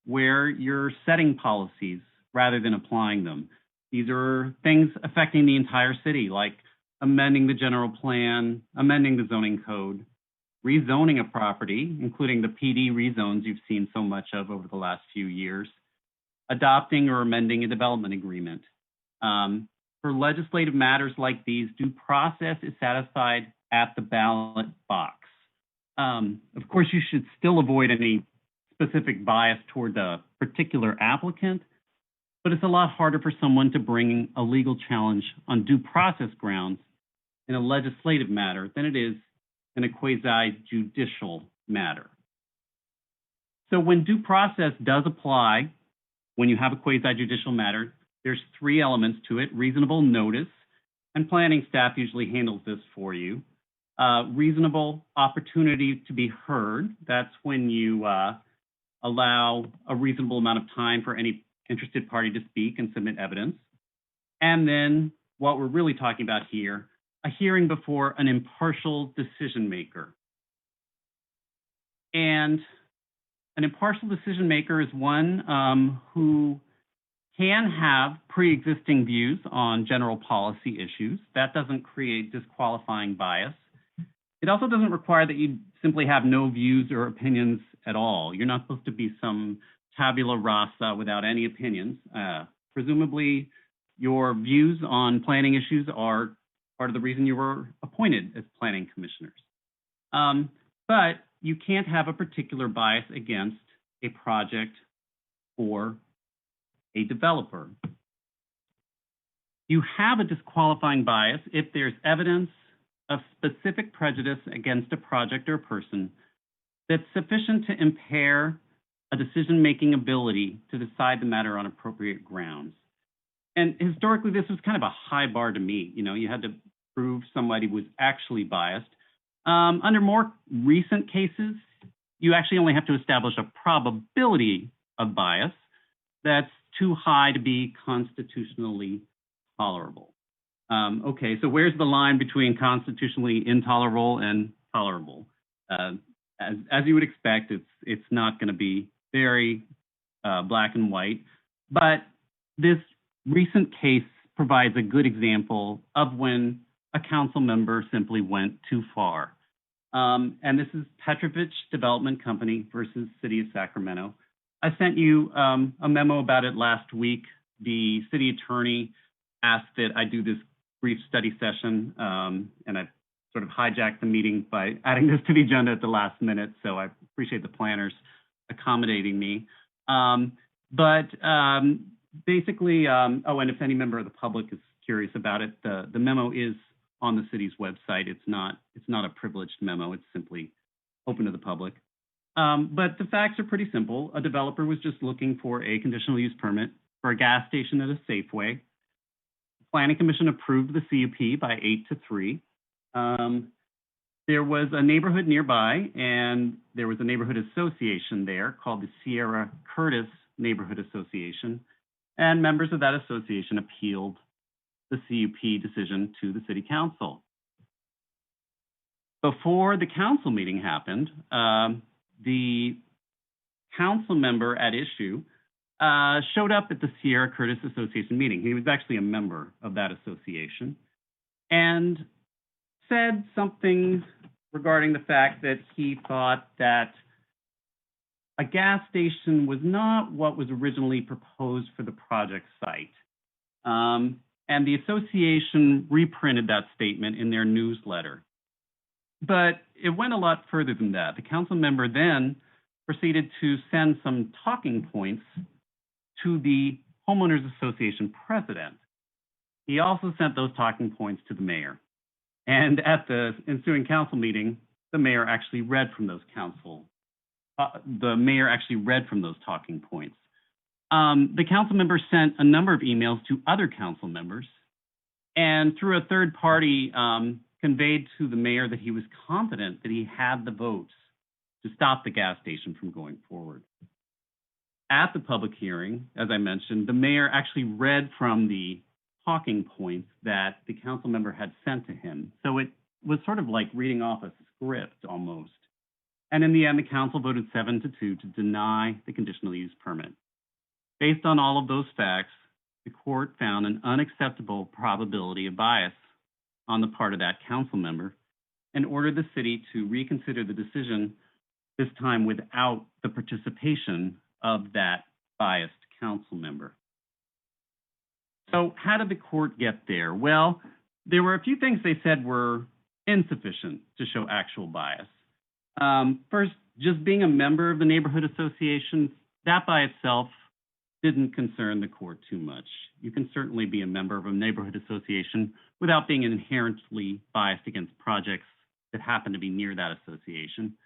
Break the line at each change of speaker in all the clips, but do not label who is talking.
where you're setting policies rather than applying them. These are things affecting the entire city, like amending the general plan, amending the zoning code, rezoning a property, including the PD rezones you've seen so much of over the last few years, adopting or amending a development agreement. For legislative matters like these, due process is satisfied at the ballot box. Of course, you should still avoid any specific bias toward a particular applicant, but it's a lot harder for someone to bring a legal challenge on due process grounds in a legislative matter than it is in a quasi-judicial matter. So when due process does apply, when you have a quasi-judicial matter, there's three elements to it: reasonable notice, and planning staff usually handles this for you. Reasonable opportunity to be heard. That's when you allow a reasonable amount of time for any interested party to speak and submit evidence. And then what we're really talking about here, a hearing before an impartial decision maker. And an impartial decision maker is one who can have pre-existing views on general policy issues. That doesn't create disqualifying bias. It also doesn't require that you simply have no views or opinions at all. You're not supposed to be some tabula rasa without any opinions. Presumably, your views on planning issues are part of the reason you were appointed as planning commissioners. But you can't have a particular bias against a project or a developer. You have a disqualifying bias if there's evidence of specific prejudice against a project or person that's sufficient to impair a decision-making ability to decide the matter on appropriate grounds. And historically, this was kind of a high bar to meet. You know, you had to prove somebody was actually biased. Under more recent cases, you actually only have to establish a probability of bias that's too high to be constitutionally tolerable. Okay, so where's the line between constitutionally intolerable and tolerable? As you would expect, it's not going to be very black and white, but this recent case provides a good example of when a council member simply went too far. And this is Petrovich Development Company versus City of Sacramento. I sent you a memo about it last week. The city attorney asked that I do this brief study session, and I sort of hijacked the meeting by adding this to the agenda at the last minute, so I appreciate the planners accommodating me. Basically, oh, and if any member of the public is curious about it, the memo is on the city's website. It's not a privileged memo. It's simply open to the public. But the facts are pretty simple. A developer was just looking for a conditional use permit for a gas station at a Safeway. The Planning Commission approved the CUP by 8-3. There was a neighborhood nearby, and there was a neighborhood association there called the Sierra Curtis Neighborhood Association, and members of that association appealed the CUP decision to the City Council. Before the council meeting happened, the council member at issue showed up at the Sierra Curtis Association meeting. He was actually a member of that association and said something regarding the fact that he thought that a gas station was not what was originally proposed for the project site. And the association reprinted that statement in their newsletter. But it went a lot further than that. The council member then proceeded to send some talking points to the Homeowners Association president. He also sent those talking points to the mayor. And at the ensuing council meeting, the mayor actually read from those talking points. The council member sent a number of emails to other council members, and through a third party, conveyed to the mayor that he was confident that he had the votes to stop the gas station from going forward. At the public hearing, as I mentioned, the mayor actually read from the talking points that the council member had sent to him. So it was sort of like reading off a script almost. And in the end, the council voted 7-2 to deny the conditional use permit. Based on all of those facts, the court found an unacceptable probability of bias on the part of that council member and ordered the city to reconsider the decision, this time without the participation of that biased council member. So how did the court get there? Well, there were a few things they said were insufficient to show actual bias. First, just being a member of the neighborhood association, that by itself didn't concern the court too much. You can certainly be a member of a neighborhood association without being inherently biased against projects that happen to be near that association.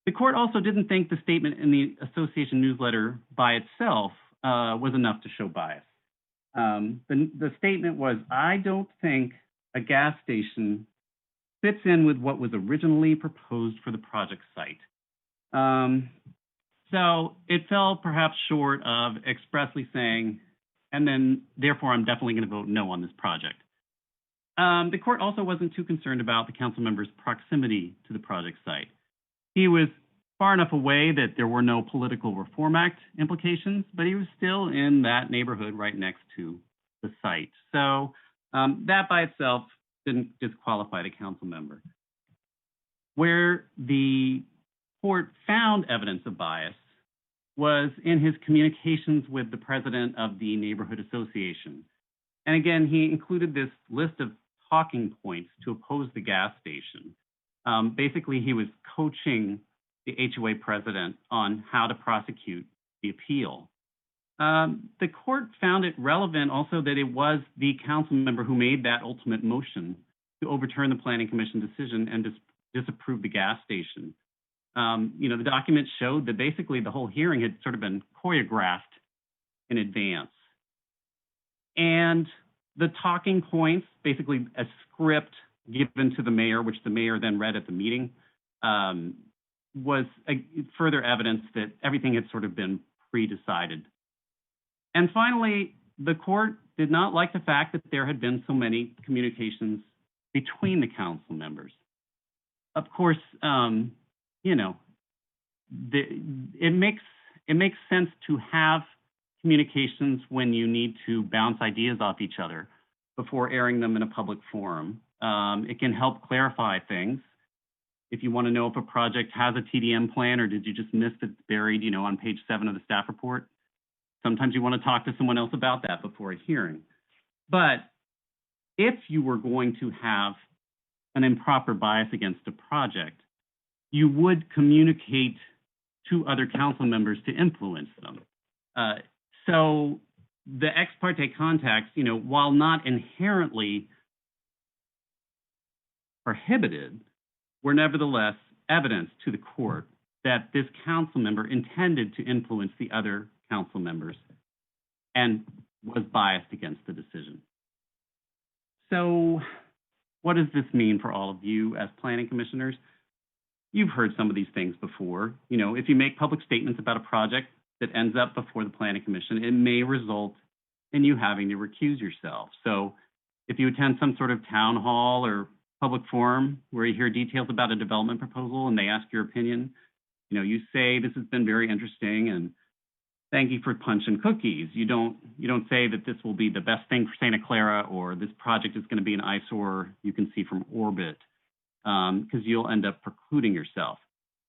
The court also didn't think the statement in the association newsletter by itself was enough to show bias. The statement was, "I don't think a gas station fits in with what was originally proposed for the project site." So it fell perhaps short of expressly saying, and then therefore I'm definitely going to vote no on this project. The court also wasn't too concerned about the council member's proximity to the project site. He was far enough away that there were no Political Reform Act implications, but he was still in that neighborhood right next to the site. So that by itself didn't disqualify the council member. Where the court found evidence of bias was in his communications with the president of the neighborhood association. And again, he included this list of talking points to oppose the gas station. Basically, he was coaching the HOA president on how to prosecute the appeal. The court found it relevant also that it was the council member who made that ultimate motion to overturn the planning commission decision and disapprove the gas station. The document showed that basically the whole hearing had sort of been choreographed in advance. And the talking points, basically a script given to the mayor, which the mayor then read at the meeting, was further evidence that everything had sort of been pre-decided. And finally, the court did not like the fact that there had been so many communications between the council members. Of course, it makes sense to have communications when you need to bounce ideas off each other before airing them in a public forum. It can help clarify things. If you want to know if a project has a TDM plan or did you just miss that it's buried, on page 7 of the staff report, sometimes you want to talk to someone else about that before a hearing. But if you were going to have an improper bias against a project, you would communicate to other council members to influence them. So the ex parte contacts, while not inherently prohibited, were nevertheless evidence to the court that this council member intended to influence the other council members and was biased against the decision. So what does this mean for all of you as planning commissioners? You've heard some of these things before. If you make public statements about a project that ends up before the planning commission, it may result in you having to recuse yourself. So if you attend some sort of town hall or public forum where you hear details about a development proposal and they ask your opinion, you say, "This has been very interesting and thank you for punch and cookies." You don't say that this will be the best thing for Santa Clara or this project is going to be an eyesore you can see from orbit, because you'll end up precluding yourself.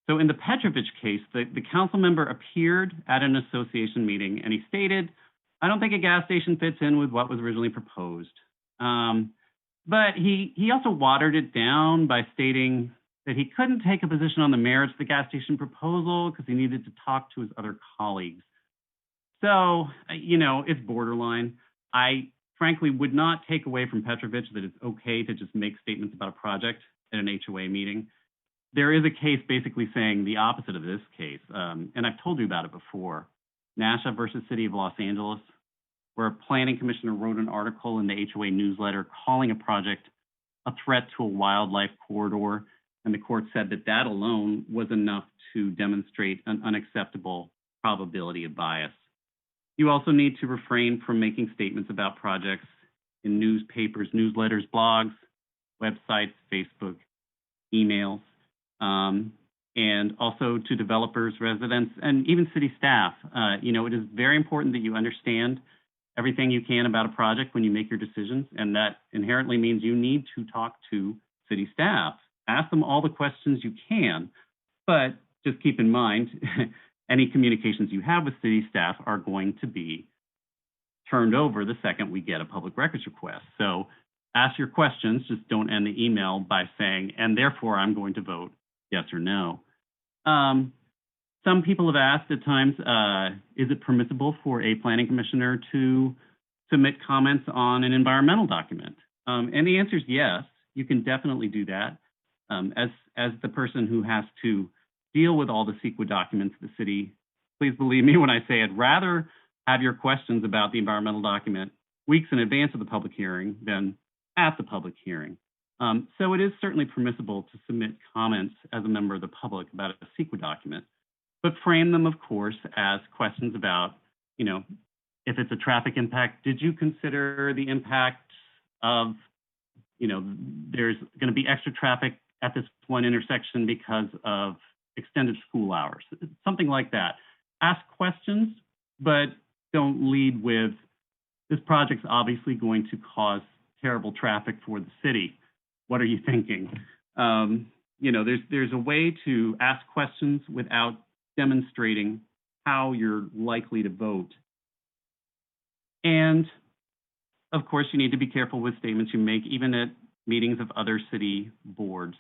So in the Petrovich case, the council member appeared at an association meeting and he stated, "I don't think a gas station fits in with what was originally proposed." But he also watered it down by stating that he couldn't take a position on the merits of the gas station proposal because he needed to talk to his other colleagues. So, it's borderline. I frankly would not take away from Petrovich that it's okay to just make statements about a project at an HOA meeting. There is a case basically saying the opposite of this case, and I've told you about it before. Nasha versus City of Los Angeles, where a planning commissioner wrote an article in the HOA newsletter calling a project a threat to a wildlife corridor, and the court said that that alone was enough to demonstrate an unacceptable probability of bias. You also need to refrain from making statements about projects in newspapers, newsletters, blogs, websites, Facebook, emails. and also to developers, residents, and even city staff. It is very important that you understand everything you can about a project when you make your decisions, and that inherently means you need to talk to city staff. Ask them all the questions you can, but just keep in mind, any communications you have with city staff are going to be turned over the second we get a public records request. So ask your questions, just don't end the email by saying, and therefore I'm going to vote yes or no. Some people have asked at times, is it permissible for a planning commissioner to submit comments on an environmental document? And the answer is yes, you can definitely do that. As the person who has to deal with all the CEQA documents of the city, please believe me when I say I'd rather have your questions about the environmental document weeks in advance of the public hearing than at the public hearing. So it is certainly permissible to submit comments as a member of the public about a CEQA document, but frame them, of course, as questions about, if it's a traffic impact, did you consider the impact of, there's going to be extra traffic at this one intersection because of extended school hours, something like that. Ask questions, but don't lead with, this project's obviously going to cause terrible traffic for the city. What are you thinking? There's a way to ask questions without demonstrating how you're likely to vote. And of course, you need to be careful with statements you make, even at meetings of other city boards,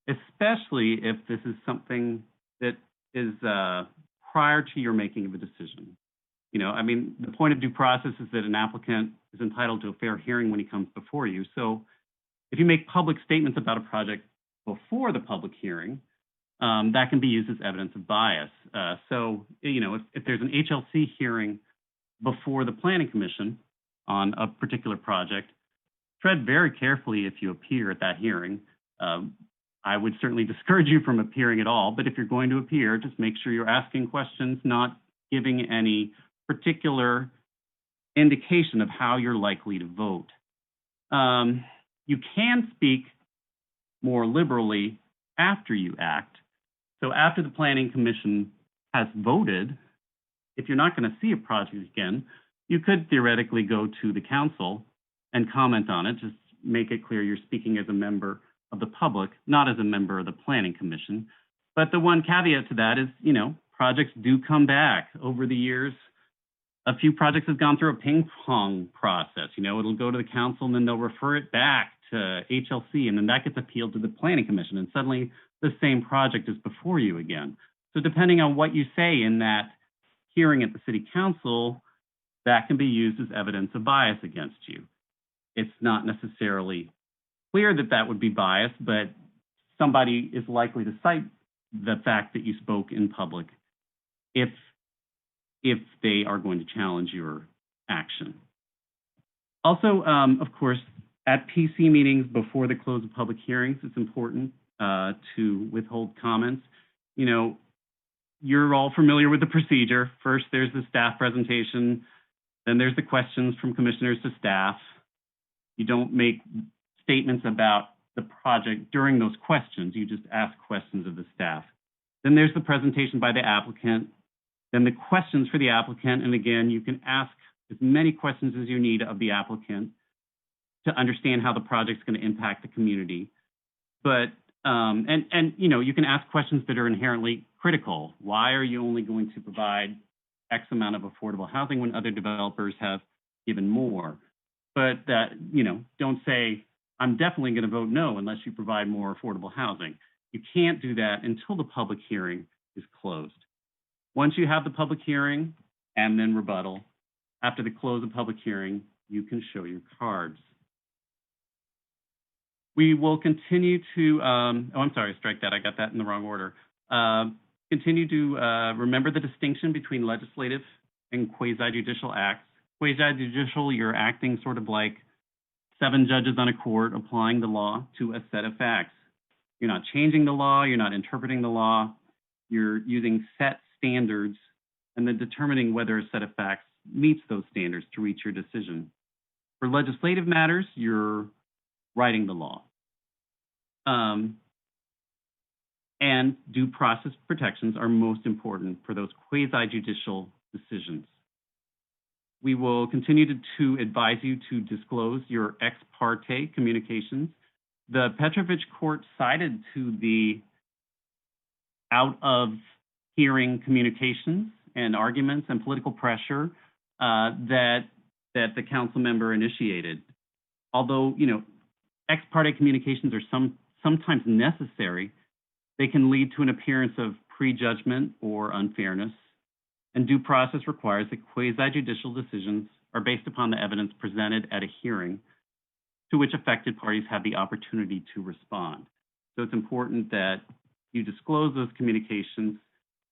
especially if this is something that is prior to your making of a decision. The point of due process is that an applicant is entitled to a fair hearing when he comes before you. So if you make public statements about a project before the public hearing, that can be used as evidence of bias. If there's an HLC hearing before the Planning Commission on a particular project, tread very carefully if you appear at that hearing. I would certainly discourage you from appearing at all, but if you're going to appear, just make sure you're asking questions, not giving any particular indication of how you're likely to vote. You can speak more liberally after you act. So after the Planning Commission has voted, if you're not going to see a project again, you could theoretically go to the council and comment on it. Just make it clear you're speaking as a member of the public, not as a member of the Planning Commission. But the one caveat to that is, projects do come back. Over the years, a few projects have gone through a ping pong process. It'll go to the council and then they'll refer it back to HLC, and then that gets appealed to the Planning Commission, and suddenly the same project is before you again. So depending on what you say in that hearing at the city council, that can be used as evidence of bias against you. It's not necessarily clear that that would be bias, but somebody is likely to cite the fact that you spoke in public if they are going to challenge your action. Also, of course, at PC meetings before the close of public hearings, it's important to withhold comments. You're all familiar with the procedure. First, there's the staff presentation. Then there's the questions from commissioners to staff. You don't make statements about the project during those questions. You just ask questions of the staff. Then there's the presentation by the applicant. Then the questions for the applicant. And again, you can ask as many questions as you need of the applicant to understand how the project's going to impact the community. But, you can ask questions that are inherently critical. Why are you only going to provide X amount of affordable housing when other developers have given more? But that, don't say, I'm definitely going to vote no unless you provide more affordable housing. You can't do that until the public hearing is closed. Once you have the public hearing and then rebuttal, after the close of public hearing, you can show your cards. We will continue to, I'm sorry, strike that. I got that in the wrong order. Continue to remember the distinction between legislative and quasi-judicial acts. Quasi-judicial, you're acting sort of like 7 judges on a court applying the law to a set of facts. You're not changing the law, you're not interpreting the law, you're using set standards and then determining whether a set of facts meets those standards to reach your decision. For legislative matters, you're writing the law. And due process protections are most important for those quasi-judicial decisions. We will continue to advise you to disclose your ex parte communications. The Petrovich court cited to the out of hearing communications and arguments and political pressure that the council member initiated. Although, ex parte communications are sometimes necessary, they can lead to an appearance of prejudgment or unfairness. And due process requires that quasi-judicial decisions are based upon the evidence presented at a hearing to which affected parties have the opportunity to respond. So it's important that you disclose those communications.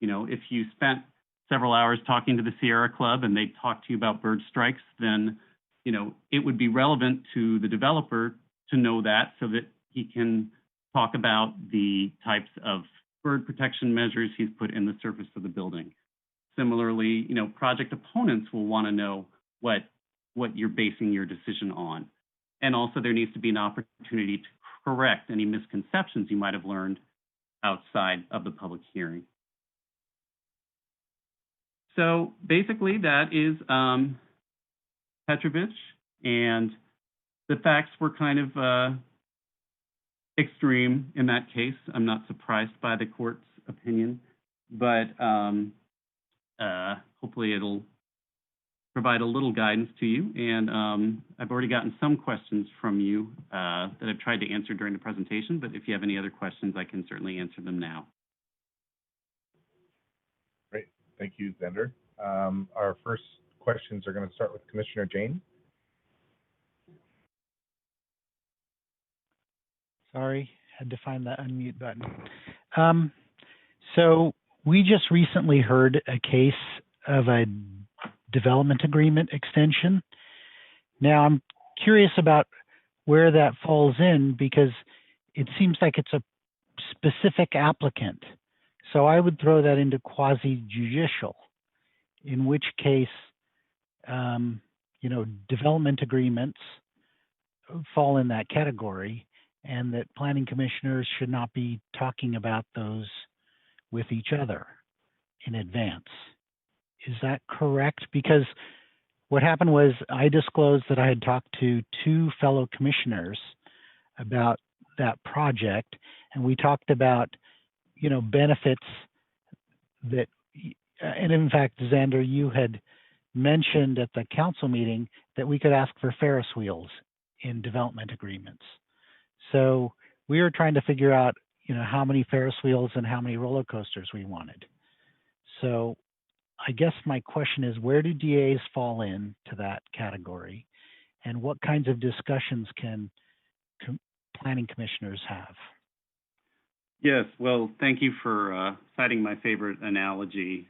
If you spent several hours talking to the Sierra Club and they talked to you about bird strikes, then, it would be relevant to the developer to know that so that he can talk about the types of bird protection measures he's put in the surface of the building. Similarly, project opponents will want to know what you're basing your decision on. And also there needs to be an opportunity to correct any misconceptions you might have learned outside of the public hearing. So basically that is Petrovich, and the facts were kind of extreme in that case. I'm not surprised by the court's opinion, but hopefully it'll provide a little guidance to you. And I've already gotten some questions from you that I've tried to answer during the presentation, but if you have any other questions, I can certainly answer them now.
Great, thank you, Zender. Our first questions are going to start with Commissioner Jane.
Sorry, had to find that unmute button. So we just recently heard a case of a development agreement extension. Now I'm curious about where that falls in because it seems like it's a specific applicant. So I would throw that into quasi-judicial, in which case, development agreements fall in that category, and that planning commissioners should not be talking about those with each other in advance. Is that correct? Because what happened was I disclosed that I had talked to 2 fellow commissioners about that project, and we talked about, benefits that, and in fact, Xander, you had mentioned at the council meeting that we could ask for Ferris wheels in development agreements. So we were trying to figure out, how many Ferris wheels and how many roller coasters we wanted. So I guess my question is, where do DAs fall into that category? And what kinds of discussions can planning commissioners have?
Yes, well, thank you for citing my favorite analogy.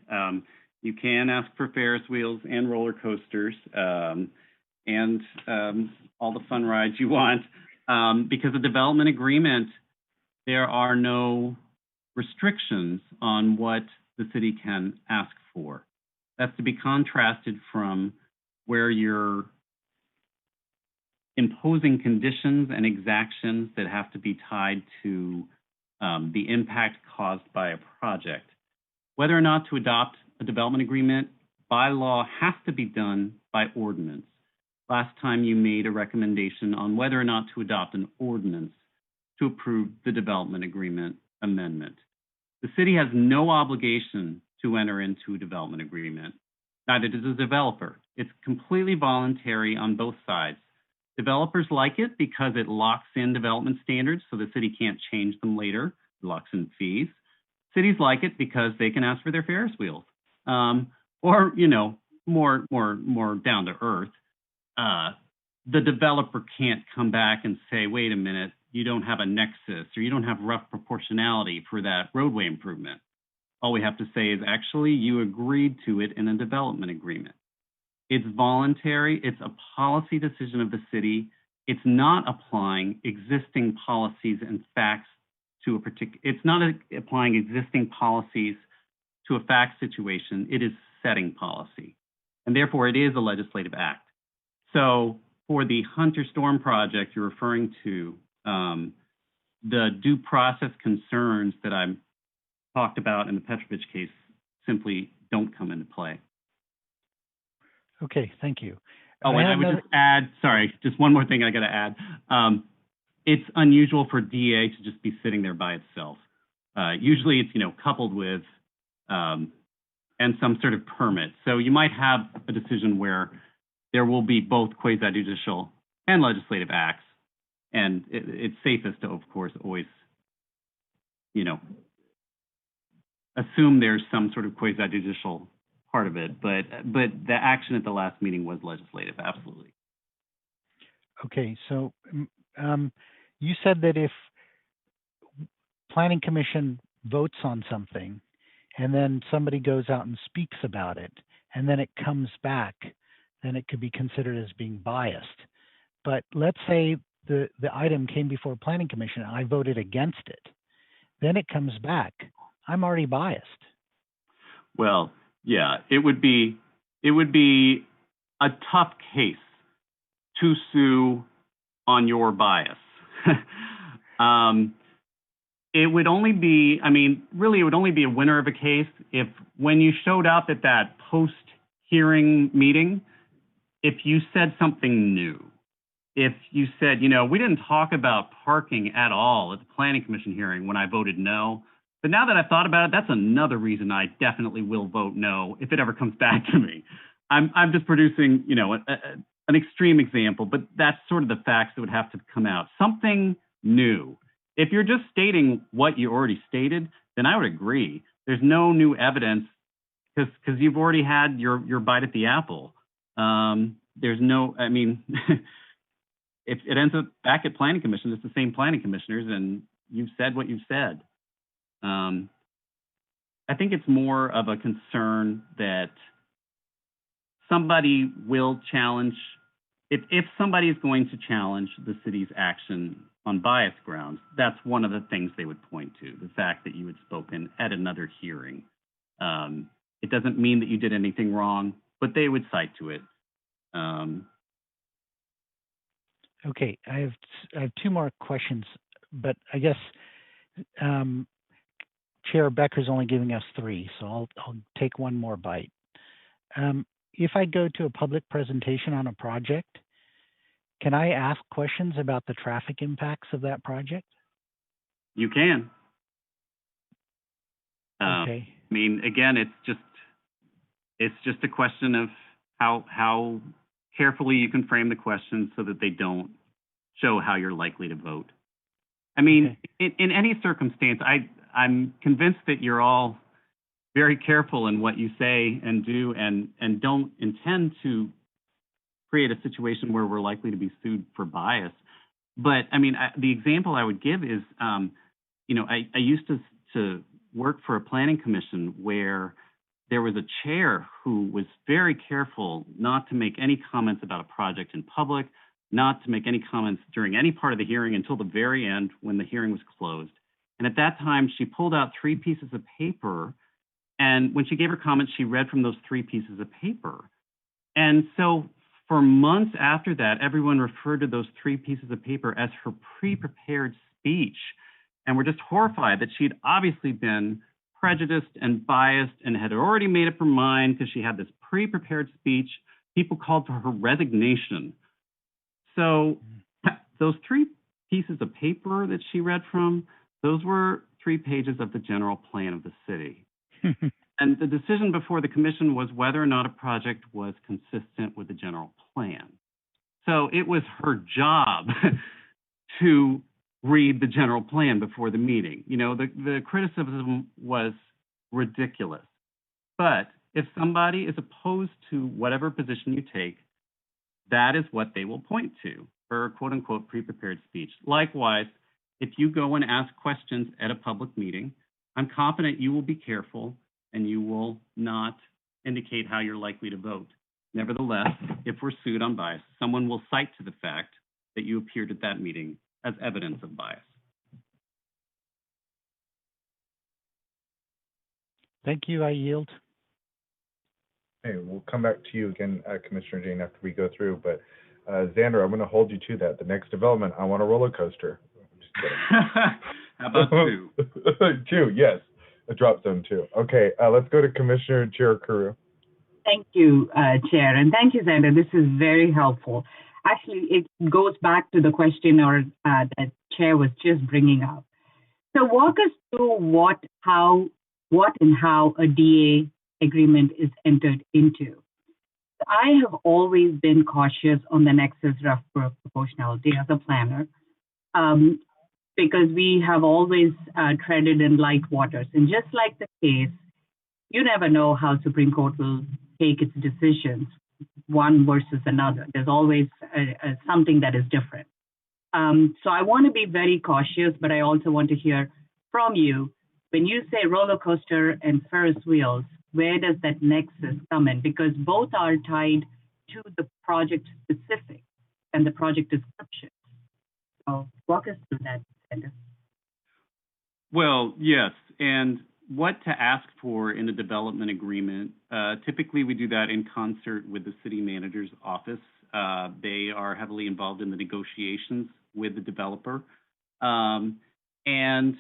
You can ask for Ferris wheels and roller coasters and all the fun rides you want. Because the development agreement, there are no restrictions on what the city can ask for. That's to be contrasted from where you're imposing conditions and exactions that have to be tied to the impact caused by a project. Whether or not to adopt a development agreement by law has to be done by ordinance. Last time you made a recommendation on whether or not to adopt an ordinance to approve the development agreement amendment. The city has no obligation to enter into a development agreement. Neither does the developer. It's completely voluntary on both sides. Developers like it because it locks in development standards so the city can't change them later. It locks in fees. Cities like it because they can ask for their Ferris wheels. Or, more down to earth. The developer can't come back and say, wait a minute, you don't have a nexus or you don't have rough proportionality for that roadway improvement. All we have to say is actually you agreed to it in a development agreement. It's voluntary. It's a policy decision of the city. It's not applying existing policies and facts to a particular, it's not applying existing policies to a fact situation. It is setting policy. And therefore it is a legislative act. So for the Hunter Storm project you're referring to, the due process concerns that I'm talked about in the Petrovich case simply don't come into play.
Okay, thank you.
Oh, and I would just add, sorry, just one more thing I got to add. It's unusual for DA to just be sitting there by itself. Usually it's, coupled with and some sort of permit. So you might have a decision where there will be both quasi-judicial and legislative acts. And it's safest to, of course, always, assume there's some sort of quasi-judicial part of it. But the action at the last meeting was legislative, absolutely.
Okay, so you said that if Planning Commission votes on something and then somebody goes out and speaks about it and then it comes back, then it could be considered as being biased. But let's say the item came before Planning Commission and I voted against it. Then it comes back. I'm already biased.
Well, yeah, it would be a tough case to sue on your bias. It would only be, really, it would only be a winner of a case if when you showed up at that post-hearing meeting, if you said something new. If you said, we didn't talk about parking at all at the Planning Commission hearing when I voted no, but now that I've thought about it, that's another reason I definitely will vote no if it ever comes back to me. I'm just producing, an extreme example, but that's sort of the facts that would have to come out. Something new. If you're just stating what you already stated, then I would agree. There's no new evidence because you've already had your bite at the apple. There's no, if it ends up back at Planning Commission, it's the same planning commissioners, and you've said what you've said. I think it's more of a concern that somebody will challenge, if somebody is going to challenge the city's action on bias grounds, that's one of the things they would point to, the fact that you had spoken at another hearing. It doesn't mean that you did anything wrong, but they would cite to it.
Okay, I have two more questions, but I guess Chair Becker's only giving us three, so I'll take one more bite. If I go to a public presentation on a project, can I ask questions about the traffic impacts of that project?
You can.
Okay.
Again, it's just a question of how carefully you can frame the questions so that they don't show how you're likely to vote. Okay. In any circumstance, I'm convinced that you're all very careful in what you say and do and don't intend to create a situation where we're likely to be sued for bias. But the example I would give is, I used to work for a planning commission where there was a chair who was very careful not to make any comments about a project in public, not to make any comments during any part of the hearing until the very end when the hearing was closed. And at that time, she pulled out 3 pieces of paper. And when she gave her comments, she read from those 3 pieces of paper. And so for months after that, everyone referred to those 3 pieces of paper as her pre-prepared speech. And we're just horrified that she'd obviously been prejudiced and biased and had already made up her mind because she had this pre-prepared speech. People called for her resignation. So those 3 pieces of paper that she read from, those were 3 pages of the general plan of the city. And the decision before the commission was whether or not a project was consistent with the general plan. So it was her job to read the general plan before the meeting. The criticism was ridiculous. But if somebody is opposed to whatever position you take, that is what they will point to, her quote unquote pre-prepared speech. Likewise, if you go and ask questions at a public meeting, I'm confident you will be careful and you will not indicate how you're likely to vote. Nevertheless, if we're sued on bias, someone will cite to the fact that you appeared at that meeting as evidence of bias.
Thank you. I yield.
Hey, we'll come back to you again, Commissioner Jane, after we go through. But Xander, I'm going to hold you to that. The next development, I want a roller coaster. I'm just kidding.
How about 2?
2, yes. a drop zone too. Okay, let's go to Commissioner Cherukuru.
Thank you, Chair, and thank you, Xander. This is very helpful. Actually, it goes back to the question that Chair was just bringing up. So walk us through what and how a DA agreement is entered into. I have always been cautious on the nexus of proportionality as a planner, because we have always treaded in light waters. And just like the case, you never know how Supreme Court will take its decisions, one versus another. There's always something that is different. So I want to be very cautious, but I also want to hear from you. When you say roller coaster and Ferris wheels, where does that nexus come in? Because both are tied to the project specific and the project description. So walk us through that, Xander.
Well, yes, and what to ask for in a development agreement. Typically, we do that in concert with the city manager's office. They are heavily involved in the negotiations with the developer. And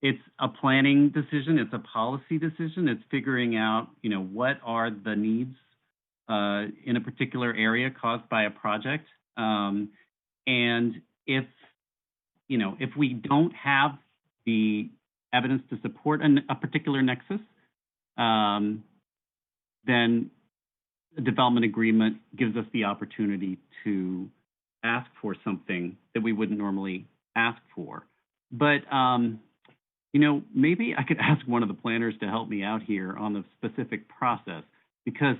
it's a planning decision, it's a policy decision, it's figuring out, what are the needs in a particular area caused by a project. And if we don't have the evidence to support a particular nexus, then a development agreement gives us the opportunity to ask for something that we wouldn't normally ask for. But, maybe I could ask one of the planners to help me out here on the specific process, because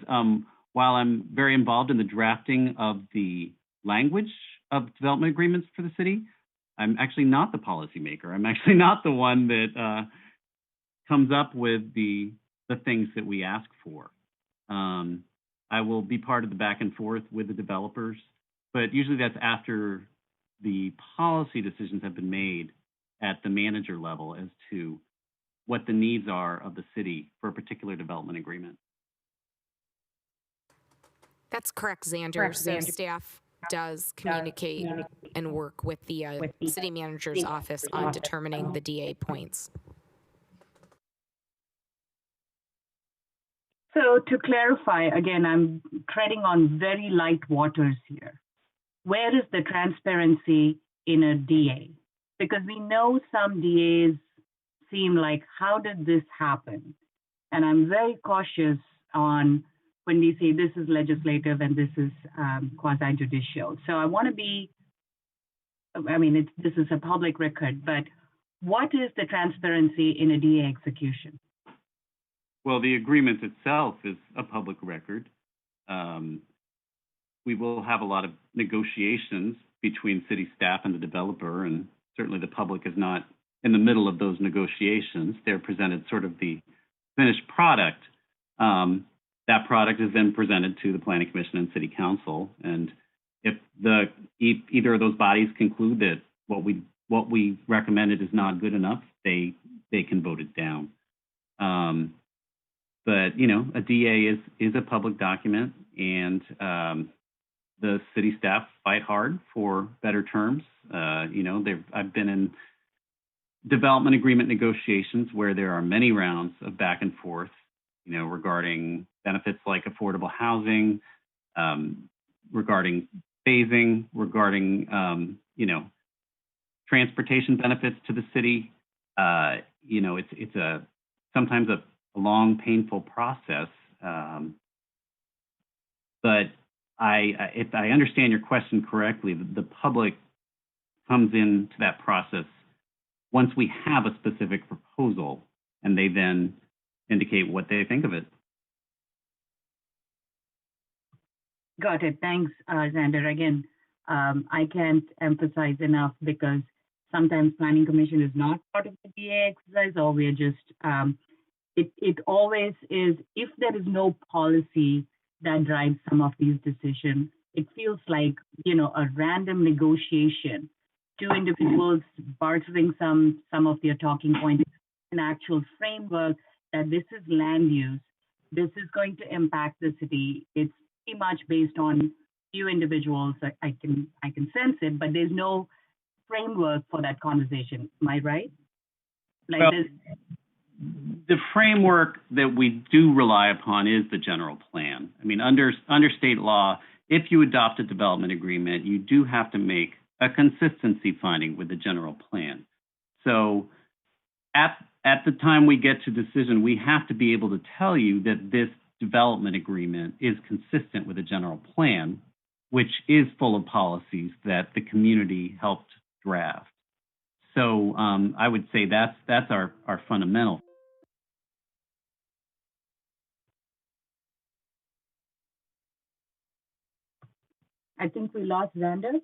while I'm very involved in the drafting of the language of development agreements for the city, I'm actually not the policymaker. I'm actually not the one that comes up with the things that we ask for. I will be part of the back and forth with the developers, but usually that's after the policy decisions have been made at the manager level as to what the needs are of the city for a particular development agreement.
That's correct, Xander. So staff does communicate and work with the city manager's office on determining the DA points.
So to clarify, again, I'm treading on very light waters here. Where is the transparency in a DA? Because we know some DAs seem like, how did this happen? And I'm very cautious on when we say this is legislative and this is quasi-judicial. So I want to be, this is a public record, but what is the transparency in a DA execution?
Well, the agreement itself is a public record. We will have a lot of negotiations between city staff and the developer, and certainly the public is not in the middle of those negotiations. They're presented sort of the finished product. That product is then presented to the Planning Commission and City Council. And if either of those bodies conclude that what we recommended is not good enough, they can vote it down. But a DA is a public document, and the city staff fight hard for better terms. I've been in development agreement negotiations where there are many rounds of back and forth, regarding benefits like affordable housing, regarding phasing, regarding, transportation benefits to the city. It's sometimes a long, painful process. But if I understand your question correctly, the public comes into that process once we have a specific proposal, and they then indicate what they think of it.
Got it. Thanks, Xander. Again, I can't emphasize enough, because sometimes Planning Commission is not part of the DA exercise, or we're just, it always is, if there is no policy that drives some of these decisions, it feels like, a random negotiation, two individuals bartering some of their talking points, an actual framework that this is land use, this is going to impact the city. It's pretty much based on few individuals. I can sense it, but there's no framework for that conversation. Am I right?
The framework that we do rely upon is the general plan. I mean, under state law, if you adopt a development agreement, you do have to make a consistency finding with the general plan. So at the time we get to decision, we have to be able to tell you that this development agreement is consistent with the general plan, which is full of policies that the community helped draft. So I would say that's our fundamental.
I think we lost Xander.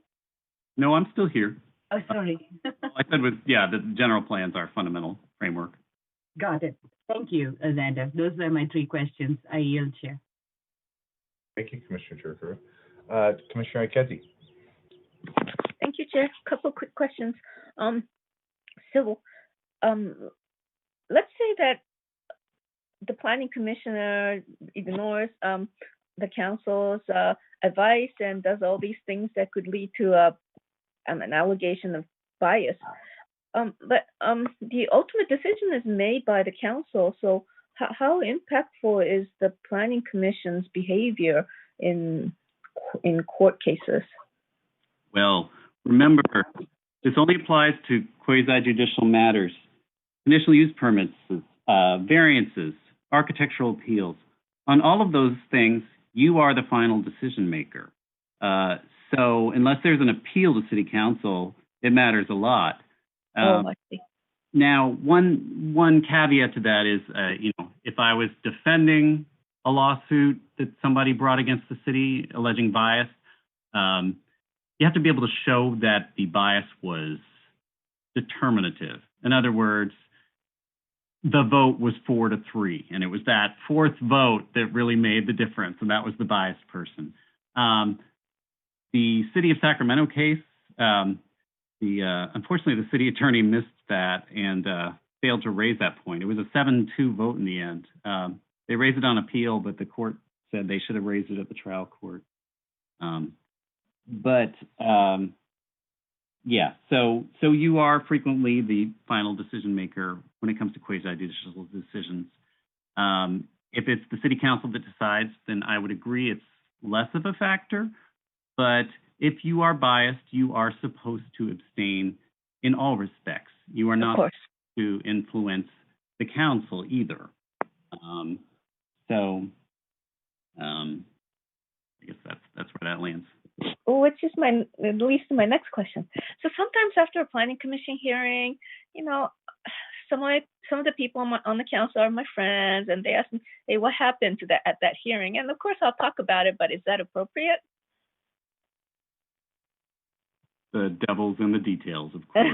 No, I'm still here.
Oh, sorry.
All I said was, yeah, the general plan's our fundamental framework.
Got it. Thank you, Xander. Those were my 3 questions. I yield, Chair.
Thank you, Commissioner Cherukuru. Commissioner Ikezi.
Thank you, Chair. Couple quick questions. Let's say that the planning commissioner ignores the council's advice and does all these things that could lead to an allegation of bias. But the ultimate decision is made by the council. So how impactful is the planning commission's behavior in court cases?
Well, remember, this only applies to quasi-judicial matters, conditional use permits, variances, architectural appeals. On all of those things, you are the final decision maker. So unless there's an appeal to city council, it matters a lot.
I see.
Now, one caveat to that is, if I was defending a lawsuit that somebody brought against the city alleging bias, you have to be able to show that the bias was determinative. In other words, the vote was 4-3, and it was that 4th vote that really made the difference, and that was the biased person. The city of Sacramento case, unfortunately, the city attorney missed that and failed to raise that point. It was a 7-2 vote in the end. They raised it on appeal, but the court said they should have raised it at the trial court. Yeah, so you are frequently the final decision maker when it comes to quasi-judicial decisions. If it's the city council that decides, then I would agree it's less of a factor. But if you are biased, you are supposed to abstain in all respects. You are not to influence the council either. I guess that's where that lands.
Which is leads to my next question. So sometimes after a planning commission hearing, some of the people on the council are my friends, and they ask me, "Hey, what happened to that at that hearing?" And of course, I'll talk about it. But is that appropriate?
The devil's in the details, of course.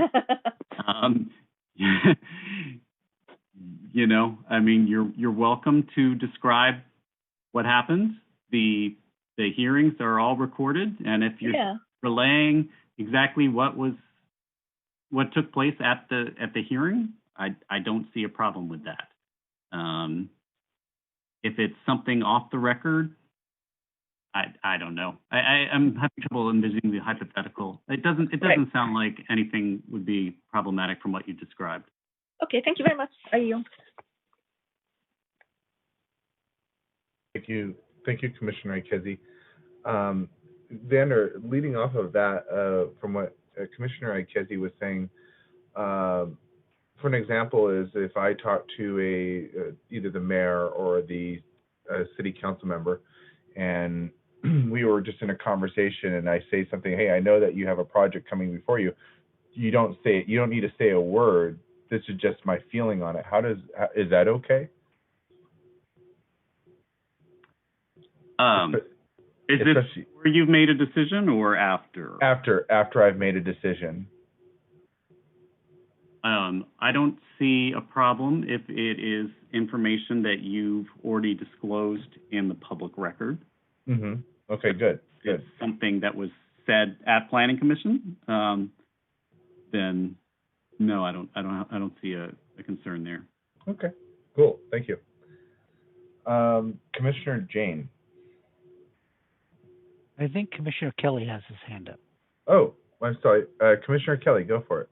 You're welcome to describe what happened. The hearings are all recorded, and if you're relaying exactly what took place at the hearing, I don't see a problem with that. If it's something off the record, I don't know. I'm having trouble envisioning the hypothetical. It doesn't sound like anything would be problematic from what you described.
Okay, thank you very much. Are you?
Thank you, Commissioner Ikezi. Xander, leading off of that, from what Commissioner Ikezi was saying, for an example, is if I talk to either the mayor or the city council member, and we were just in a conversation, and I say something, "Hey, I know that you have a project coming before you." You don't need to say a word. This is just my feeling on it. Is that okay? Is this
where you've made a decision or after?
After I've made a decision.
I don't see a problem if it is information that you've already disclosed in the public record.
Mm-hmm. Okay, good.
It's something that was said at Planning Commission. Then no, I don't see a concern there.
Okay, cool. Thank you. Commissioner Jane.
I think Commissioner Kelly has his hand up.
Oh, I'm sorry. Commissioner Kelly, go for it.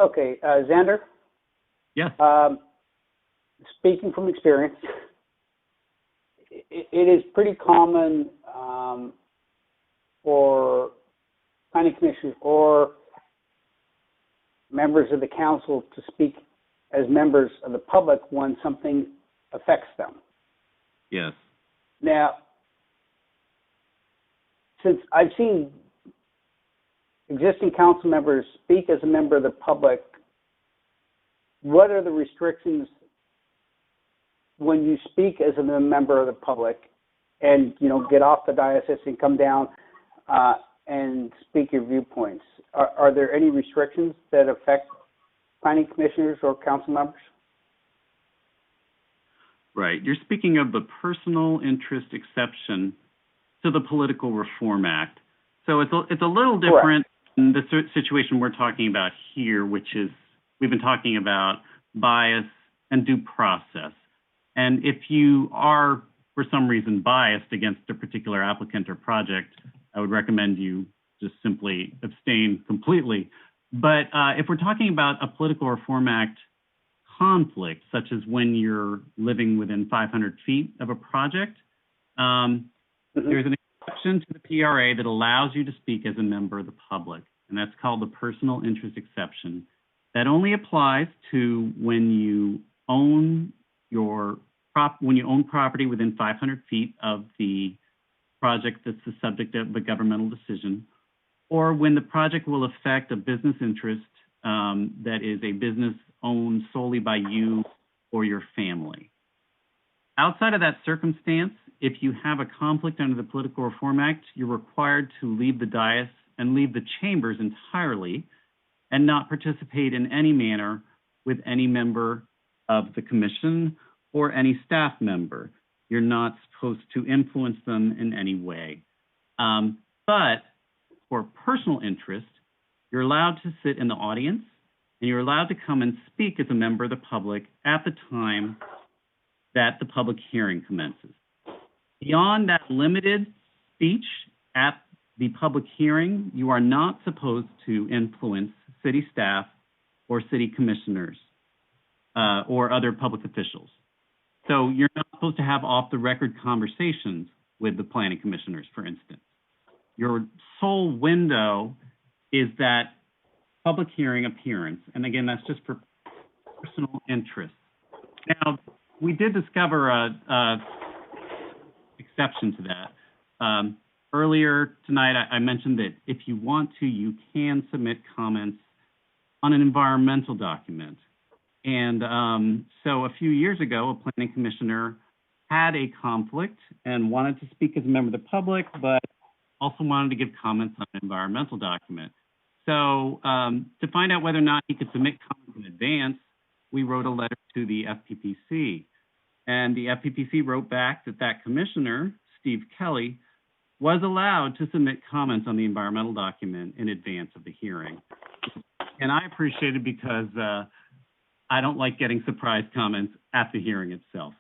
Okay, Xander,
Yes.
speaking from experience, it is pretty common for planning commissioners or members of the council to speak as members of the public when something affects them.
Yes.
Now, since I've seen existing council members speak as a member of the public, what are the restrictions when you speak as a member of the public and, get off the dais and come down and speak your viewpoints? Are there any restrictions that affect planning commissioners or council members?
Right. You're speaking of the personal interest exception to the Political Reform Act. So it's a little different in the situation we're talking about here, which is we've been talking about bias and due process. And if you are, for some reason, biased against a particular applicant or project, I would recommend you just simply abstain completely. But if we're talking about a Political Reform Act conflict, such as when you're living within 500 feet of a project, there's an exception to the PRA that allows you to speak as a member of the public, and that's called the personal interest exception. That only applies to when you own property within 500 feet of the project that's the subject of a governmental decision, or when the project will affect a business interest that is a business owned solely by you or your family. Outside of that circumstance, if you have a conflict under the Political Reform Act, you're required to leave the dais and leave the chambers entirely and not participate in any manner with any member of the commission or any staff member. You're not supposed to influence them in any way. But for personal interest, you're allowed to sit in the audience and you're allowed to come and speak as a member of the public at the time that the public hearing commences. Beyond that limited speech at the public hearing, you are not supposed to influence city staff or city commissioners or other public officials. So you're not supposed to have off-the-record conversations with the planning commissioners, for instance. Your sole window is that public hearing appearance. And again, that's just for personal interest. Now, we did discover a exception to that. Earlier tonight, I mentioned that if you want to, you can submit comments on an environmental document. And so a few years ago, a planning commissioner had a conflict and wanted to speak as a member of the public, but also wanted to give comments on an environmental document. So to find out whether or not he could submit comments in advance, we wrote a letter to the FPPC. And the FPPC wrote back that that commissioner, Steve Kelly, was allowed to submit comments on the environmental document in advance of the hearing. And I appreciate it because I don't like getting surprise comments at the hearing itself.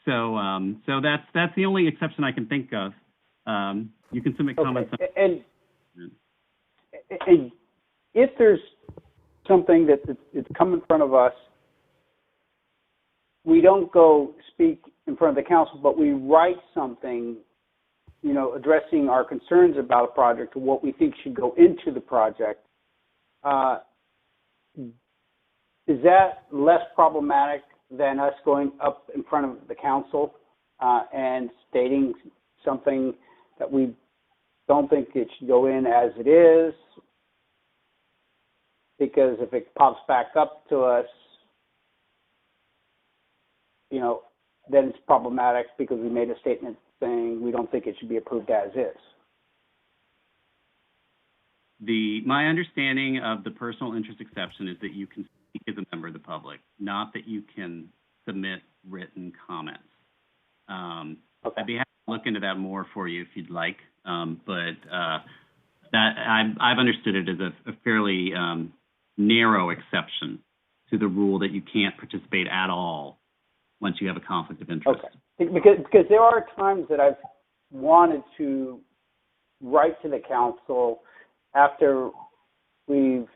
So so that's the only exception I can think of. You can submit comments.
And if there's something that's come in front of us, we don't go speak in front of the council, but we write something, addressing our concerns about a project or what we think should go into the project. Is that less problematic than us going up in front of the council and stating something that we don't think it should go in as it is? Because if it pops back up to us, then it's problematic because we made a statement saying we don't think it should be approved as is.
My understanding of the personal interest exception is that you can speak as a member of the public, not that you can submit written comments. I'd be happy to look into that more for you if you'd like, but that I've understood it as a fairly narrow exception to the rule that you can't participate at all once you have a conflict of interest.
Okay, because there are times that I've wanted to write to the council after we've,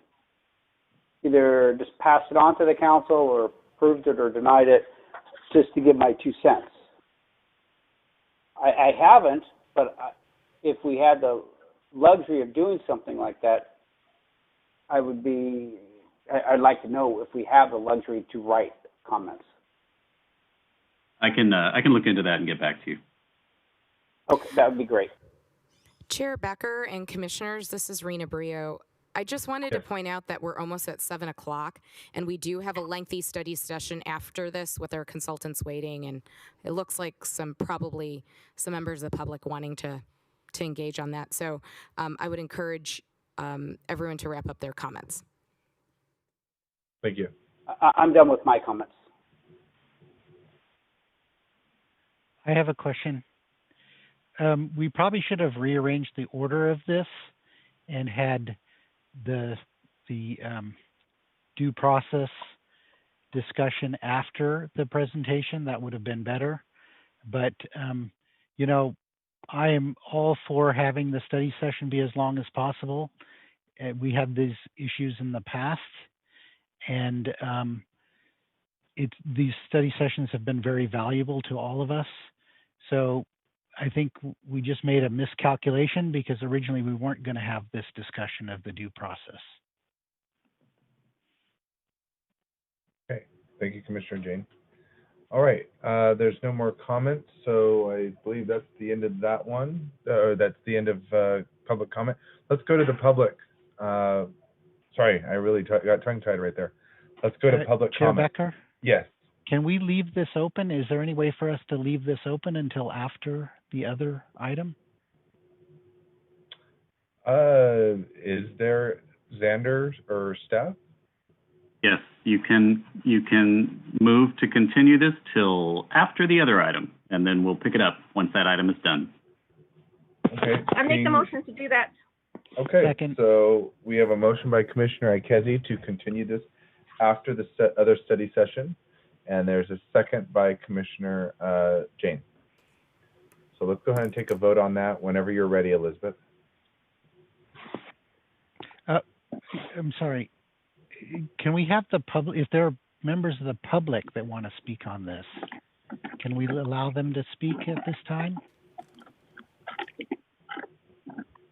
either just passed it on to the council or approved it or denied it, just to give my 2 cents. I haven't, but if we had the luxury of doing something like that, I'd like to know if we have the luxury to write comments.
I can look into that and get back to you.
Okay, that would be great.
Chair Becker and Commissioners, this is Rena Brio. I just wanted to point out that we're almost at 7 o'clock, and we do have a lengthy study session after this with our consultants waiting, and it looks like probably some members of the public wanting to engage on that. So I would encourage everyone to wrap up their comments.
Thank you.
I'm done with my comments.
I have a question. We probably should have rearranged the order of this and had the due process discussion after the presentation. That would have been better. But, you know, I am all for having the study session be as long as possible. We had these issues in the past, and these study sessions have been very valuable to all of us. So I think we just made a miscalculation because originally we weren't going to have this discussion of the due process.
Okay, thank you, Commissioner Jane. All right, there's no more comments, so I believe that's the end of that one. That's the end of public comment. Let's go to the public. Sorry, I really got tongue-tied right there. Let's go to public
Chair
comment.
Becker?
Yes.
Can we leave this open? Is there any way for us to leave this open until after the other item?
Is there Xander or Steph?
Yes, you can move to continue this till after the other item, and then we'll pick it up once that item is done.
Okay.
I make the motion to do that.
Okay.
Second.
So we have a motion by Commissioner Ikezi to continue this after the other study session, and there's a second by Commissioner Jane. So let's go ahead and take a vote on that whenever you're ready, Elizabeth.
I'm sorry. Can we have the public, if there are members of the public that want to speak on this, can we allow them to speak at this time?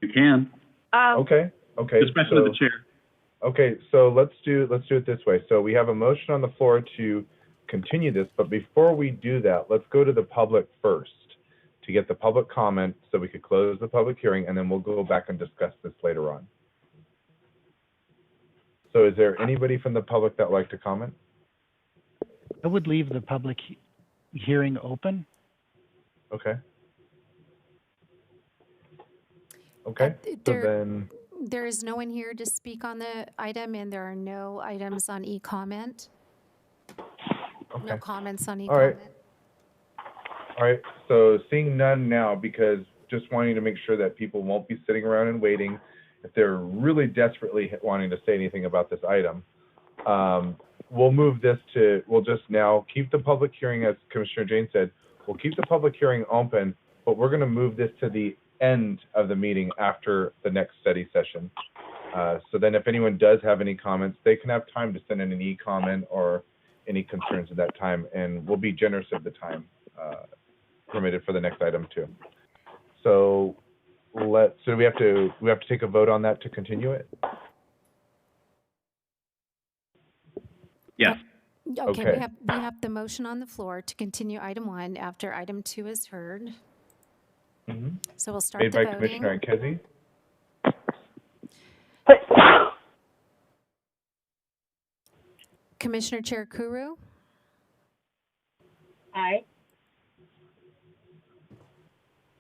You can.
Okay.
Especially the chair.
Okay, so let's do it this way. So we have a motion on the floor to continue this, but before we do that, let's go to the public first to get the public comment so we could close the public hearing, and then we'll go back and discuss this later on. So is there anybody from the public that would like to comment?
I would leave the public hearing open.
Okay. Okay, so then.
There is no one here to speak on the item, and there are no items on e-comment.
Okay.
No comments on
All right.
e-comment.
All right, so seeing none now, because just wanting to make sure that people won't be sitting around and waiting if they're really desperately wanting to say anything about this item. We'll move this to, we'll just now keep the public hearing, as Commissioner Jane said, we'll keep the public hearing open, but we're going to move this to the end of the meeting after the next study session. So then if anyone does have any comments, they can have time to send in an e-comment or any concerns at that time, and we'll be generous of the time permitted for the next item too. So so we have to take a vote on that to continue it?
Yes.
Okay,
Okay.
we have the motion on the floor to continue item 1 after item 2 is heard.
Mm-hmm.
So we'll start
Made
the
by
voting.
Commissioner Ikezi.
Commissioner Cherukuru,
Aye.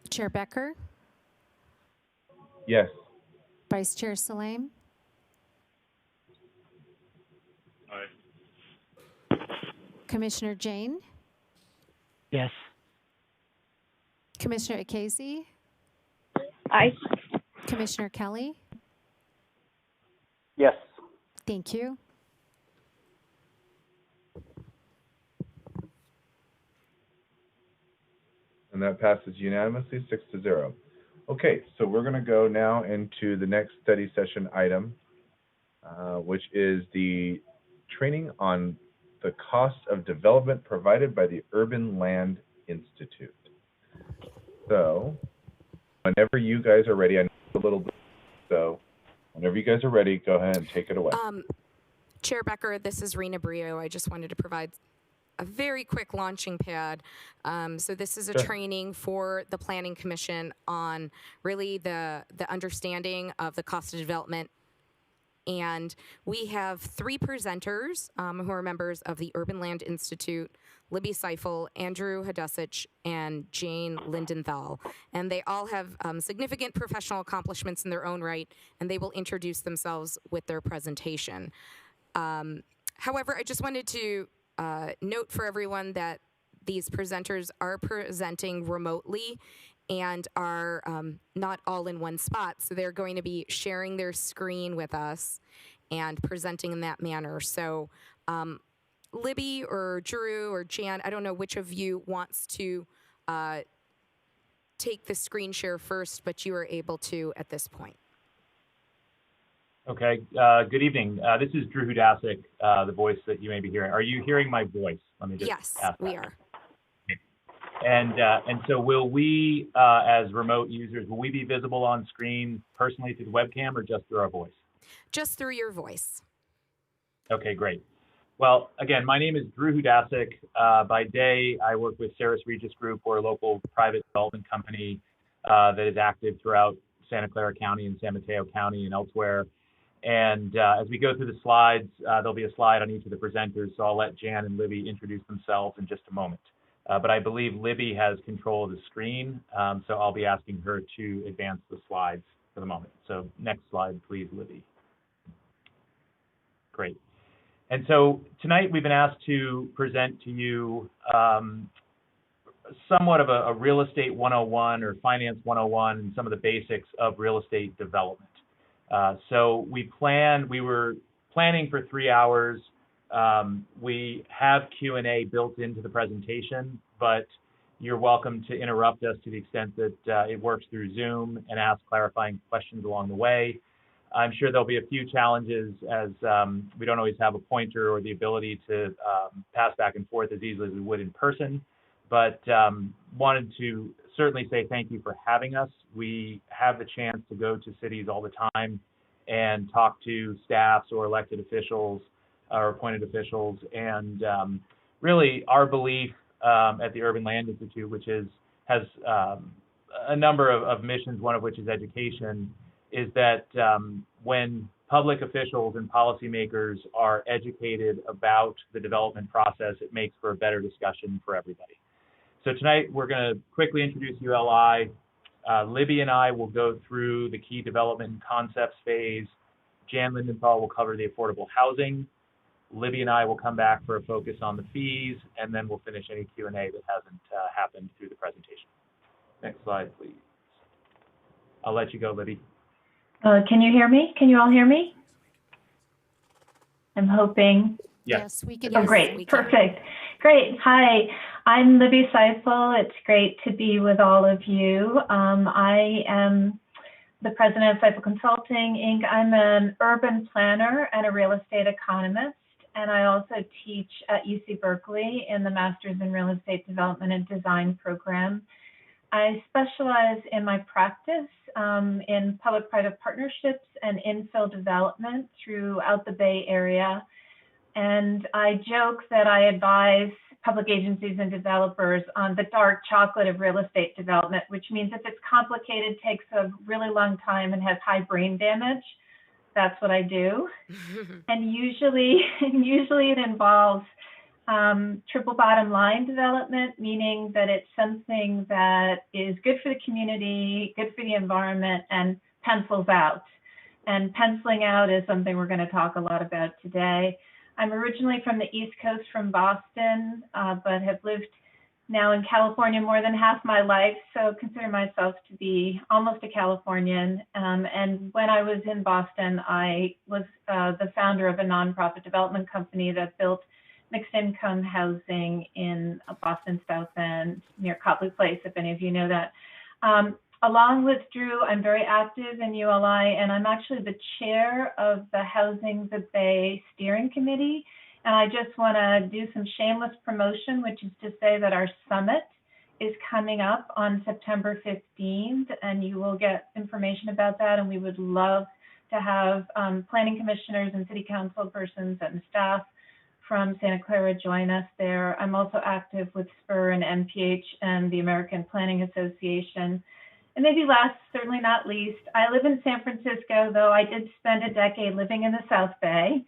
Chair Becker,
Yes.
Vice Chair Salame,
Aye.
Commissioner Jane,
Yes.
Commissioner Ikezi,
Aye.
Commissioner Kelly.
Yes.
Thank you.
And that passes unanimously, 6-0. Okay, so we're going to go now into the next study session item. which is the training on the cost of development provided by the Urban Land Institute. So whenever you guys are ready, I know a little bit, so whenever you guys are ready, go ahead and take it away.
Chair Becker, this is Rena Brio. I just wanted to provide a very quick launching pad. So this is a training for the Planning Commission on really the understanding of the cost of development. And we have 3 presenters who are members of the Urban Land Institute, Libby Seifel, Andrew Hadusich, and Jane Lindenthal. And they all have significant professional accomplishments in their own right, and they will introduce themselves with their presentation. However, I just wanted to note for everyone that these presenters are presenting remotely and are not all in one spot. So they're going to be sharing their screen with us and presenting in that manner. So Libby or Drew or Jan, I don't know which of you wants to take the screen share first, but you are able to at this point.
Okay, good evening. This is Drew Hudasic, the voice that you may be hearing. Are you hearing my voice? Let me just
Yes,
ask
we
that.
are.
And so will we, as remote users, will we be visible on screen personally through the webcam or just through our voice?
Just through your voice.
Okay, great. Well, again, my name is Drew Hudasic. By day, I work with Saris Regis Group, or a local private development company that is active throughout Santa Clara County and San Mateo County and elsewhere. And as we go through the slides, there'll be a slide on each of the presenters, so I'll let Jan and Libby introduce themselves in just a moment. But I believe Libby has control of the screen, so I'll be asking her to advance the slides for the moment. So next slide, please, Libby. Great. And so tonight we've been asked to present to you somewhat of a real estate 101 or finance 101 and some of the basics of real estate development. So we were planning for 3 hours. We have Q&A built into the presentation, but you're welcome to interrupt us to the extent that it works through Zoom and ask clarifying questions along the way. I'm sure there'll be a few challenges as we don't always have a pointer or the ability to pass back and forth as easily as we would in person, but wanted to certainly say thank you for having us. We have the chance to go to cities all the time and talk to staffs or elected officials or appointed officials. And really our belief at the Urban Land Institute, which has a number of missions, one of which is education, is that when public officials and policymakers are educated about the development process, it makes for a better discussion for everybody. So tonight we're going to quickly introduce ULI. Libby and I will go through the key development and concepts phase. Jan Lindenthal will cover the affordable housing. Libby and I will come back for a focus on the fees, and then we'll finish any Q&A that hasn't happened through the presentation. Next slide, please. I'll let you go, Libby.
Can you hear me? Can you all hear me? I'm hoping.
Yes, we can.
Oh, great. Perfect. Great. Hi, I'm Libby Seifel. It's great to be with all of you. I am the president of Seifel Consulting, Inc. I'm an urban planner and a real estate economist, and I also teach at UC Berkeley in the Masters in Real Estate Development and Design program. I specialize in my practice in public-private partnerships and infill development throughout the Bay Area. And I joke that I advise public agencies and developers on the dark chocolate of real estate development, which means if it's complicated, takes a really long time and has high brain damage, that's what I do. And usually it involves triple bottom line development, meaning that it's something that is good for the community, good for the environment, and pencils out. And penciling out is something we're going to talk a lot about today. I'm originally from the East Coast, from Boston, but have lived now in California more than half my life, so consider myself to be almost a Californian. And when I was in Boston, I was the founder of a nonprofit development company that built mixed income housing in Boston South End near Copley Place, if any of you know that. along with Drew, I'm very active in ULI, and I'm actually the chair of the Housing the Bay Steering Committee. And I just want to do some shameless promotion, which is to say that our summit is coming up on September 15th, and you will get information about that. And we would love to have planning commissioners and city council persons and staff from Santa Clara join us there. I'm also active with SPUR and MPH and the American Planning Association. And maybe last, certainly not least, I live in San Francisco, though I did spend a decade living in the South Bay.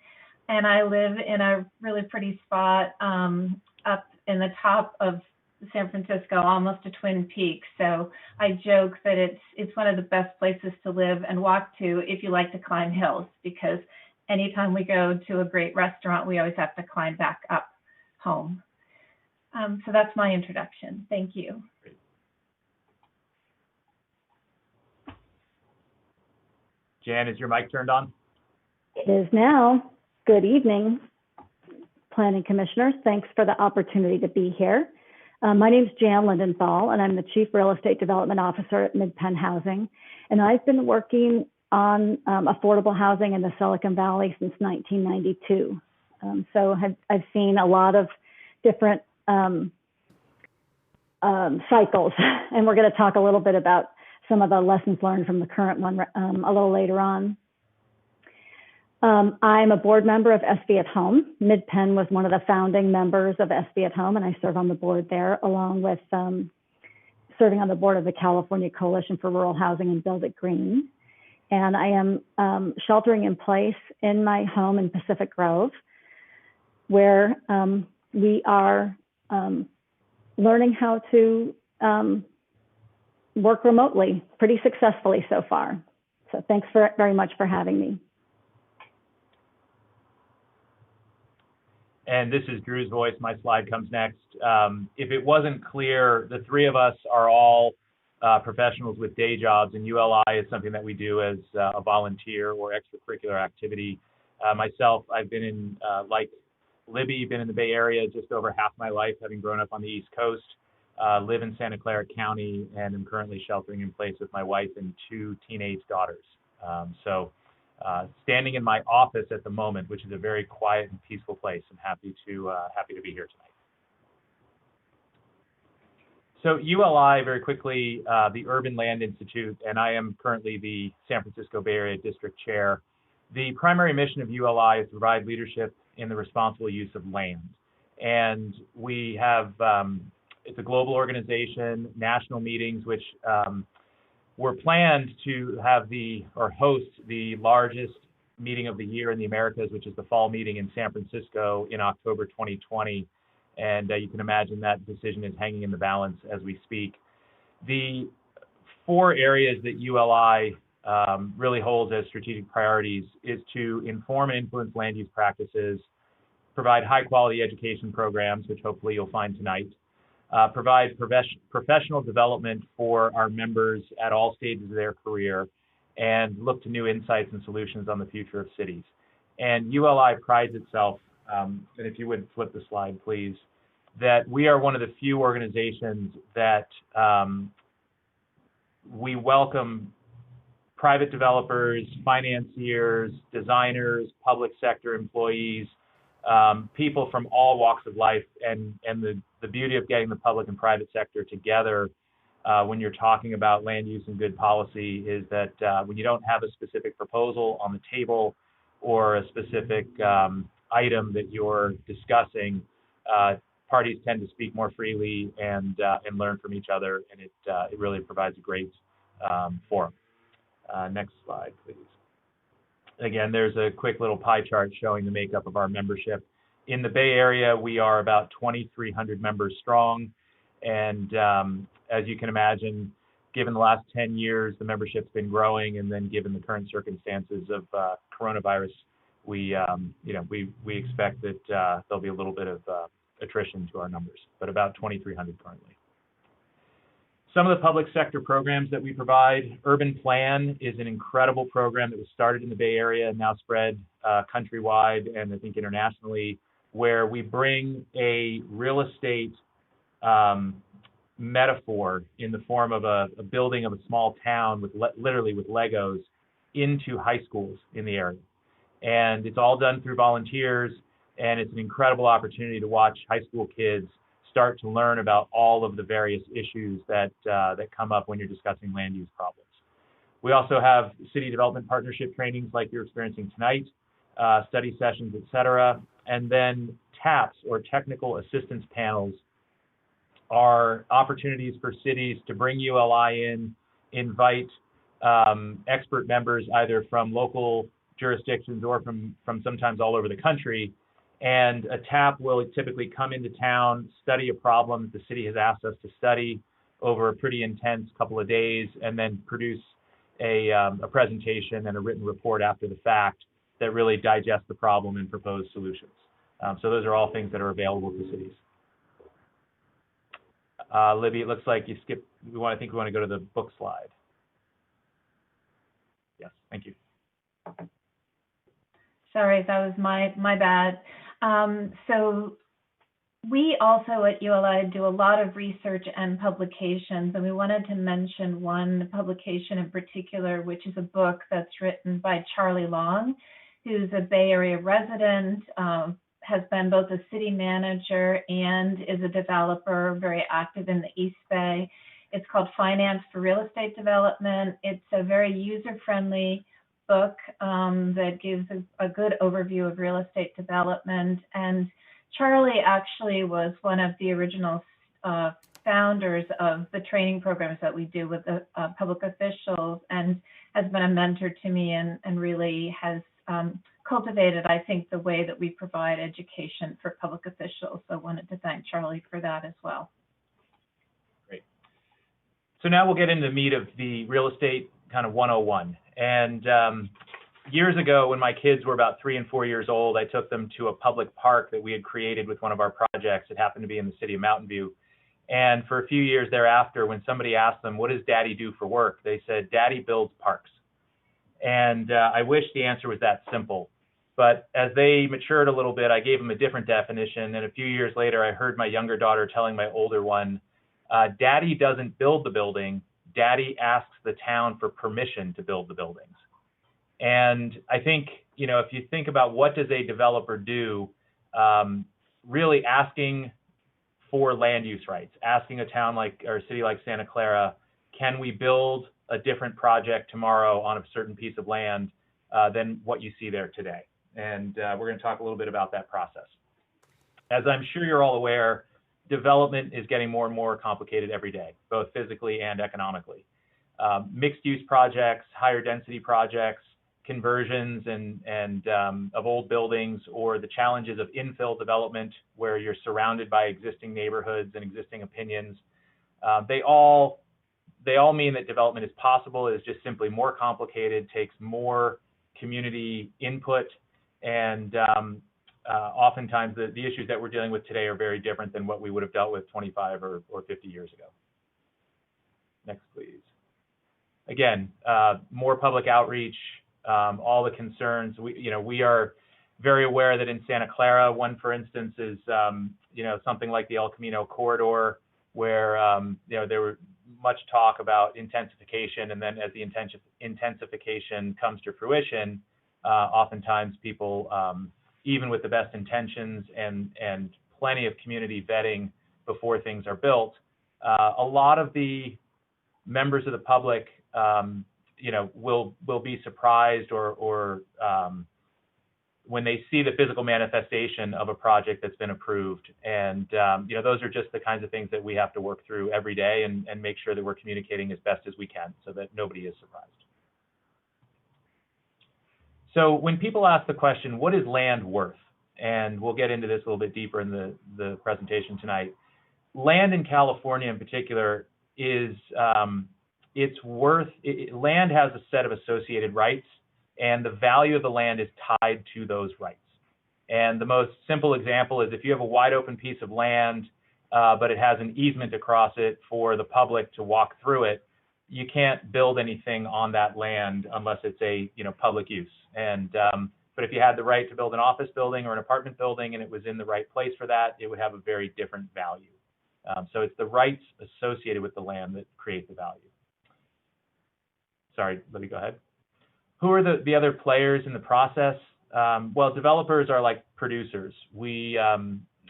And I live in a really pretty spot up in the top of San Francisco, almost to Twin Peaks. So I joke that it's one of the best places to live and walk to if you like to climb hills, because anytime we go to a great restaurant, we always have to climb back up home. So that's my introduction. Thank you.
Great. Jan, is your mic turned on?
It is now. Good evening, Planning Commissioners. Thanks for the opportunity to be here. My name is Jan Lindenthal, and I'm the Chief Real Estate Development Officer at Mid-Penn Housing. And I've been working on affordable housing in the Silicon Valley since 1992. So I've seen a lot of different cycles, and we're going to talk a little bit about some of the lessons learned from the current one a little later on. I'm a board member of SB at Home. Mid-Penn was one of the founding members of SB at Home, and I serve on the board there, along with serving on the board of the California Coalition for Rural Housing and Build It Green. And I am sheltering in place in my home in Pacific Grove, where we are learning how to work remotely pretty successfully so far. So thanks very much for having me.
And this is Drew's voice. My slide comes next. If it wasn't clear, the three of us are all professionals with day jobs, and ULI is something that we do as a volunteer or extracurricular activity. Myself, I've been in, like Libby, been in the Bay Area just over half my life, having grown up on the East Coast, live in Santa Clara County, and am currently sheltering in place with my wife and two teenage daughters. Standing in my office at the moment, which is a very quiet and peaceful place. I'm happy to be here tonight. So ULI, very quickly, the Urban Land Institute, and I am currently the San Francisco Bay Area District Chair. The primary mission of ULI is to provide leadership in the responsible use of land. And we have, it's a global organization, national meetings, which we're planned to have host the largest meeting of the year in the Americas, which is the fall meeting in San Francisco in October 2020. And you can imagine that decision is hanging in the balance as we speak. The four areas that ULI really holds as strategic priorities is to inform and influence land use practices, provide high quality education programs, which hopefully you'll find tonight, provide professional development for our members at all stages of their career, and look to new insights and solutions on the future of cities. And ULI prides itself, and if you would flip the slide, please, that we are one of the few organizations that we welcome private developers, financiers, designers, public sector employees, people from all walks of life, and the beauty of getting the public and private sector together when you're talking about land use and good policy is that when you don't have a specific proposal on the table or a specific item that you're discussing, parties tend to speak more freely and learn from each other, and it really provides a great forum. Next slide, please. Again, there's a quick little pie chart showing the makeup of our membership. In the Bay Area, we are about 2,300 members strong. And as you can imagine, given the last 10 years, the membership's been growing. And then given the current circumstances of coronavirus, we expect that there'll be a little bit of attrition to our numbers, but about 2,300 currently. Some of the public sector programs that we provide, Urban Plan is an incredible program that was started in the Bay Area and now spread countrywide and I think internationally, where we bring a real estate metaphor in the form of a building of a small town with literally with Legos into high schools in the area. And it's all done through volunteers, and it's an incredible opportunity to watch high school kids start to learn about all of the various issues that come up when you're discussing land use problems. We also have city development partnership trainings like you're experiencing tonight, study sessions, et cetera. And then TAPs, or technical assistance panels, are opportunities for cities to bring ULI in, invite expert members either from local jurisdictions or from sometimes all over the country. And a TAP will typically come into town, study a problem the city has asked us to study over a pretty intense couple of days, and then produce a presentation and a written report after the fact that really digests the problem and propose solutions. So those are all things that are available to cities. Libby, it looks like you skipped. I think we want to go to the book slide. Yes, thank you.
Sorry, that was my bad. So we also at ULI do a lot of research and publications, and we wanted to mention one publication in particular, which is a book that's written by Charlie Long, who's a Bay Area resident, has been both a city manager and is a developer, very active in the East Bay. It's called Finance for Real Estate Development. It's a very user-friendly book that gives a good overview of real estate development. And Charlie actually was one of the original founders of the training programs that we do with the public officials, and has been a mentor to me and really has cultivated, I think, the way that we provide education for public officials. So I wanted to thank Charlie for that as well.
Great. So now we'll get into the meat of the real estate kind of 101. And years ago, when my kids were about 3 and 4 years old, I took them to a public park that we had created with one of our projects. It happened to be in the city of Mountain View. And for a few years thereafter, when somebody asked them, what does Daddy do for work? They said, Daddy builds parks. And I wish the answer was that simple. But as they matured a little bit, I gave them a different definition. And a few years later, I heard my younger daughter telling my older one, Daddy doesn't build the building. Daddy asks the town for permission to build the buildings. And I think, you know, if you think about what does a developer do, really asking for land use rights, asking a town like, or a city like Santa Clara, can we build a different project tomorrow on a certain piece of land than what you see there today? And we're going to talk a little bit about that process. As I'm sure you're all aware, development is getting more and more complicated every day, both physically and economically. Mixed use projects, higher density projects, conversions and of old buildings, or the challenges of infill development where you're surrounded by existing neighborhoods and existing opinions. They all mean that development is possible. It is just simply more complicated, takes more community input, and oftentimes the issues that we're dealing with today are very different than what we would have dealt with 25 or 50 years ago. Next, please. Again, more public outreach, all the concerns. We are very aware that in Santa Clara, one, for instance, is something like the El Camino corridor, where there were much talk about intensification, and then as the intensification comes to fruition, oftentimes people, even with the best intentions and plenty of community vetting before things are built, a lot of the members of the public, will be surprised or when they see the physical manifestation of a project that's been approved. And, those are just the kinds of things that we have to work through every day and make sure that we're communicating as best as we can so that nobody is surprised. So when people ask the question, what is land worth? And we'll get into this a little bit deeper in the presentation tonight. Land in California in particular is, it's worth, land has a set of associated rights, and the value of the land is tied to those rights. And the most simple example is if you have a wide open piece of land, but it has an easement across it for the public to walk through it, you can't build anything on that land unless it's a public use. And but if you had the right to build an office building or an apartment building and it was in the right place for that, it would have a very different value. So it's the rights associated with the land that create the value. Sorry, let me go ahead. Who are the other players in the process? Well, developers are like producers. We,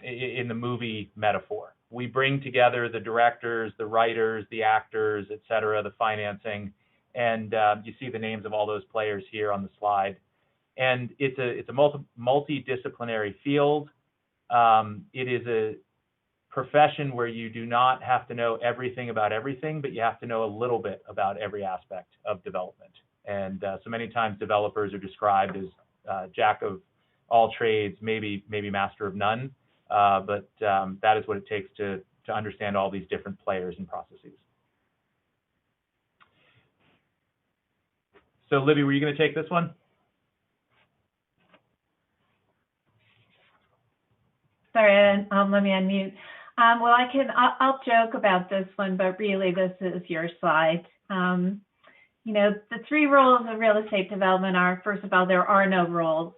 in the movie metaphor, we bring together the directors, the writers, the actors, et cetera, the financing, and you see the names of all those players here on the slide. And it's a multidisciplinary field. It is a profession where you do not have to know everything about everything, but you have to know a little bit about every aspect of development. And so many times developers are described as jack of all trades, maybe master of none, but that is what it takes to understand all these different players and processes. So Libby, were you going to take this one?
Sorry, let me unmute. Well, I'll joke about this one, but really this is your slide. You know, the 3 rules of real estate development are, first of all, there are no rules,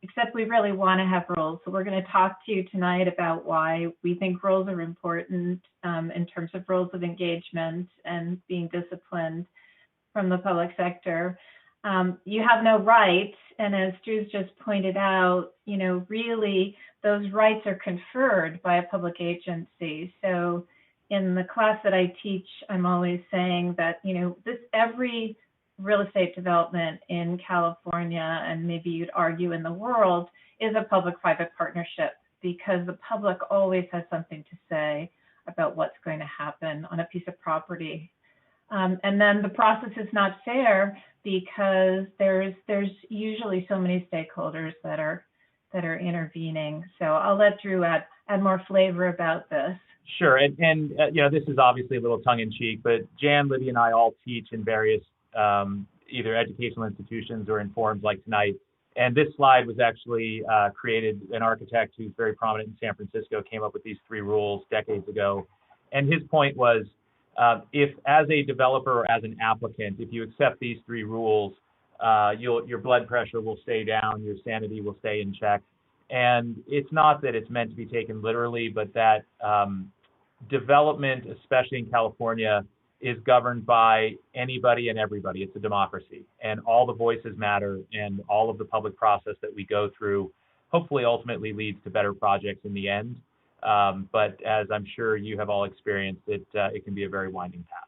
except we really want to have rules. So we're going to talk to you tonight about why we think rules are important in terms of rules of engagement and being disciplined from the public sector. You have no rights, and as Drew's just pointed out, you know, really those rights are conferred by a public agency. So in the class that I teach, I'm always saying that, you know, every real estate development in California, and maybe you'd argue in the world, is a public-private partnership, because the public always has something to say about what's going to happen on a piece of property. And then the process is not fair because there's usually so many stakeholders that are intervening. So I'll let Drew add more flavor about this.
Sure, and you know, this is obviously a little tongue-in-cheek, but Jan, Libby, and I all teach in various either educational institutions or in forums like tonight. And this slide was actually created, an architect who's very prominent in San Francisco came up with these 3 rules decades ago. And his point was, if as a developer or as an applicant, if you accept these 3 rules, your blood pressure will stay down, your sanity will stay in check. And it's not that it's meant to be taken literally, but that development, especially in California, is governed by anybody and everybody. It's a democracy, and all the voices matter, and all of the public process that we go through hopefully ultimately leads to better projects in the end. But as I'm sure you have all experienced, it can be a very winding path.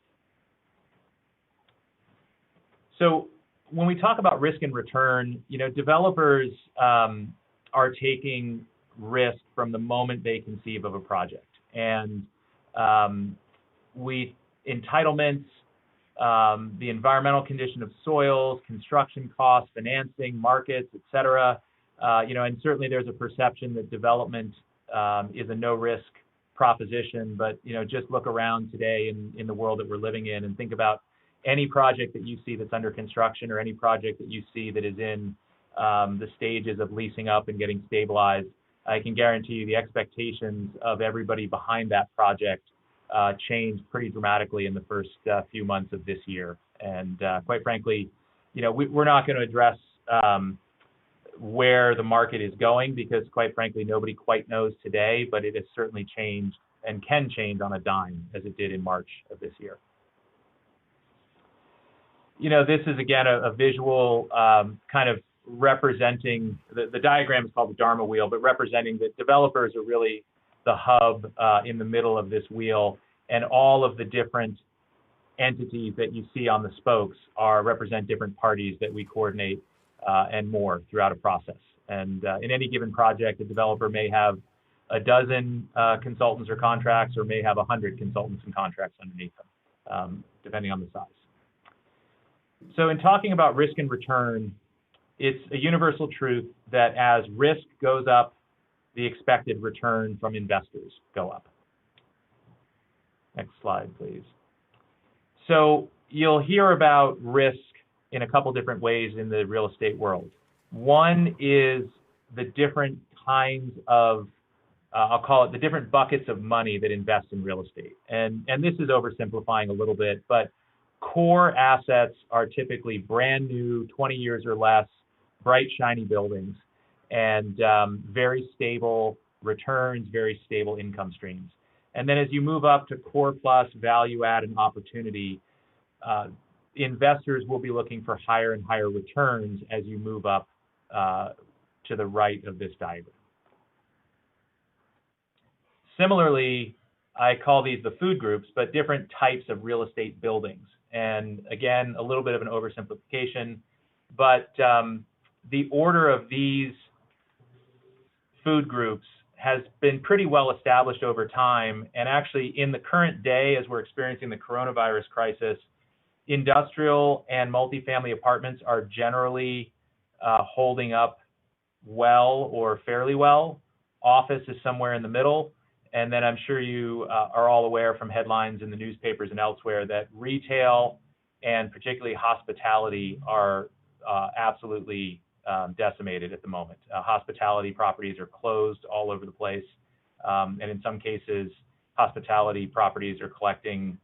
So when we talk about risk and return, you know, developers are taking risk from the moment they conceive of a project. And entitlements, the environmental condition of soils, construction costs, financing, markets, et cetera. You know, and certainly there's a perception that development is a no-risk proposition, but, you know, just look around today in the world that we're living in and think about any project that you see that's under construction or any project that you see that is in the stages of leasing up and getting stabilized. I can guarantee you the expectations of everybody behind that project changed pretty dramatically in the first few months of this year. And quite frankly, you know, we're not going to address where the market is going because quite frankly, nobody quite knows today, but it has certainly changed and can change on a dime as it did in March of this year. You know, this is again a visual kind of representing, the diagram is called the Dharma wheel, but representing that developers are really the hub in the middle of this wheel, and all of the different entities that you see on the spokes represent different parties that we coordinate and more throughout a process. And in any given project, a developer may have a dozen consultants or contracts, or may have 100 consultants and contracts underneath them, depending on the size. So in talking about risk and return, it's a universal truth that as risk goes up, the expected return from investors go up. Next slide, please. So you'll hear about risk in a couple different ways in the real estate world. One is the different kinds of, I'll call it the different buckets of money that invest in real estate. And this is oversimplifying a little bit, but core assets are typically brand new, 20 years or less, bright, shiny buildings, and very stable returns, very stable income streams. And then as you move up to core plus, value add, and opportunity, investors will be looking for higher and higher returns as you move up to the right of this diagram. Similarly, I call these the food groups, but different types of real estate buildings. And again, a little bit of an oversimplification, but the order of these food groups has been pretty well established over time. And actually, in the current day, as we're experiencing the coronavirus crisis, industrial and multifamily apartments are generally holding up well or fairly well. Office is somewhere in the middle. And then I'm sure you are all aware from headlines in the newspapers and elsewhere that retail and particularly hospitality are absolutely decimated at the moment. Hospitality properties are closed all over the place. And in some cases, hospitality properties are collecting,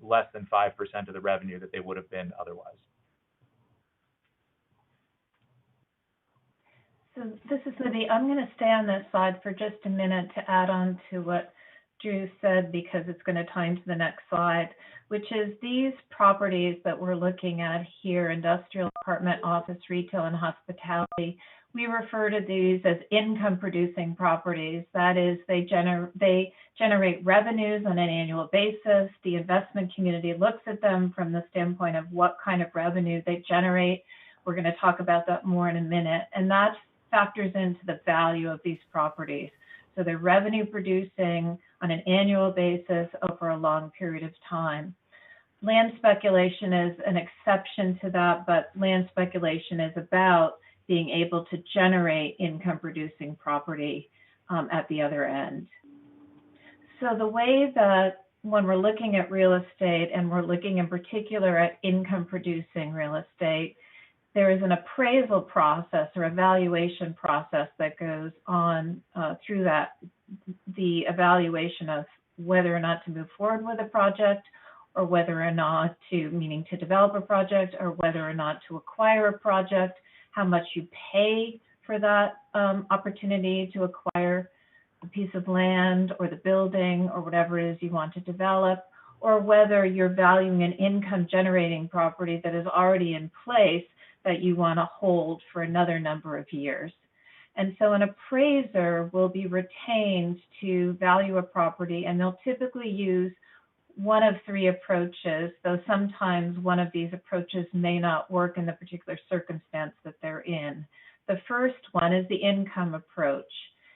less than 5% of the revenue that they would have been otherwise.
So this is Libby. I'm going to stay on this slide for just a minute to add on to what Drew said, because it's going to tie into the next slide, which is these properties that we're looking at here, industrial, apartment, office, retail, and hospitality, we refer to these as income producing properties. That is, they generate revenues on an annual basis. The investment community looks at them from the standpoint of what kind of revenue they generate. We're going to talk about that more in a minute. And that factors into the value of these properties. So they're revenue producing on an annual basis over a long period of time. Land speculation is an exception to that, but land speculation is about being able to generate income producing property at the other end. So the way that when we're looking at real estate, and we're looking in particular at income producing real estate, there is an appraisal process or evaluation process that goes on through that, the evaluation of whether or not to move forward with a project, or whether or not to, meaning to develop a project, or whether or not to acquire a project, how much you pay for that opportunity to acquire a piece of land or the building or whatever it is you want to develop, or whether you're valuing an income generating property that is already in place that you want to hold for another number of years. And so an appraiser will be retained to value a property, and they'll typically use one of three approaches, though sometimes one of these approaches may not work in the particular circumstance that they're in. The first one is the income approach,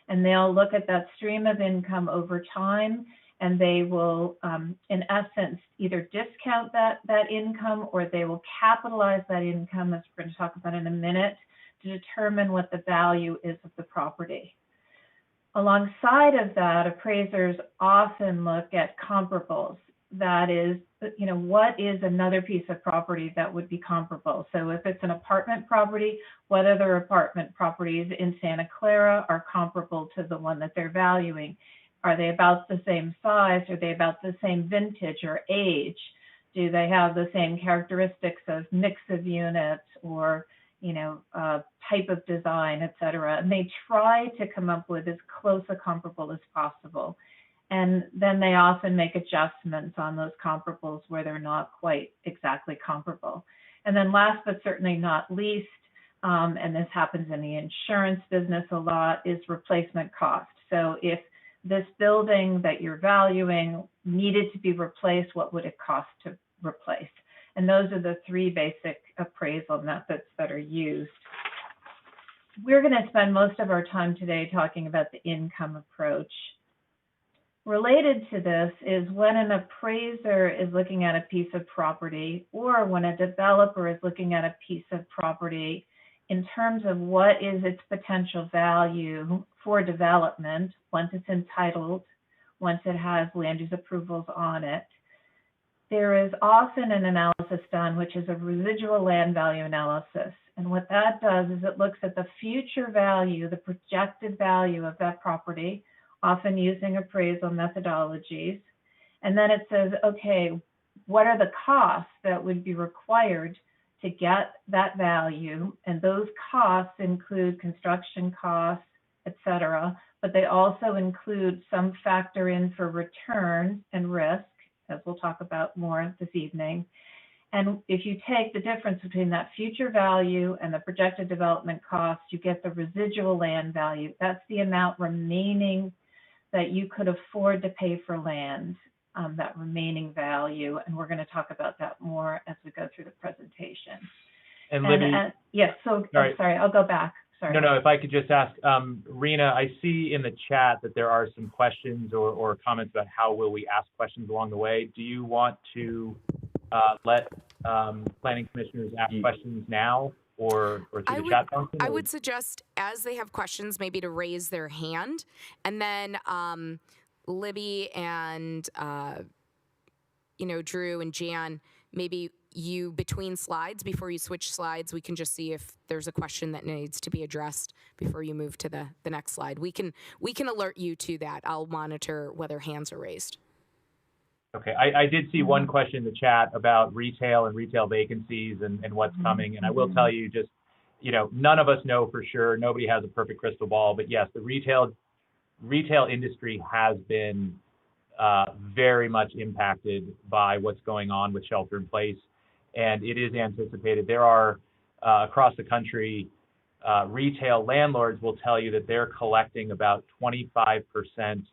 and they'll look at that stream of income over time, and they will, in essence, either discount that income, or they will capitalize that income, as we're going to talk about in a minute, to determine what the value is of the property. Alongside of that, appraisers often look at comparables. That is, what is another piece of property that would be comparable? So if it's an apartment property, what other apartment properties in Santa Clara are comparable to the one that they're valuing? Are they about the same size? Are they about the same vintage or age? Do they have the same characteristics of mix of units or, type of design, et cetera? And they try to come up with as close a comparable as possible. And then they often make adjustments on those comparables where they're not quite exactly comparable. And then last but certainly not least, and this happens in the insurance business a lot, is replacement cost. So if this building that you're valuing needed to be replaced, what would it cost to replace? And those are the three basic appraisal methods that are used. We're going to spend most of our time today talking about the income approach. Related to this is when an appraiser is looking at a piece of property, or when a developer is looking at a piece of property in terms of what is its potential value for development once it's entitled, once it has land use approvals on it. There is often an analysis done, which is a residual land value analysis. And what that does is it looks at the future value, the projected value of that property, often using appraisal methodologies. And then it says, okay, what are the costs that would be required to get that value? And those costs include construction costs, et cetera, but they also include some factor in for return and risk, as we'll talk about more this evening. And if you take the difference between that future value and the projected development cost, you get the residual land value. That's the amount remaining that you could afford to pay for land, that remaining value. And we're going to talk about that more as we go through the presentation.
And Libby,
yes, so sorry, I'll go back. Sorry.
No, if I could just ask, Rena, I see in the chat that there are some questions or comments about how will we ask questions along the way. Do you want to let planning commissioners ask questions now or through the chat function?
I would suggest, as they have questions, maybe to raise their hand, and then Libby and Drew and Jan, maybe you between slides, before you switch slides, we can just see if there's a question that needs to be addressed before you move to the next slide. We can alert you to that. I'll monitor whether hands are raised.
Okay, I did see one question in the chat about retail and retail vacancies and what's coming. And I will tell you just, none of us know for sure. Nobody has a perfect crystal ball. But yes, the retail industry has been very much impacted by what's going on with shelter in place. And it is anticipated. There are, across the country, retail landlords will tell you that they're collecting about 25%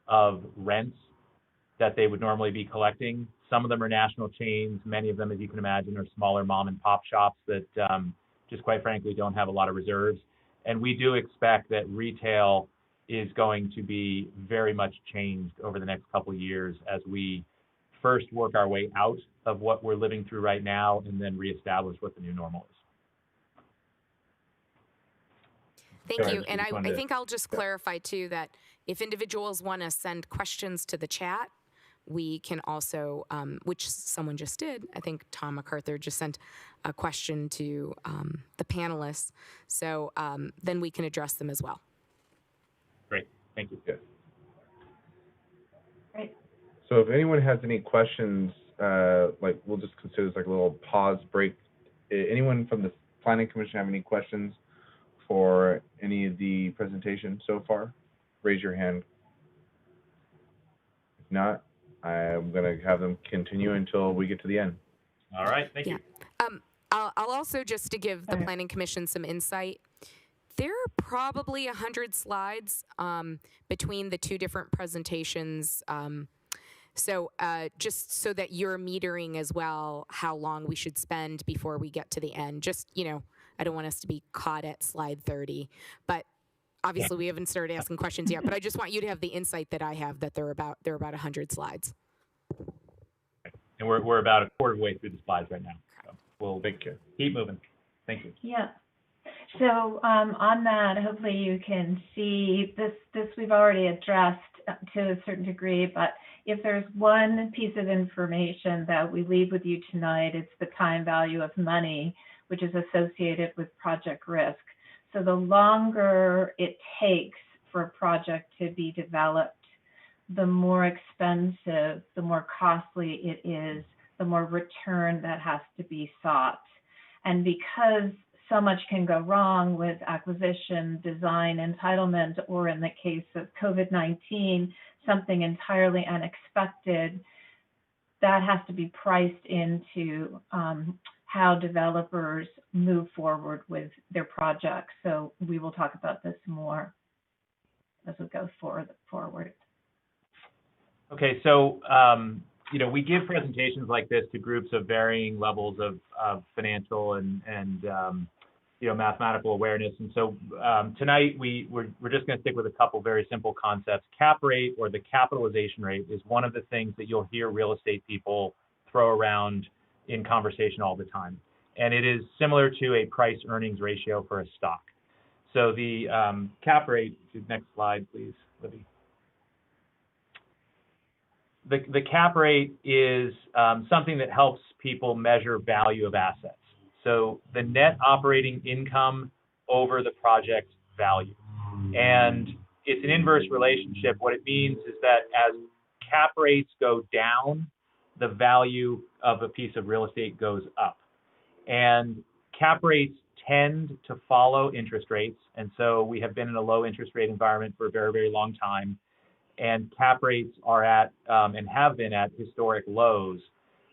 of rents that they would normally be collecting. Some of them are national chains. Many of them, as you can imagine, are smaller mom and pop shops that just quite frankly don't have a lot of reserves. And we do expect that retail is going to be very much changed over the next couple of years as we first work our way out of what we're living through right now and then reestablish what the new normal is.
Thank you. And I think I'll just clarify too that if individuals want to send questions to the chat, we can also, which someone just did, I think Tom MacArthur just sent a question to the panelists. So then we can address them as well.
Great, thank you.
Yes.
Great.
So if anyone has any questions, we'll just consider this like a little pause break. Anyone from the Planning Commission have any questions for any of the presentations so far? Raise your hand. If not, I'm going to have them continue until we get to the end.
All right, thank you.
I'll also, just to give the Planning Commission some insight, there are probably 100 slides between the two different presentations. So just so that you're metering as well how long we should spend before we get to the end. Just, I don't want us to be caught at slide 30, but obviously we haven't started asking questions yet, but I just want you to have the insight that I have that there are about 100 slides.
And we're about a quarter way through the slides right now. So we'll keep moving. Thank you.
Yeah. So on that, hopefully you can see this we've already addressed to a certain degree, but if there's one piece of information that we leave with you tonight, it's the time value of money, which is associated with project risk. So the longer it takes for a project to be developed, the more expensive, the more costly it is, the more return that has to be sought. And because so much can go wrong with acquisition, design, entitlement, or in the case of COVID-19, something entirely unexpected, that has to be priced into how developers move forward with their projects. So we will talk about this more as we go forward.
Okay, so we give presentations like this to groups of varying levels of financial and mathematical awareness. And so tonight we're just going to stick with a couple very simple concepts. Cap rate, or the capitalization rate, is one of the things that you'll hear real estate people throw around in conversation all the time. And it is similar to a price earnings ratio for a stock. So the cap rate, next slide, please, Libby. The cap rate is something that helps people measure value of assets. So the net operating income over the project value. And it's an inverse relationship. What it means is that as cap rates go down, the value of a piece of real estate goes up. And cap rates tend to follow interest rates. And so we have been in a low interest rate environment for a very, very long time. And cap rates are at, and have been at, historic lows.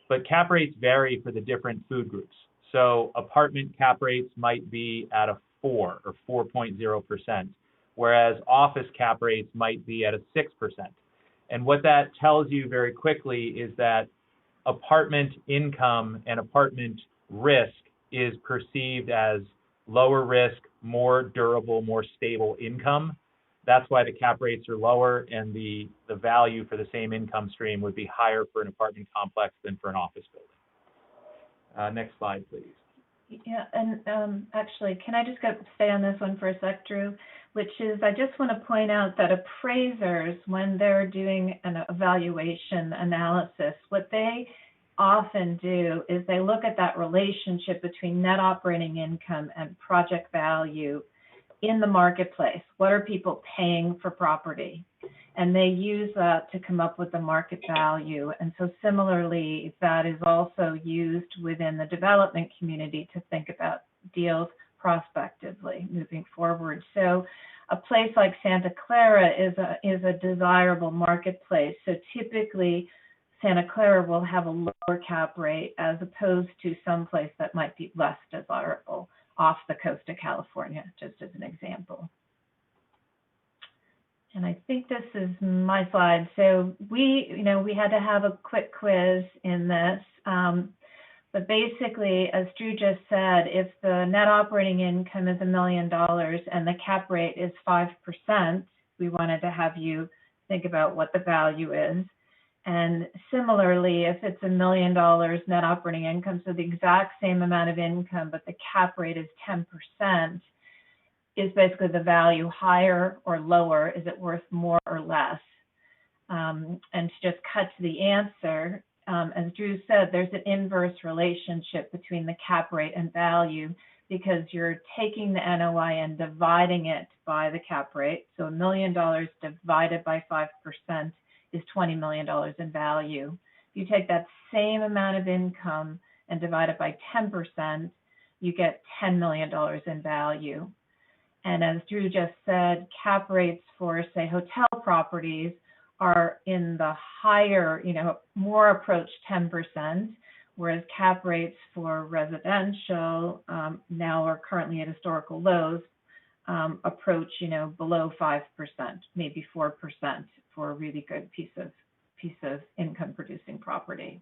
But cap rates vary for the different food groups. So apartment cap rates might be at a 4 or 4.0%, whereas office cap rates might be at a 6%. And what that tells you very quickly is that apartment income and apartment risk is perceived as lower risk, more durable, more stable income. That's why the cap rates are lower, and the value for the same income stream would be higher for an apartment complex than for an office building. Next slide, please.
Yeah, and actually, can I just stay on this one for a sec, Drew? Which is, I just want to point out that appraisers, when they're doing an evaluation analysis, what they often do is they look at that relationship between net operating income and project value in the marketplace. What are people paying for property? And they use that to come up with the market value. And so similarly, that is also used within the development community to think about deals prospectively moving forward. So a place like Santa Clara is a desirable marketplace. So typically, Santa Clara will have a lower cap rate as opposed to some place that might be less desirable off the coast of California, just as an example. And I think this is my slide. So we had to have a quick quiz in this. But basically, as Drew just said, if the net operating income is $1 million and the cap rate is 5%, we wanted to have you think about what the value is. And similarly, if it's $1 million net operating income, so the exact same amount of income, but the cap rate is 10%, is basically the value higher or lower? Is it worth more or less? And to just cut to the answer, as Drew said, there's an inverse relationship between the cap rate and value because you're taking the NOI and dividing it by the cap rate. So $1 million divided by 5% is $20 million in value. If you take that same amount of income and divide it by 10%, you get $10 million in value. And as Drew just said, cap rates for, say, hotel properties are in the higher, more approach 10%, whereas cap rates for residential now are currently at historical lows, approach, below 5%, maybe 4% for a really good piece of income producing property.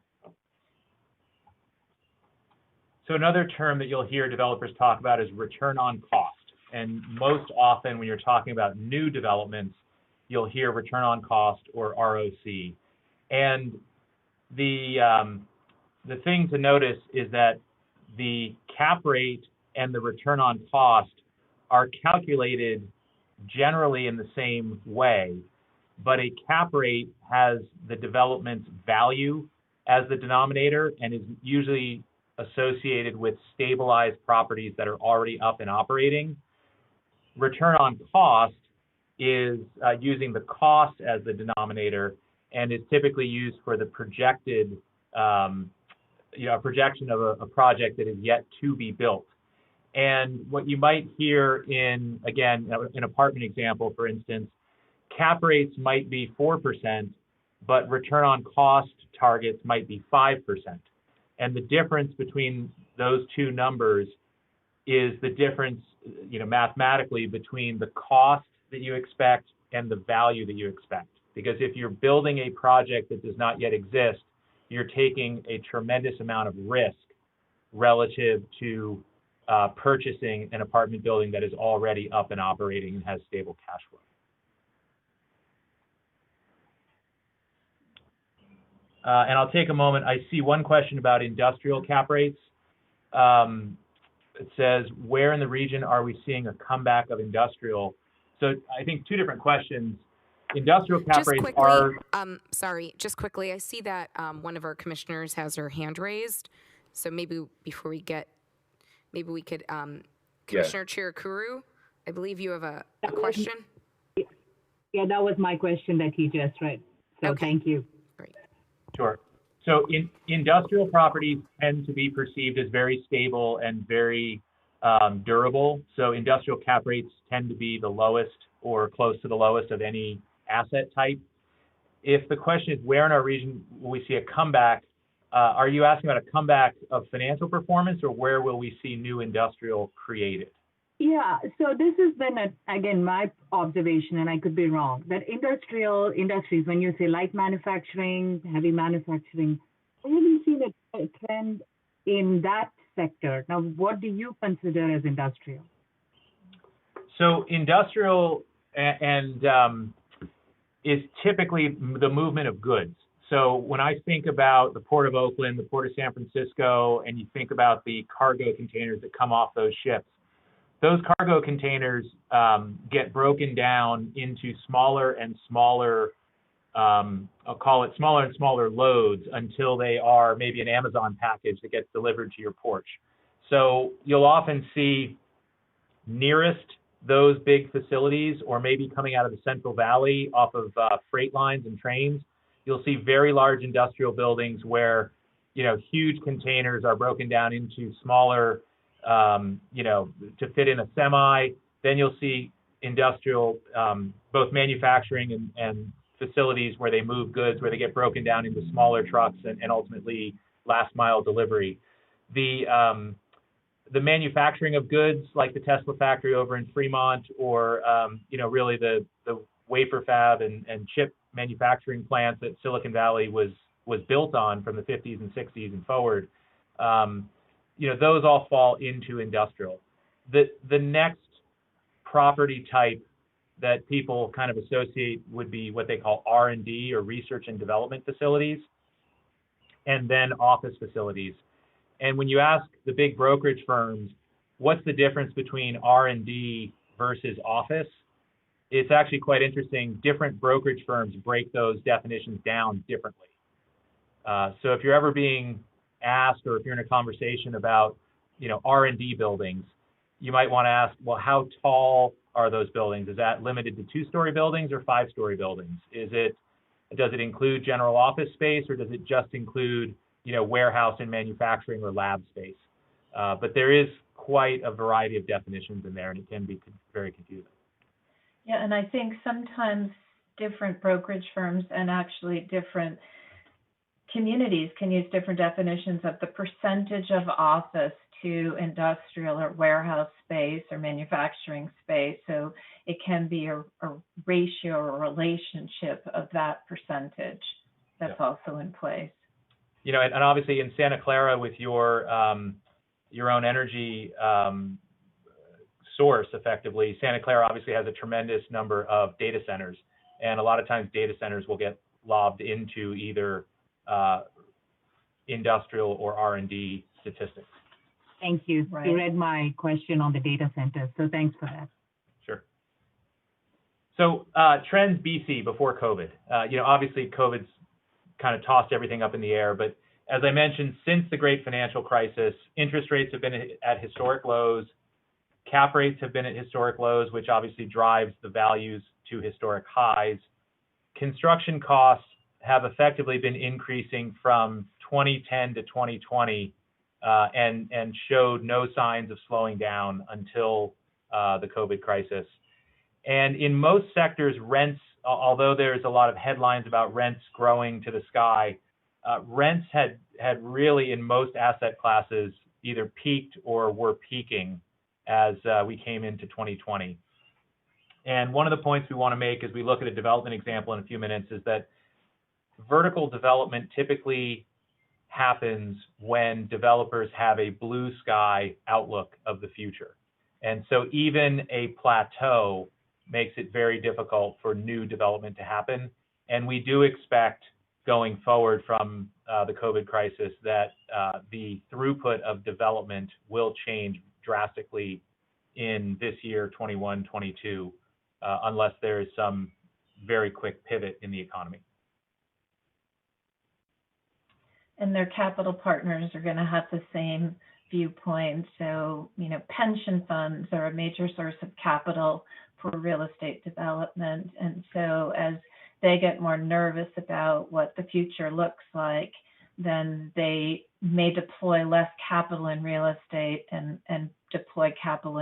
So another term that you'll hear developers talk about is return on cost. And most often when you're talking about new developments, you'll hear return on cost or ROC. And the thing to notice is that the cap rate and the return on cost are calculated generally in the same way, but a cap rate has the development's value as the denominator and is usually associated with stabilized properties that are already up and operating. Return on cost is using the cost as the denominator and is typically used for the projected, projection of a project that is yet to be built. And what you might hear in, again, an apartment example, for instance, cap rates might be 4%, but return on cost targets might be 5%. And the difference between those two numbers is the difference, mathematically between the cost that you expect and the value that you expect. Because if you're building a project that does not yet exist, you're taking a tremendous amount of risk relative to purchasing an apartment building that is already up and operating and has stable cash flow. And I'll take a moment. I see one question about industrial cap rates. It says, where in the region are we seeing a comeback of industrial? So I think two different questions. Industrial cap rates are...
just quickly, I see that one of our commissioners has her hand raised. So maybe before we get, maybe we could, Commissioner Cherukuru, I believe you have a question.
Yeah, that was my question that he just read. So okay. Thank you.
Great.
Sure. So industrial properties tend to be perceived as very stable and very durable. So industrial cap rates tend to be the lowest or close to the lowest of any asset type. If the question is where in our region will we see a comeback, are you asking about a comeback of financial performance, or where will we see new industrial created?
Yeah, so this has been, again, my observation, and I could be wrong, that industrial industries, when you say light manufacturing, heavy manufacturing, I haven't seen a trend in that sector. Now, what do you consider as industrial?
So industrial is typically the movement of goods. So when I think about the Port of Oakland, the Port of San Francisco, and you think about the cargo containers that come off those ships, those cargo containers get broken down into smaller and smaller, I'll call it smaller and smaller loads until they are maybe an Amazon package that gets delivered to your porch. So you'll often see nearest those big facilities, or maybe coming out of the Central Valley off of freight lines and trains, you'll see very large industrial buildings where, huge containers are broken down into smaller, to fit in a semi. Then you'll see industrial, both manufacturing and facilities where they move goods, where they get broken down into smaller trucks and ultimately last mile delivery. The manufacturing of goods, like the Tesla factory over in Fremont, or really the wafer fab and chip manufacturing plants that Silicon Valley was built on from the 50s and 60s and forward. Those all fall into industrial. The next property type that people kind of associate would be what they call R&D, or research and development facilities, and then office facilities. And when you ask the big brokerage firms, what's the difference between R&D versus office? It's actually quite interesting. Different brokerage firms break those definitions down differently. So if you're ever being asked, or if you're in a conversation about, R&D buildings, you might want to ask, well, how tall are those buildings? Is that limited to 2-story buildings or 5-story buildings? Does it include general office space, or does it just include, warehouse and manufacturing or lab space? But there is quite a variety of definitions in there, and it can be very confusing.
Yeah, and I think sometimes different brokerage firms and actually different communities can use different definitions of the percentage of office to industrial or warehouse space or manufacturing space. So it can be a ratio or relationship of that percentage that's also in place.
And obviously in Santa Clara, with your own energy source, effectively, Santa Clara obviously has a tremendous number of data centers, and a lot of times data centers will get lobbed into either industrial or R&D statistics.
Thank you.
Right.
You read my question on the data centers, so thanks for that.
Sure. So trends BC before COVID. Obviously COVID's kind of tossed everything up in the air, but as I mentioned, since the great financial crisis, interest rates have been at historic lows, cap rates have been at historic lows, which obviously drives the values to historic highs. Construction costs have effectively been increasing from 2010 to 2020 and showed no signs of slowing down until the COVID crisis. And in most sectors, rents, although there's a lot of headlines about rents growing to the sky, rents had really in most asset classes either peaked or were peaking as we came into 2020. And one of the points we want to make as we look at a development example in a few minutes is that vertical development typically happens when developers have a blue sky outlook of the future. And so even a plateau makes it very difficult for new development to happen. And we do expect going forward from the COVID crisis that the throughput of development will change drastically in this year, 21, 22, unless there is some very quick pivot in the economy.
And their capital partners are going to have the same viewpoint. So, pension funds are a major source of capital for real estate development. And so as they get more nervous about what the future looks like, then they may deploy less capital in real estate and deploy capital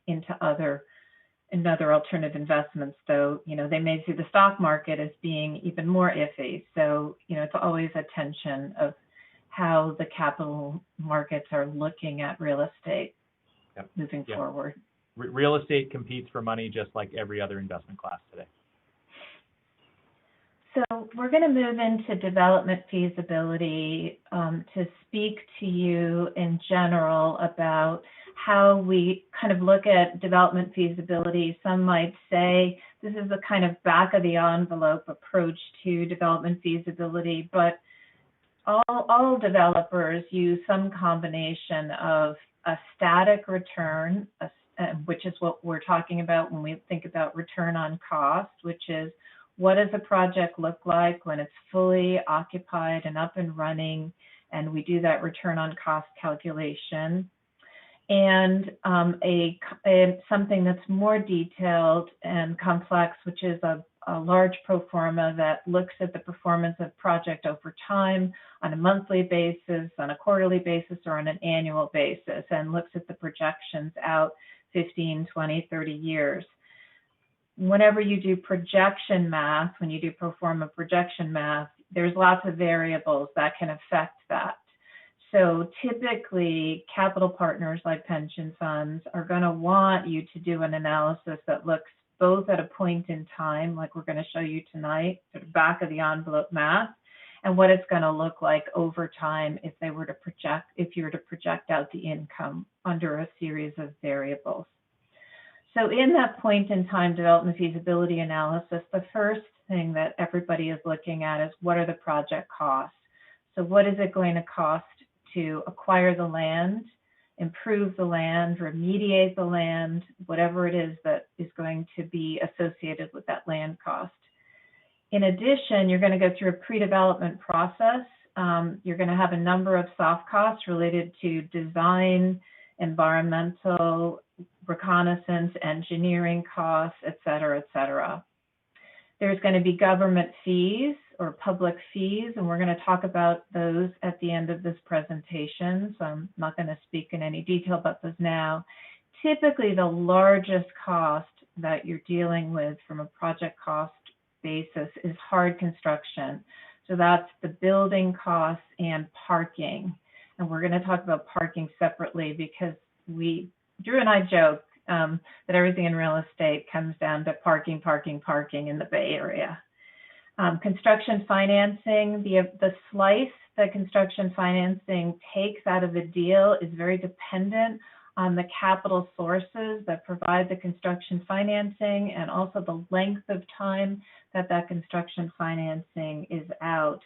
into another alternative investments, though, they may see the stock market as being even more iffy. So, it's always a tension of how the capital markets are looking at real estate moving forward.
Real estate competes for money just like every other investment class today.
So we're going to move into development feasibility to speak to you in general about how we kind of look at development feasibility. Some might say this is a kind of back of the envelope approach to development feasibility, but all developers use some combination of a static return, which is what we're talking about when we think about return on cost, which is what does a project look like when it's fully occupied and up and running, and we do that return on cost calculation. And something that's more detailed and complex, which is a large pro forma that looks at the performance of project over time on a monthly basis, on a quarterly basis, or on an annual basis, and looks at the projections out 15, 20, 30 years. Whenever you do projection math, when you do pro forma projection math, there's lots of variables that can affect that. So typically, capital partners like pension funds are going to want you to do an analysis that looks both at a point in time, like we're going to show you tonight, sort of back of the envelope math, and what it's going to look like over time if you were to project out the income under a series of variables. So in that point in time development feasibility analysis, the first thing that everybody is looking at is what are the project costs? So what is it going to cost to acquire the land, improve the land, remediate the land, whatever it is that is going to be associated with that land cost. In addition, you're going to go through a pre-development process. You're going to have a number of soft costs related to design, environmental, reconnaissance, engineering costs, et cetera, et cetera. There's going to be government fees or public fees, and we're going to talk about those at the end of this presentation, so I'm not going to speak in any detail about those now. Typically, the largest cost that you're dealing with from a project cost basis is hard construction. So that's the building costs and parking. And we're going to talk about parking separately because Drew and I joke that everything in real estate comes down to parking, parking, parking in the Bay Area. Construction financing, the slice that construction financing takes out of the deal is very dependent on the capital sources that provide the construction financing and also the length of time that construction financing is out.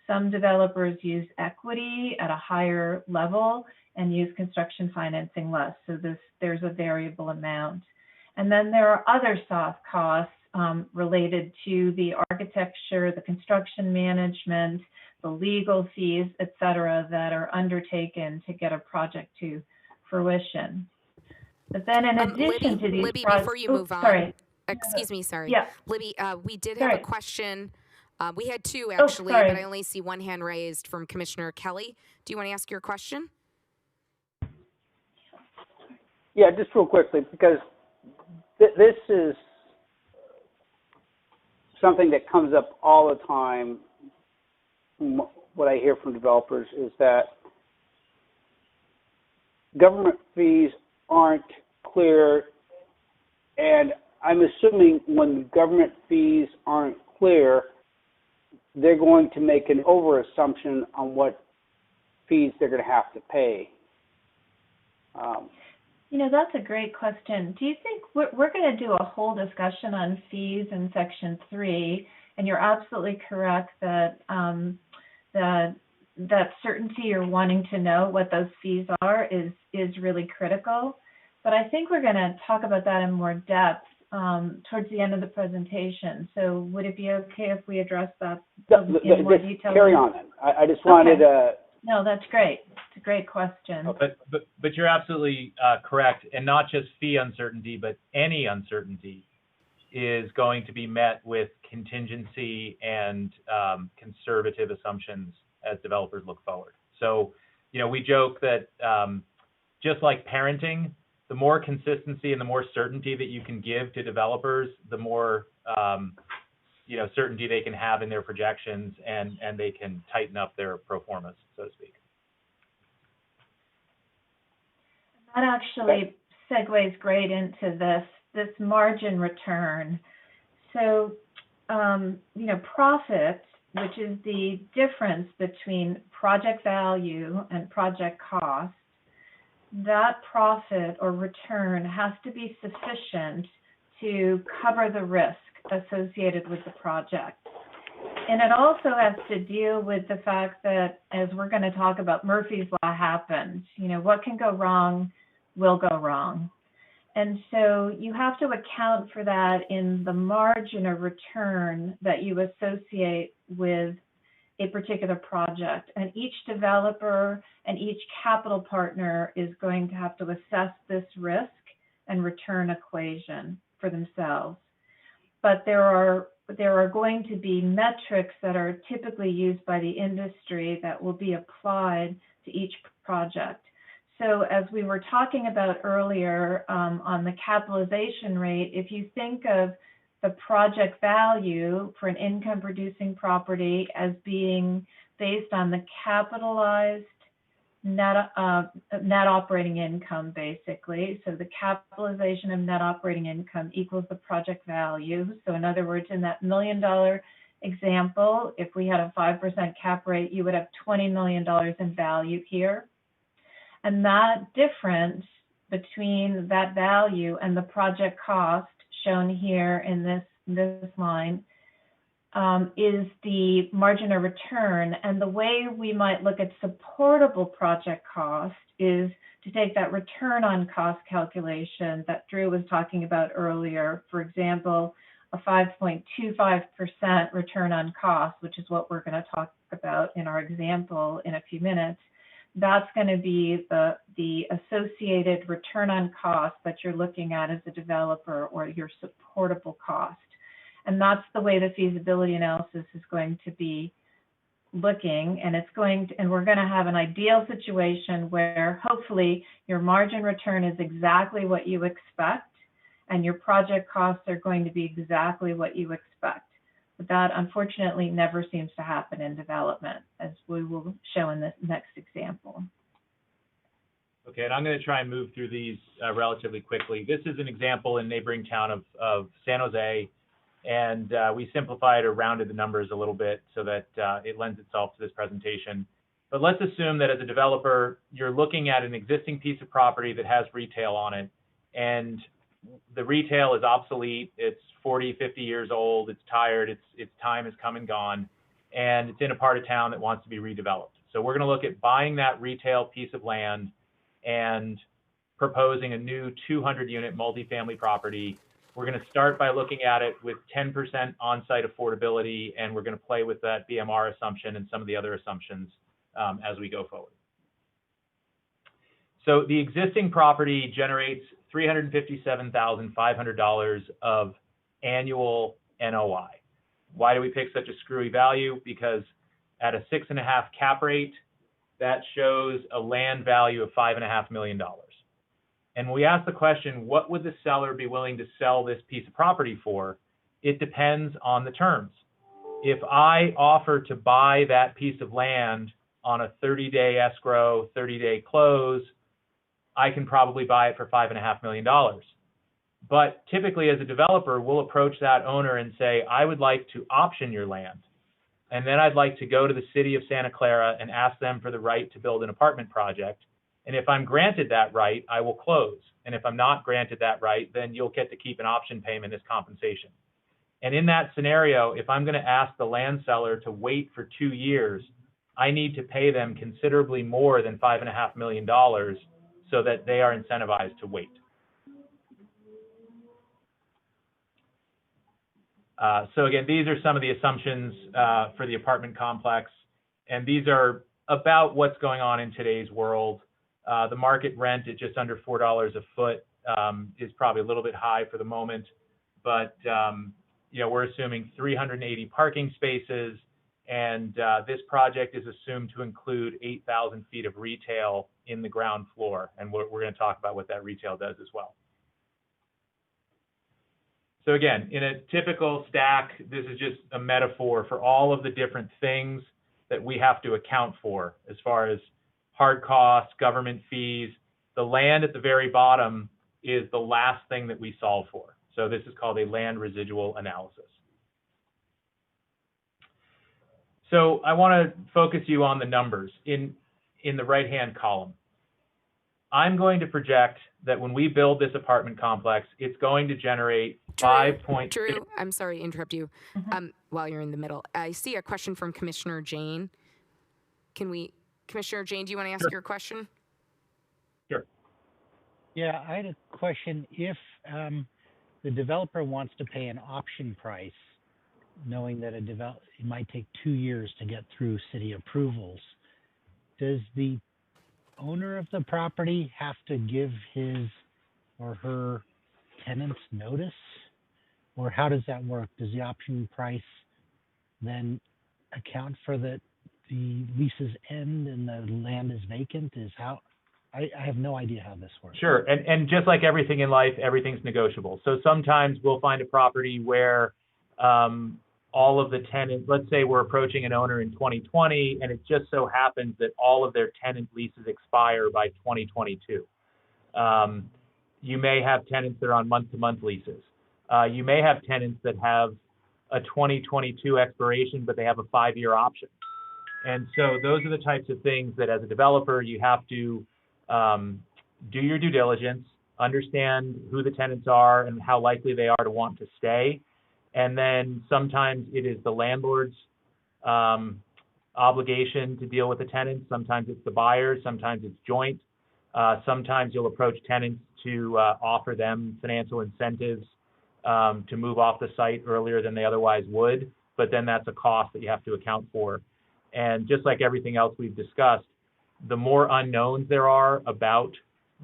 Some developers use equity at a higher level and use construction financing less. So there's a variable amount. And then there are other soft costs related to the architecture, the construction management, the legal fees, et cetera, that are undertaken to get a project to fruition. But then in addition to these
Libby, before you move on,
sorry.
Excuse me, sorry.
Yeah.
Libby, we did have a question. We had two actually, but I only see one hand raised from Commissioner Kelly. Do you want to ask your question?
Yeah, just real quickly, because this is something that comes up all the time. What I hear from developers is that government fees aren't clear, and I'm assuming when government fees aren't clear, they're going to make an over-assumption on what fees they're going to have to pay.
That's a great question. Do you think we're going to do a whole discussion on fees in Section 3, and you're absolutely correct that that certainty you're wanting to know what those fees are is really critical. But I think we're going to talk about that in more depth towards the end of the presentation. So would it be okay if we address that in more detail?
Carry on then. I just wanted to...
No, that's great. It's a great question.
But you're absolutely correct, and not just fee uncertainty, but any uncertainty is going to be met with contingency and conservative assumptions as developers look forward. So, we joke that just like parenting, the more consistency and the more certainty that you can give to developers, the more certainty they can have in their projections, and they can tighten up their pro formas, so to speak.
That actually segues great into this margin return. So, profit, which is the difference between project value and project cost, that profit or return has to be sufficient to cover the risk associated with the project. And it also has to deal with the fact that, as we're going to talk about, Murphy's Law happens. What can go wrong will go wrong. And so you have to account for that in the margin of return that you associate with a particular project. And each developer and each capital partner is going to have to assess this risk and return equation for themselves. But there are going to be metrics that are typically used by the industry that will be applied to each project. So as we were talking about earlier on the capitalization rate, if you think of the project value for an income producing property as being based on the capitalized net operating income, basically. So the capitalization of net operating income equals the project value. So in other words, in that $1 million example, if we had a 5% cap rate, you would have $20 million in value here. And that difference between that value and the project cost shown here in this line is the margin of return. And the way we might look at supportable project cost is to take that return on cost calculation that Drew was talking about earlier. For example, a 5.25% return on cost, which is what we're going to talk about in our example in a few minutes. That's going to be the associated return on cost that you're looking at as a developer, or your supportable cost. And that's the way the feasibility analysis is going to be looking. And we're going to have an ideal situation where hopefully your margin return is exactly what you expect, and your project costs are going to be exactly what you expect. But that unfortunately never seems to happen in development, as we will show in this next example.
Okay, and I'm going to try and move through these relatively quickly. This is an example in neighboring town of San Jose, and we simplified or rounded the numbers a little bit so that it lends itself to this presentation. But let's assume that as a developer, you're looking at an existing piece of property that has retail on it, and the retail is obsolete, it's 40, 50 years old, it's tired, its time has come and gone, and it's in a part of town that wants to be redeveloped. So we're going to look at buying that retail piece of land and proposing a new 200-unit multifamily property. We're going to start by looking at it with 10% on-site affordability, and we're going to play with that BMR assumption and some of the other assumptions as we go forward. So the existing property generates $357,500 of annual NOI. Why do we pick such a screwy value? Because at a 6.5 cap rate, that shows a land value of $5.5 million. And when we ask the question, what would the seller be willing to sell this piece of property for? It depends on the terms. If I offer to buy that piece of land on a 30-day escrow, 30-day close, I can probably buy it for $5.5 million. But typically as a developer, we'll approach that owner and say, I would like to option your land. And then I'd like to go to the city of Santa Clara and ask them for the right to build an apartment project. And if I'm granted that right, I will close. And if I'm not granted that right, then you'll get to keep an option payment as compensation. And in that scenario, if I'm going to ask the land seller to wait for 2 years, I need to pay them considerably more than $5.5 million so that they are incentivized to wait. So again, these are some of the assumptions for the apartment complex, and these are about what's going on in today's world. The market rent at just under $4 a foot is probably a little bit high for the moment, but we're assuming 380 parking spaces, and this project is assumed to include 8,000 feet of retail in the ground floor. And we're going to talk about what that retail does as well. So again, in a typical stack, this is just a metaphor for all of the different things that we have to account for as far as hard costs, government fees. The land at the very bottom is the last thing that we solve for. So this is called a land residual analysis. So I want to focus you on the numbers in the right-hand column. I'm going to project that when we build this apartment complex, it's going to generate
Drew, I'm sorry to interrupt you while you're in the middle. I see a question from Commissioner Jane. Commissioner Jane, do you want to ask your question?
Sure.
Yeah, I had a question. If the developer wants to pay an option price, knowing that it might take 2 years to get through city approvals, does the owner of the property have to give his or her tenants notice? Or how does that work? Does the option price then account for the leases end and the land is vacant? I have no idea how this works.
Sure, and just like everything in life, everything's negotiable. So sometimes we'll find a property where all of the tenants, let's say we're approaching an owner in 2020, and it just so happens that all of their tenant leases expire by 2022. You may have tenants that are on month-to-month leases. You may have tenants that have a 2022 expiration, but they have a 5-year option. And so those are the types of things that as a developer, you have to do your due diligence, understand who the tenants are and how likely they are to want to stay. And then sometimes it is the landlord's obligation to deal with the tenants. Sometimes it's the buyer's, sometimes it's joint. Sometimes you'll approach tenants to offer them financial incentives to move off the site earlier than they otherwise would, but then that's a cost that you have to account for. And just like everything else we've discussed, the more unknowns there are about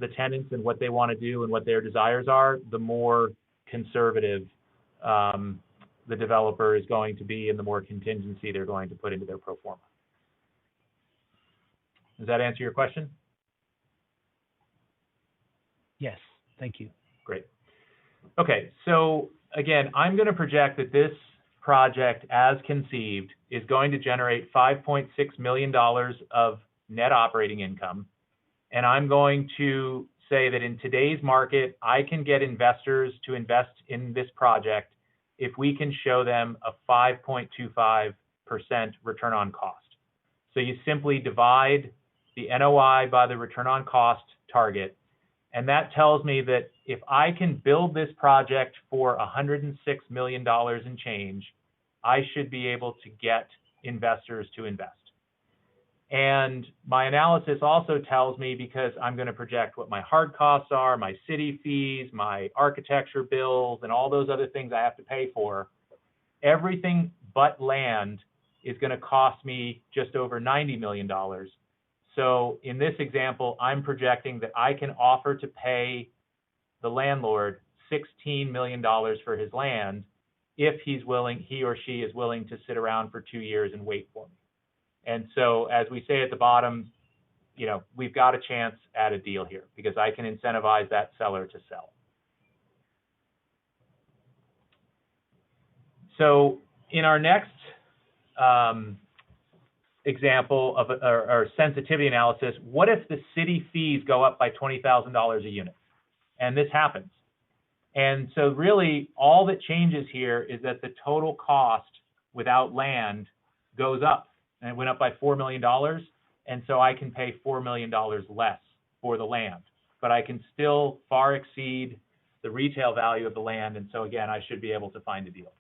the tenants and what they want to do and what their desires are, the more conservative the developer is going to be and the more contingency they're going to put into their pro forma. Does that answer your question?
Yes, thank you.
Great. Okay, so again, I'm going to project that this project as conceived is going to generate $5.6 million of net operating income. And I'm going to say that in today's market, I can get investors to invest in this project if we can show them a 5.25% return on cost. So you simply divide the NOI by the return on cost target. And that tells me that if I can build this project for $106 million in change, I should be able to get investors to invest. And my analysis also tells me, because I'm going to project what my hard costs are, my city fees, my architecture bills, and all those other things I have to pay for, everything but land is going to cost me just over $90 million. So in this example, I'm projecting that I can offer to pay the landlord $16 million for his land if he or she is willing to sit around for 2 years and wait for me. And so as we say at the bottom, we've got a chance at a deal here because I can incentivize that seller to sell. So in our next example of our sensitivity analysis, what if the city fees go up by $20,000 a unit? And this happens. And so really all that changes here is that the total cost without land goes up. And it went up by $4 million. And so I can pay $4 million less for the land. But I can still far exceed the retail value of the land. And so again, I should be able to find a deal.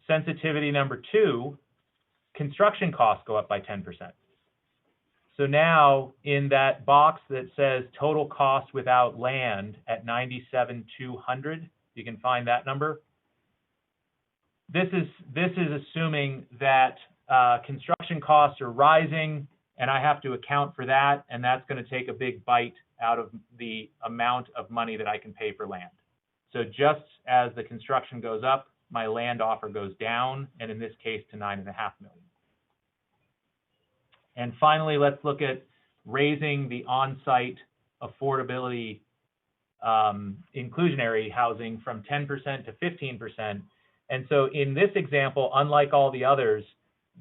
Sensitivity number 2, construction costs go up by 10%. So now in that box that says total cost without land at $97,200, you can find that number. This is assuming that construction costs are rising, and I have to account for that, and that's going to take a big bite out of the amount of money that I can pay for land. So just as the construction goes up, my land offer goes down, and in this case to $9.5 million. And finally, let's look at raising the on-site affordability inclusionary housing from 10% to 15%. And so in this example, unlike all the others,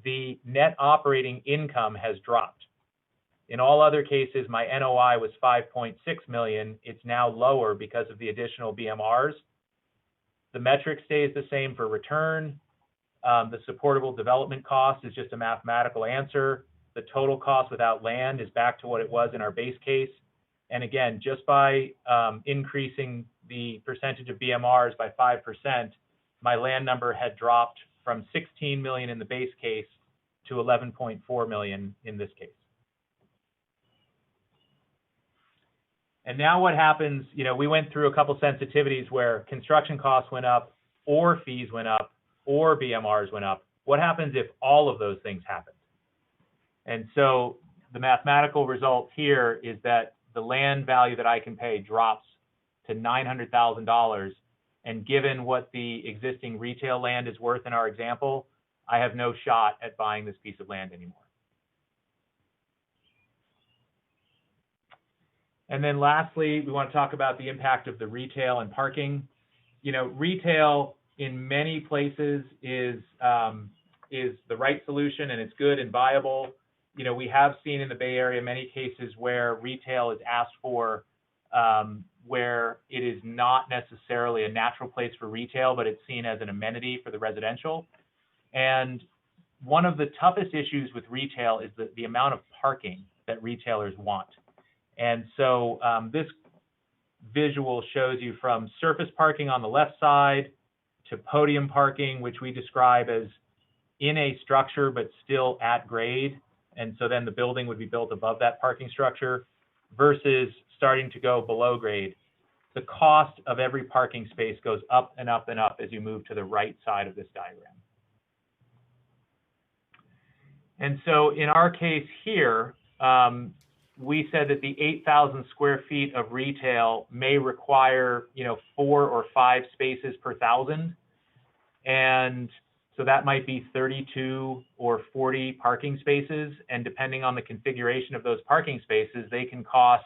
the net operating income has dropped. In all other cases, my NOI was 5.6 million. It's now lower because of the additional BMRs. The metric stays the same for return. The supportable development cost is just a mathematical answer. The total cost without land is back to what it was in our base case. And again, just by increasing the percentage of BMRs by 5%, my land number had dropped from 16 million in the base case to 11.4 million in this case. And now what happens, we went through a couple sensitivities where construction costs went up, or fees went up, or BMRs went up. What happens if all of those things happened? And so the mathematical result here is that the land value that I can pay drops to $900,000. And given what the existing retail land is worth in our example, I have no shot at buying this piece of land anymore. And then lastly, we want to talk about the impact of the retail and parking. Retail in many places is the right solution, and it's good and viable. We have seen in the Bay Area many cases where retail is asked for, where it is not necessarily a natural place for retail, but it's seen as an amenity for the residential. And one of the toughest issues with retail is the amount of parking that retailers want. And so this visual shows you from surface parking on the left side to podium parking, which we describe as in a structure but still at grade. And so then the building would be built above that parking structure, versus starting to go below grade. The cost of every parking space goes up and up and up as you move to the right side of this diagram. And so in our case here, we said that the 8,000 square feet of retail may require, 4 or 5 spaces per 1,000. And so that might be 32 or 40 parking spaces. And depending on the configuration of those parking spaces, they can cost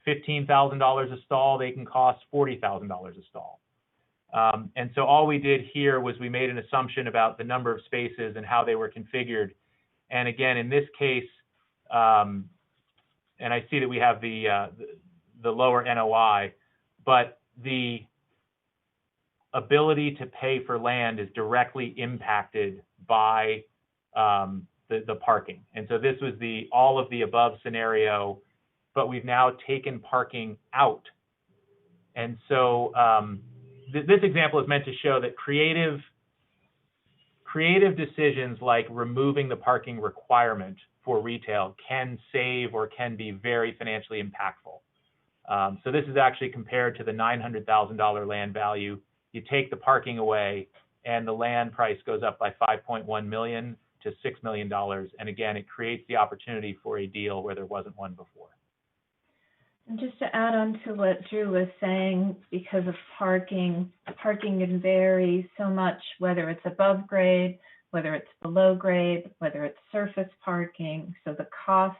$15,000 a stall. They can cost $40,000 a stall. And so all we did here was we made an assumption about the number of spaces and how they were configured. And again, in this case, and I see that we have the lower NOI, but the ability to pay for land is directly impacted by the parking. And so this was the all of the above scenario, but we've now taken parking out. And so this example is meant to show that creative decisions like removing the parking requirement for retail can save or can be very financially impactful. So this is actually compared to the $900,000 land value. You take the parking away and the land price goes up by $5.1 million to $6 million. And again, it creates the opportunity for a deal where there wasn't one before.
And just to add on to what Drew was saying, because of parking can vary so much, whether it's above grade, whether it's below grade, whether it's surface parking. So the cost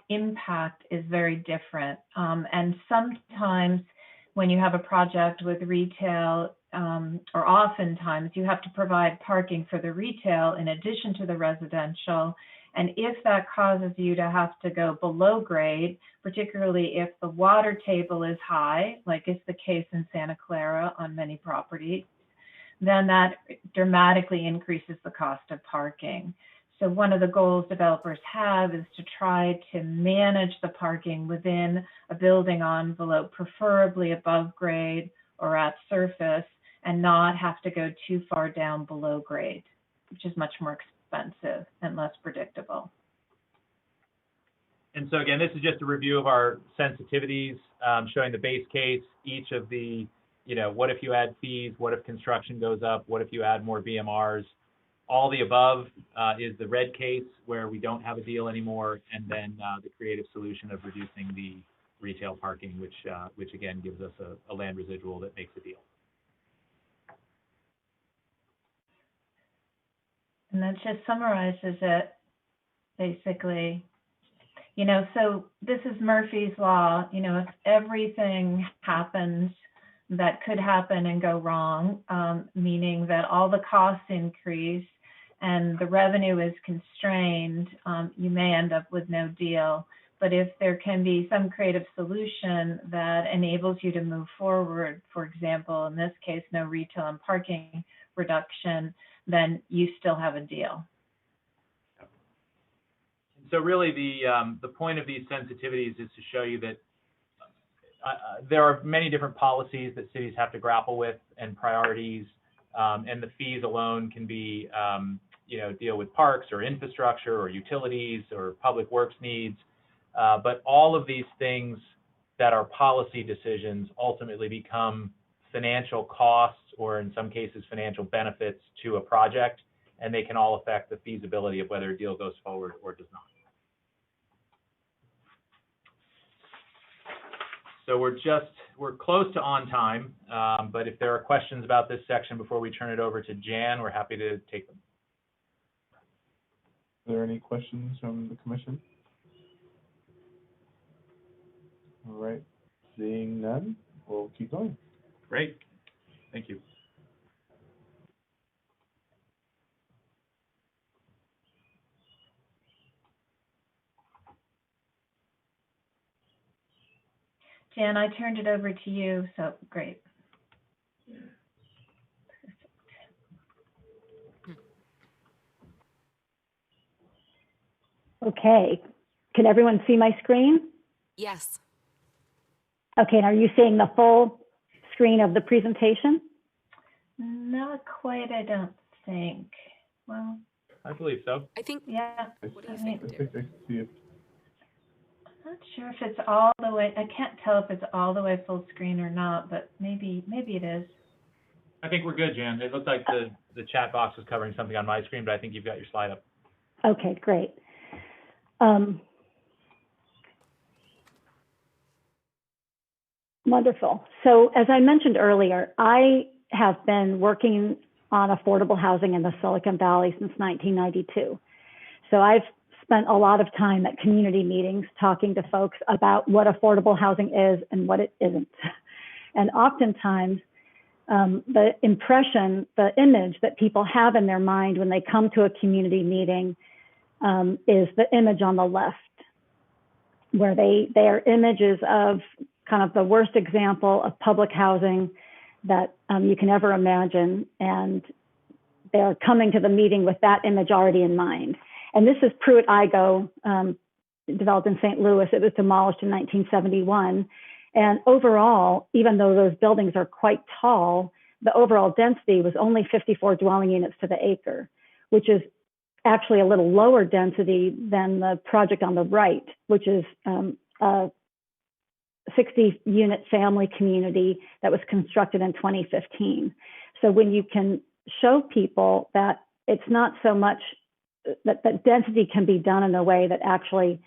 impact is very different. And sometimes when you have a project with retail, or oftentimes you have to provide parking for the retail in addition to the residential. And if that causes you to have to go below grade, particularly if the water table is high, like is the case in Santa Clara on many properties, then that dramatically increases the cost of parking. So one of the goals developers have is to try to manage the parking within a building envelope, preferably above grade or at surface, and not have to go too far down below grade, which is much more expensive and less predictable.
And so again, this is just a review of our sensitivities, showing the base case, each of the, what if you add fees, what if construction goes up, what if you add more BMRs. All the above is the red case where we don't have a deal anymore, and then the creative solution of reducing the retail parking, which again gives us a land residual that makes a deal.
And that just summarizes it. basically. You know, so this is Murphy's Law. You know, if everything happens that could happen and go wrong, meaning that all the costs increase and the revenue is constrained, you may end up with no deal. But if there can be some creative solution that enables you to move forward, for example, in this case, no retail and parking reduction, then you still have a deal.
So really the point of these sensitivities is to show you that there are many different policies that cities have to grapple with and priorities, and the fees alone can be, you know, deal with parks or infrastructure or utilities or public works needs. But all of these things that are policy decisions ultimately become financial costs or in some cases financial benefits to a project, and they can all affect the feasibility of whether a deal goes forward or does not. So we're close to on time, but if there are questions about this section before we turn it over to Jan, we're happy to take them.
Are there any questions from the commission? All right, seeing none, we'll keep going.
Great, thank you.
Jan, I turned it over to you, so great.
Okay, can everyone see my screen?
Yes.
Okay, and are you seeing the full screen of the presentation?
Not quite, I don't think. Well,
I believe so.
I think,
yeah.
what do you think?
I think I see it.
I'm not sure if it's all the way, I can't tell if it's all the way full screen or not, but maybe it is.
I think we're good, Jan. It looked like the chat box was covering something on my screen, but I think you've got your slide up.
Okay, great. Wonderful. So as I mentioned earlier, I have been working on affordable housing in the Silicon Valley since 1992. So I've spent a lot of time at community meetings talking to folks about what affordable housing is and what it isn't. And oftentimes, the impression, the image that people have in their mind when they come to a community meeting is the image on the left, where they are images of kind of the worst example of public housing that you can ever imagine. And they're coming to the meeting with that image already in mind. And this is Pruitt-Igoe, developed in St. Louis. It was demolished in 1971. And overall, even though those buildings are quite tall, the overall density was only 54 dwelling units to the acre, which is actually a little lower density than the project on the right, which is a 60-unit family community that was constructed in 2015. So when you can show people that it's not so much that density can be done in a way that actually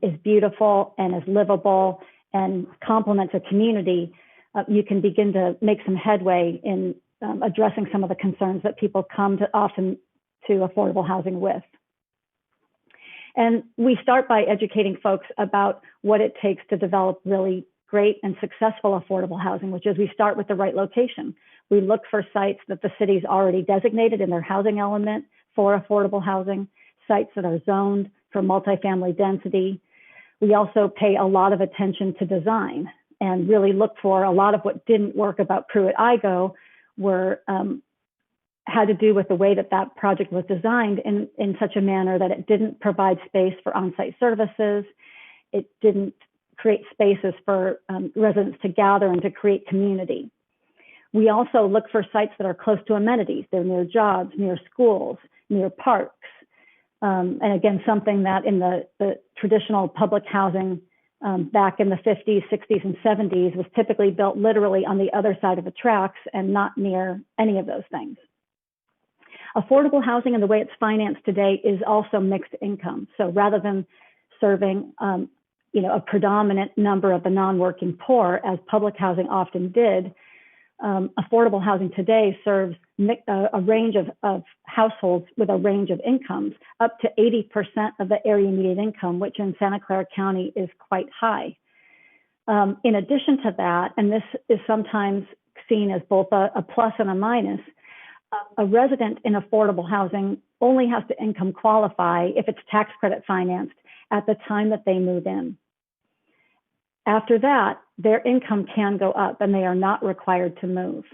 is beautiful and is livable and complements a community, you can begin to make some headway in addressing some of the concerns that people come to often to affordable housing with. And we start by educating folks about what it takes to develop really great and successful affordable housing, which is we start with the right location. We look for sites that the city's already designated in their housing element for affordable housing, sites that are zoned for multifamily density. We also pay a lot of attention to design and really look for a lot of what didn't work about Pruitt-Igoe had to do with the way that that project was designed in such a manner that it didn't provide space for on-site services. It didn't create spaces for residents to gather and to create community. We also look for sites that are close to amenities. They're near jobs, near schools, near parks. And again, something that in the traditional public housing back in the 50s, 60s, and 70s was typically built literally on the other side of the tracks and not near any of those things. Affordable housing and the way it's financed today is also mixed income. So rather than serving a predominant number of the non-working poor, as public housing often did, affordable housing today serves a range of households with a range of incomes, up to 80% of the area median income, which in Santa Clara County is quite high. In addition to that, and this is sometimes seen as both a plus and a minus, a resident in affordable housing only has to income qualify if it's tax credit financed at the time that they move in. After that, their income can go up and they are not required to move.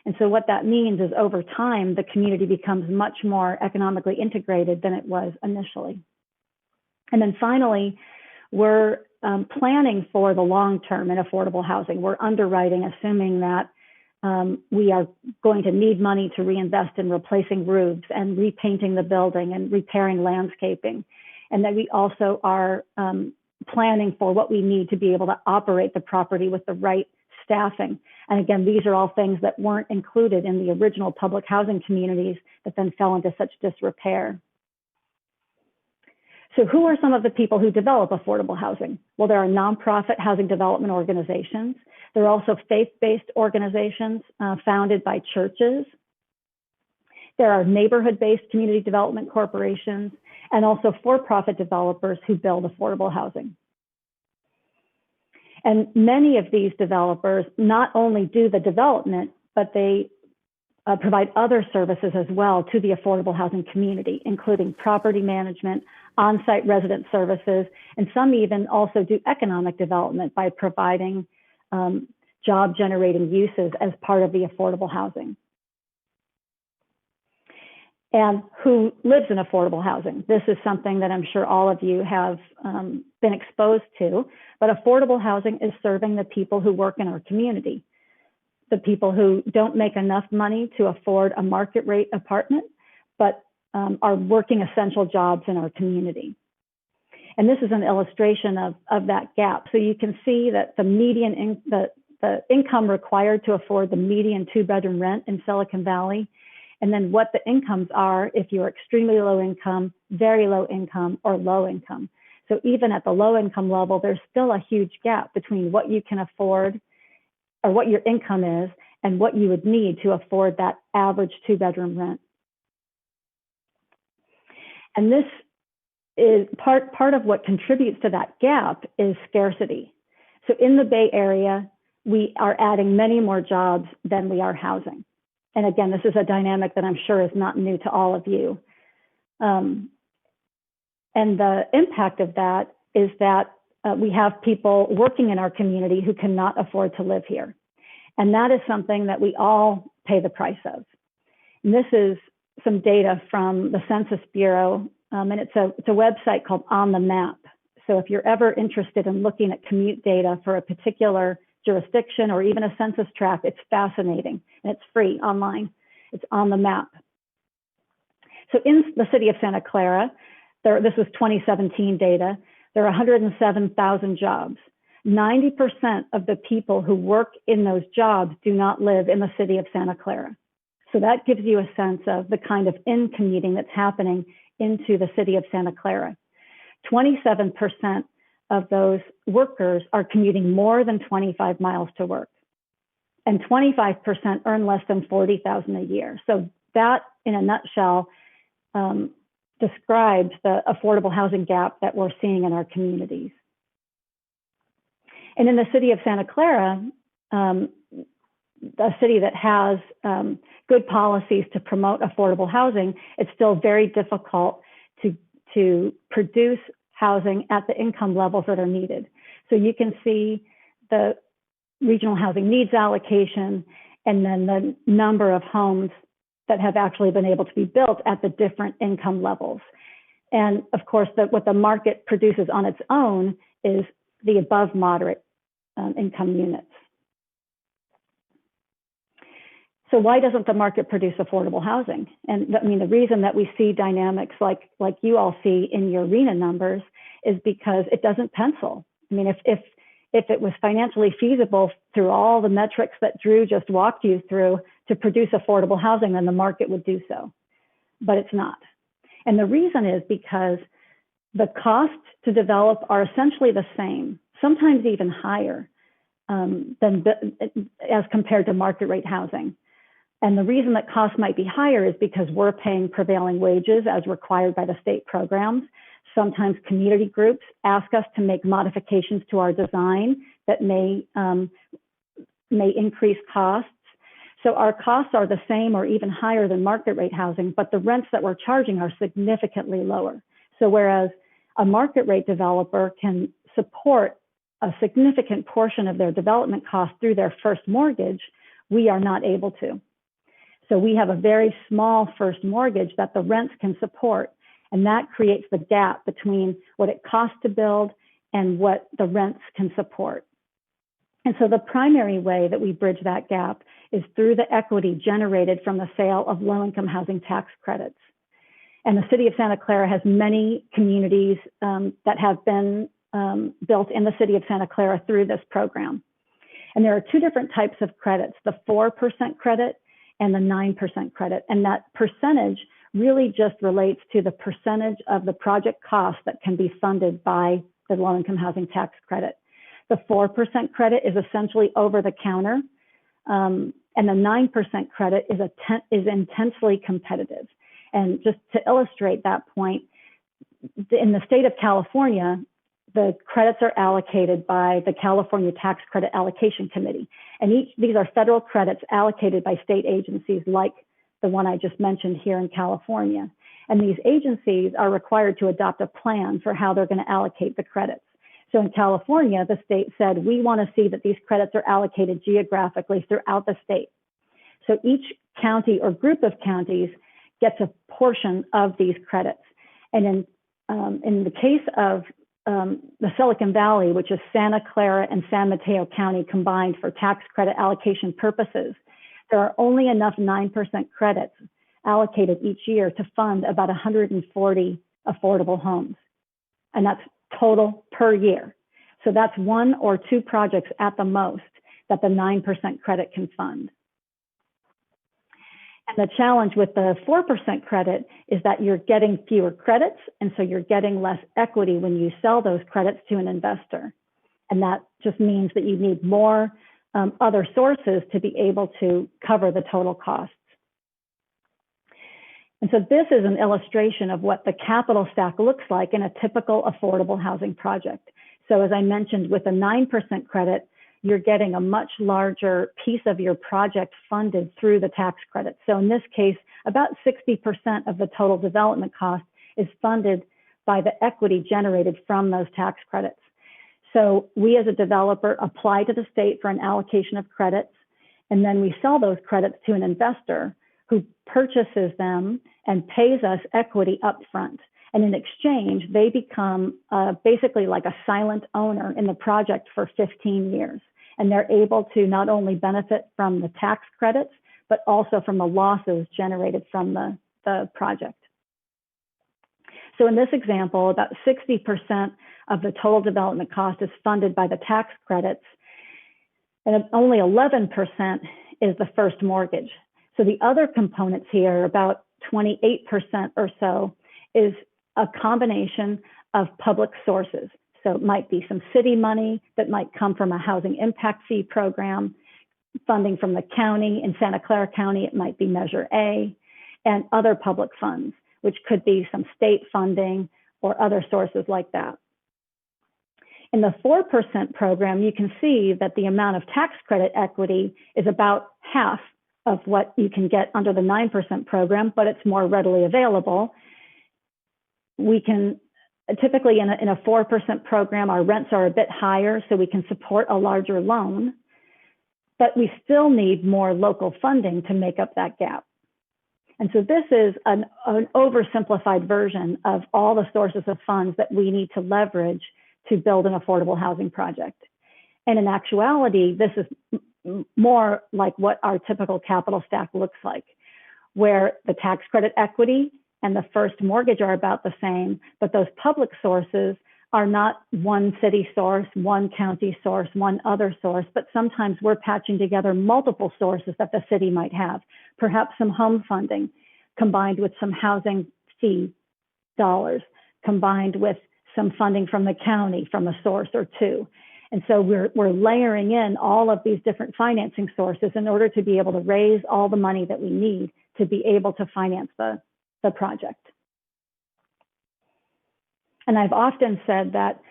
And so what that means is over time, the community becomes much more economically integrated than it was initially. And then finally, we're planning for the long term in affordable housing. We're underwriting, assuming that we are going to need money to reinvest in replacing roofs and repainting the building and repairing landscaping. And that we also are planning for what we need to be able to operate the property with the right staffing. And again, these are all things that weren't included in the original public housing communities that then fell into such disrepair. So who are some of the people who develop affordable housing? Well, there are nonprofit housing development organizations. There are also faith-based organizations founded by churches. There are neighborhood-based community development corporations, and also for-profit developers who build affordable housing. And many of these developers not only do the development, but they provide other services as well to the affordable housing community, including property management, on-site resident services, and some even also do economic development by providing job-generating uses as part of the affordable housing. And who lives in affordable housing? This is something that I'm sure all of you have been exposed to, but affordable housing is serving the people who work in our community, the people who don't make enough money to afford a market rate apartment, but are working essential jobs in our community. And this is an illustration of that gap. So you can see that the median, the income required to afford the median 2-bedroom rent in Silicon Valley, and then what the incomes are if you're extremely low income, very low income, or low income. So even at the low income level, there's still a huge gap between what you can afford or what your income is and what you would need to afford that average 2-bedroom rent. And this is part of what contributes to that gap is scarcity. So in the Bay Area, we are adding many more jobs than we are housing. And again, this is a dynamic that I'm sure is not new to all of you. And the impact of that is that we have people working in our community who cannot afford to live here. And that is something that we all pay the price of. And this is some data from the Census Bureau, and it's a website called On the Map. So if you're ever interested in looking at commute data for a particular jurisdiction or even a census tract, it's fascinating and it's free online. It's On the Map. So in the city of Santa Clara, this was 2017 data, there are 107,000 jobs. 90% of the people who work in those jobs do not live in the city of Santa Clara. So that gives you a sense of the kind of in-commuting that's happening into the city of Santa Clara. 27% of those workers are commuting more than 25 miles to work. And 25% earn less than $40,000 a year. So that, in a nutshell, describes the affordable housing gap that we're seeing in our communities. And in the city of Santa Clara, a city that has good policies to promote affordable housing, it's still very difficult to produce housing at the income levels that are needed. So you can see the regional housing needs allocation and then the number of homes that have actually been able to be built at the different income levels. And of course, what the market produces on its own is the above moderate income units. So why doesn't the market produce affordable housing? And I mean, the reason that we see dynamics like you all see in your RHNA numbers is because it doesn't pencil. I mean, if it was financially feasible through all the metrics that Drew just walked you through to produce affordable housing, then the market would do so, but it's not. And the reason is because the costs to develop are essentially the same, sometimes even higher. as compared to market rate housing. And the reason that costs might be higher is because we're paying prevailing wages as required by the state programs. Sometimes community groups ask us to make modifications to our design that may increase costs. So our costs are the same or even higher than market rate housing, but the rents that we're charging are significantly lower. So whereas a market rate developer can support a significant portion of their development costs through their first mortgage, we are not able to. So we have a very small first mortgage that the rents can support, and that creates the gap between what it costs to build and what the rents can support. And so the primary way that we bridge that gap is through the equity generated from the sale of low-income housing tax credits. And the city of Santa Clara has many communities that have been built in the city of Santa Clara through this program. And there are two different types of credits, the 4% credit and the 9% credit. And that percentage really just relates to the percentage of the project cost that can be funded by the low-income housing tax credit. The 4% credit is essentially over the counter, and the 9% credit is intensely competitive. And just to illustrate that point, in the state of California, the credits are allocated by the California Tax Credit Allocation Committee. And these are federal credits allocated by state agencies like the one I just mentioned here in California. And these agencies are required to adopt a plan for how they're going to allocate the credits. So in California, the state said, we want to see that these credits are allocated geographically throughout the state. So each county or group of counties gets a portion of these credits. And in the case of the Silicon Valley, which is Santa Clara and San Mateo County combined for tax credit allocation purposes, there are only enough 9% credits allocated each year to fund about 140 affordable homes. And that's total per year. So that's one or two projects at the most that the 9% credit can fund. And the challenge with the 4% credit is that you're getting fewer credits, and so you're getting less equity when you sell those credits to an investor. And that just means that you need more other sources to be able to cover the total costs. And so this is an illustration of what the capital stack looks like in a typical affordable housing project. So as I mentioned, with a 9% credit, you're getting a much larger piece of your project funded through the tax credit. So in this case, about 60% of the total development cost is funded by the equity generated from those tax credits. So we as a developer apply to the state for an allocation of credits, and then we sell those credits to an investor who purchases them and pays us equity up front. And in exchange, they become basically like a silent owner in the project for 15 years. And they're able to not only benefit from the tax credits, but also from the losses generated from the project. So in this example, about 60% of the total development cost is funded by the tax credits, and only 11% is the first mortgage. So the other components here, about 28% or so, is a combination of public sources. So it might be some city money that might come from a housing impact fee program, funding from the county. In Santa Clara County, it might be Measure A, and other public funds, which could be some state funding or other sources like that. In the 4% program, you can see that the amount of tax credit equity is about half of what you can get under the 9% program, but it's more readily available. We can typically in a 4% program, our rents are a bit higher, so we can support a larger loan, but we still need more local funding to make up that gap. And so this is an oversimplified version of all the sources of funds that we need to leverage to build an affordable housing project. And in actuality, this is more like what our typical capital stack looks like, where the tax credit equity and the first mortgage are about the same, but those public sources are not one city source, one county source, one other source, but sometimes we're patching together multiple sources that the city might have, perhaps some home funding combined with some housing fee dollars, combined with some funding from the county from a source or two. And so we're layering in all of these different financing sources in order to be able to raise all the money that we need to be able to finance the project. And I've often said that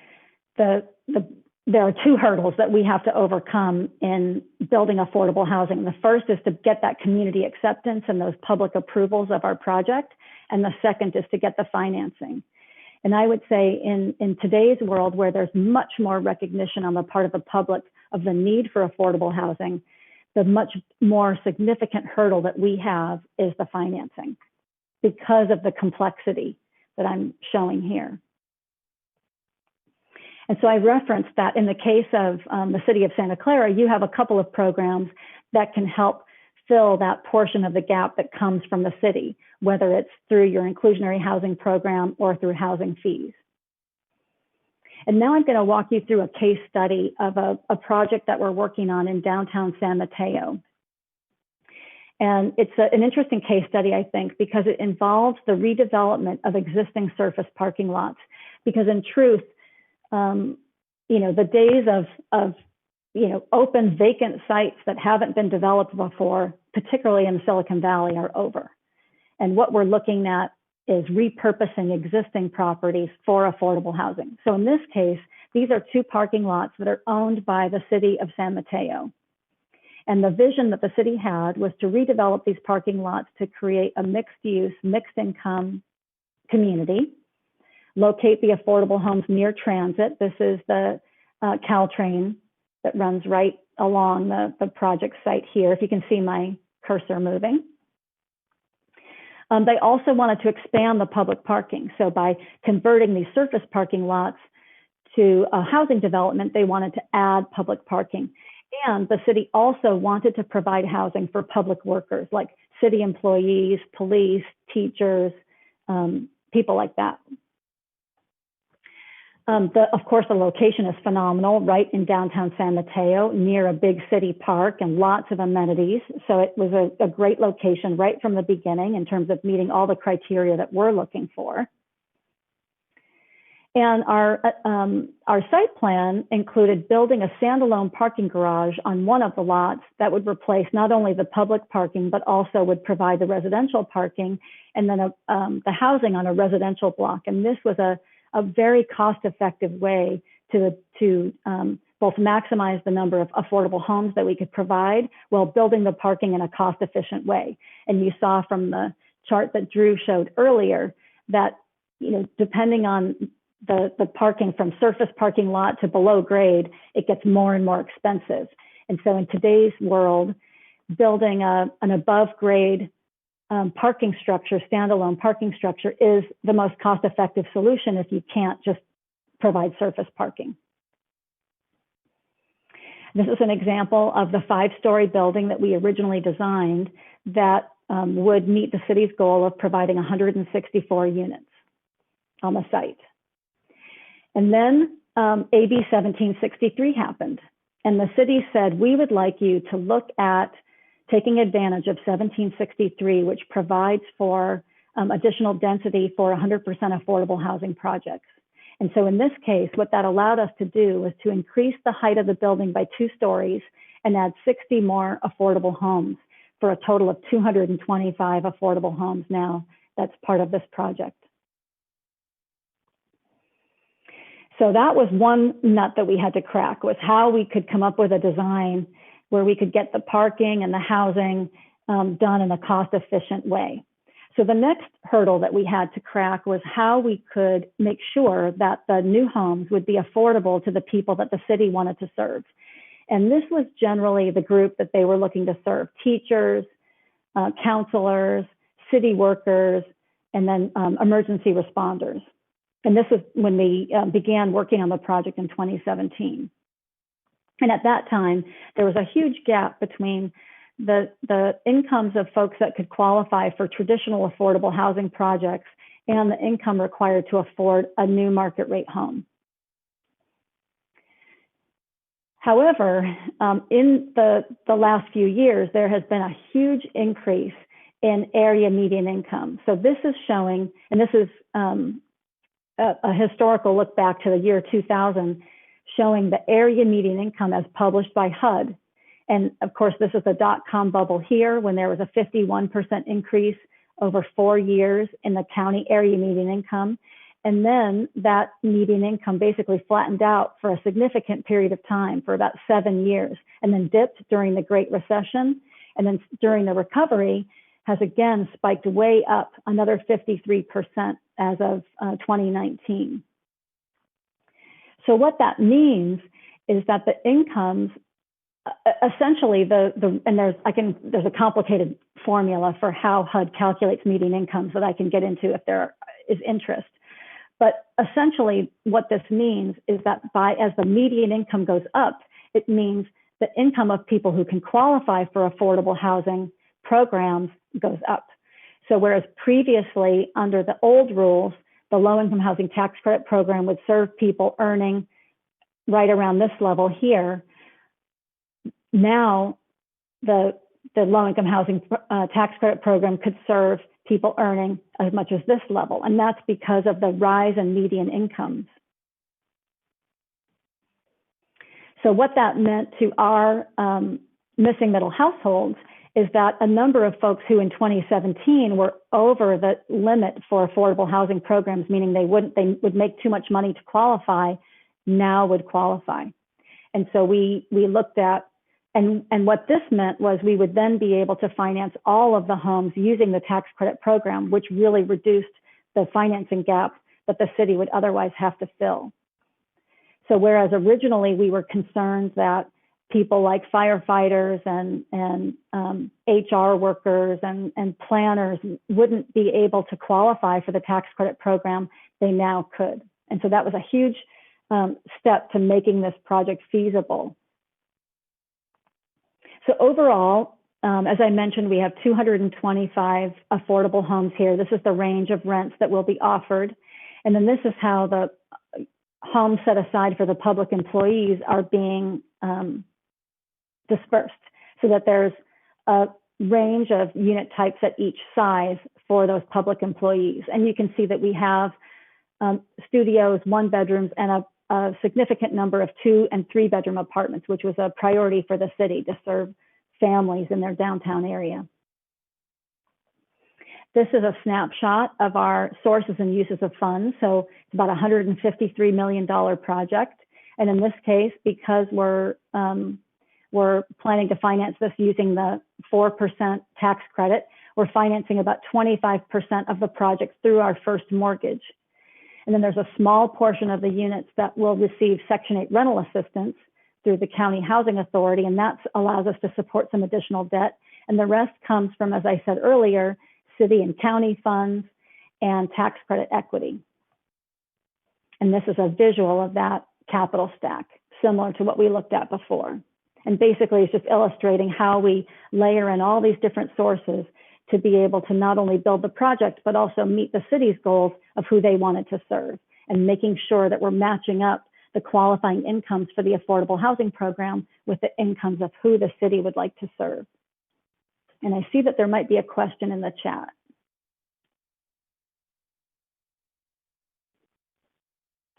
there are two hurdles that we have to overcome in building affordable housing. The first is to get that community acceptance and those public approvals of our project. And the second is to get the financing. And I would say in today's world, where there's much more recognition on the part of the public of the need for affordable housing, the much more significant hurdle that we have is the financing because of the complexity that I'm showing here. And so I referenced that in the case of the city of Santa Clara, you have a couple of programs that can help fill that portion of the gap that comes from the city, whether it's through your inclusionary housing program or through housing fees. And now I'm going to walk you through a case study of a project that we're working on in downtown San Mateo. And it's an interesting case study, I think, because it involves the redevelopment of existing surface parking lots. Because in truth, the days of open vacant sites that haven't been developed before, particularly in Silicon Valley, are over. And what we're looking at is repurposing existing properties for affordable housing. So in this case, these are two parking lots that are owned by the city of San Mateo. And the vision that the city had was to redevelop these parking lots to create a mixed use, mixed income community, locate the affordable homes near transit. This is the Caltrain that runs right along the project site here, if you can see my cursor moving. They also wanted to expand the public parking. So by converting these surface parking lots to a housing development, they wanted to add public parking. And the city also wanted to provide housing for public workers like city employees, police, teachers, people like that. Of course, the location is phenomenal, right in downtown San Mateo, near a big city park and lots of amenities. So it was a great location right from the beginning in terms of meeting all the criteria that we're looking for. And our site plan included building a standalone parking garage on one of the lots that would replace not only the public parking, but also would provide the residential parking and then the housing on a residential block. And this was a very cost-effective way to both maximize the number of affordable homes that we could provide while building the parking in a cost-efficient way. And you saw from the chart that Drew showed earlier that, depending on the parking from surface parking lot to below grade, it gets more and more expensive. And so in today's world, building an above grade parking structure, standalone parking structure, is the most cost-effective solution if you can't just provide surface parking. This is an example of the 5-story building that we originally designed that would meet the city's goal of providing 164 units on the site. And then AB 1763 happened, and the city said, we would like you to look at taking advantage of 1763, which provides for additional density for 100% affordable housing projects. And so in this case, what that allowed us to do was to increase the height of the building by 2 stories and add 60 more affordable homes for a total of 225 affordable homes now that's part of this project. So that was one nut that we had to crack, was how we could come up with a design where we could get the parking and the housing done in a cost-efficient way. So the next hurdle that we had to crack was how we could make sure that the new homes would be affordable to the people that the city wanted to serve. And this was generally the group that they were looking to serve: teachers, counselors, city workers, and then emergency responders. And this was when we began working on the project in 2017. And at that time, there was a huge gap between the incomes of folks that could qualify for traditional affordable housing projects and the income required to afford a new market rate home. However, in the last few years, there has been a huge increase in area median income. So this is showing, and this is a historical look back to the year 2000, showing the area median income as published by HUD. And of course, this is the dot-com bubble here when there was a 51% increase over 4 years in the county area median income. And then that median income basically flattened out for a significant period of time, for about 7 years, and then dipped during the Great Recession. And then during the recovery, has again spiked way up another 53% as of 2019. So what that means is that the incomes, essentially there's a complicated formula for how HUD calculates median incomes that I can get into if there is interest. But essentially what this means is that as the median income goes up, it means the income of people who can qualify for affordable housing programs goes up. So whereas previously under the old rules, the low-income housing tax credit program would serve people earning right around this level here, now the low-income housing tax credit program could serve people earning as much as this level. And that's because of the rise in median incomes. So what that meant to our missing middle households is that a number of folks who in 2017 were over the limit for affordable housing programs, meaning they would make too much money to qualify, now would qualify. And so we looked at, and what this meant was we would then be able to finance all of the homes using the tax credit program, which really reduced the financing gap that the city would otherwise have to fill. So whereas originally we were concerned that people like firefighters and HR workers and planners wouldn't be able to qualify for the tax credit program, they now could. And so that was a huge step to making this project feasible. So overall, as I mentioned, we have 225 affordable homes here. This is the range of rents that will be offered. And then this is how the homes set aside for the public employees are being dispersed, so that there's a range of unit types at each size for those public employees. And you can see that we have studios, 1 bedrooms, and a significant number of 2 and 3 bedroom apartments, which was a priority for the city to serve families in their downtown area. This is a snapshot of our sources and uses of funds. So it's about a $153 million project. And in this case, because we're planning to finance this using the 4% tax credit, we're financing about 25% of the project through our first mortgage. And then there's a small portion of the units that will receive Section 8 rental assistance through the County Housing Authority, and that allows us to support some additional debt. And the rest comes from, as I said earlier, city and county funds and tax credit equity. And this is a visual of that capital stack, similar to what we looked at before. And basically, it's just illustrating how we layer in all these different sources to be able to not only build the project, but also meet the city's goals of who they wanted to serve, and making sure that we're matching up the qualifying incomes for the affordable housing program with the incomes of who the city would like to serve. And I see that there might be a question in the chat.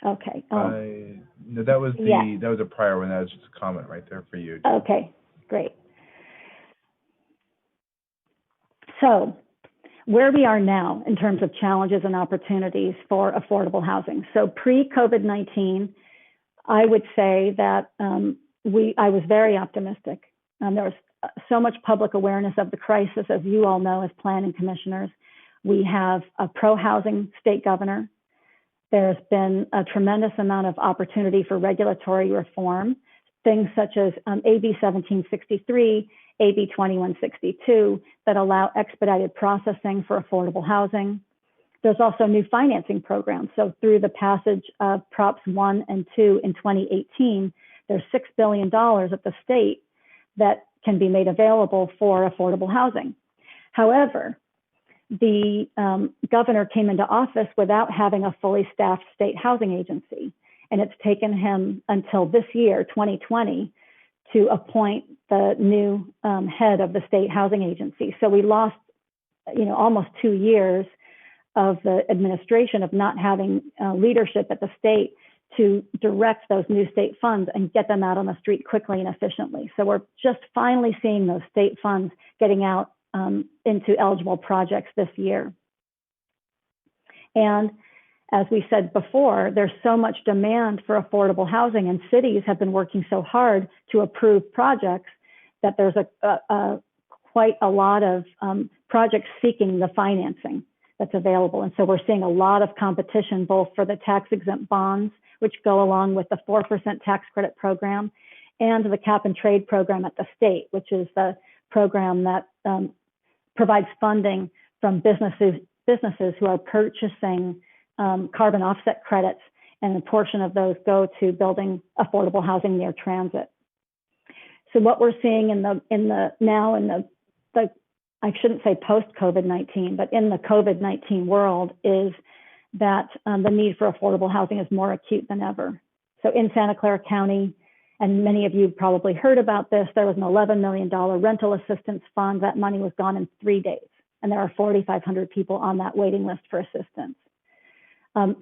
Okay.
No, that was that was a prior one. That was just a comment right there for you.
Okay, great. So where we are now in terms of challenges and opportunities for affordable housing. So pre-COVID-19, I would say that I was very optimistic. There was so much public awareness of the crisis, as you all know, as planning commissioners. We have a pro-housing state governor. There's been a tremendous amount of opportunity for regulatory reform, things such as AB 1763, AB 2162, that allow expedited processing for affordable housing. There's also new financing programs. So through the passage of Props 1 and 2 in 2018, there's $6 billion at the state that can be made available for affordable housing. However, the governor came into office without having a fully staffed state housing agency. And it's taken him until this year, 2020, to appoint the new head of the state housing agency. So we lost, almost 2 years of the administration of not having leadership at the state to direct those new state funds and get them out on the street quickly and efficiently. So we're just finally seeing those state funds getting out into eligible projects this year. And as we said before, there's so much demand for affordable housing, and cities have been working so hard to approve projects that there's quite a lot of projects seeking the financing that's available. And so we're seeing a lot of competition, both for the tax-exempt bonds, which go along with the 4% tax credit program, and the cap and trade program at the state, which is the program that provides funding from businesses who are purchasing carbon offset credits, and a portion of those go to building affordable housing near transit. So what we're seeing in the I shouldn't say post-COVID-19, but in the COVID-19 world is that the need for affordable housing is more acute than ever. So in Santa Clara County, and many of you probably heard about this, there was an $11 million rental assistance fund. That money was gone in 3 days, and there are 4,500 people on that waiting list for assistance.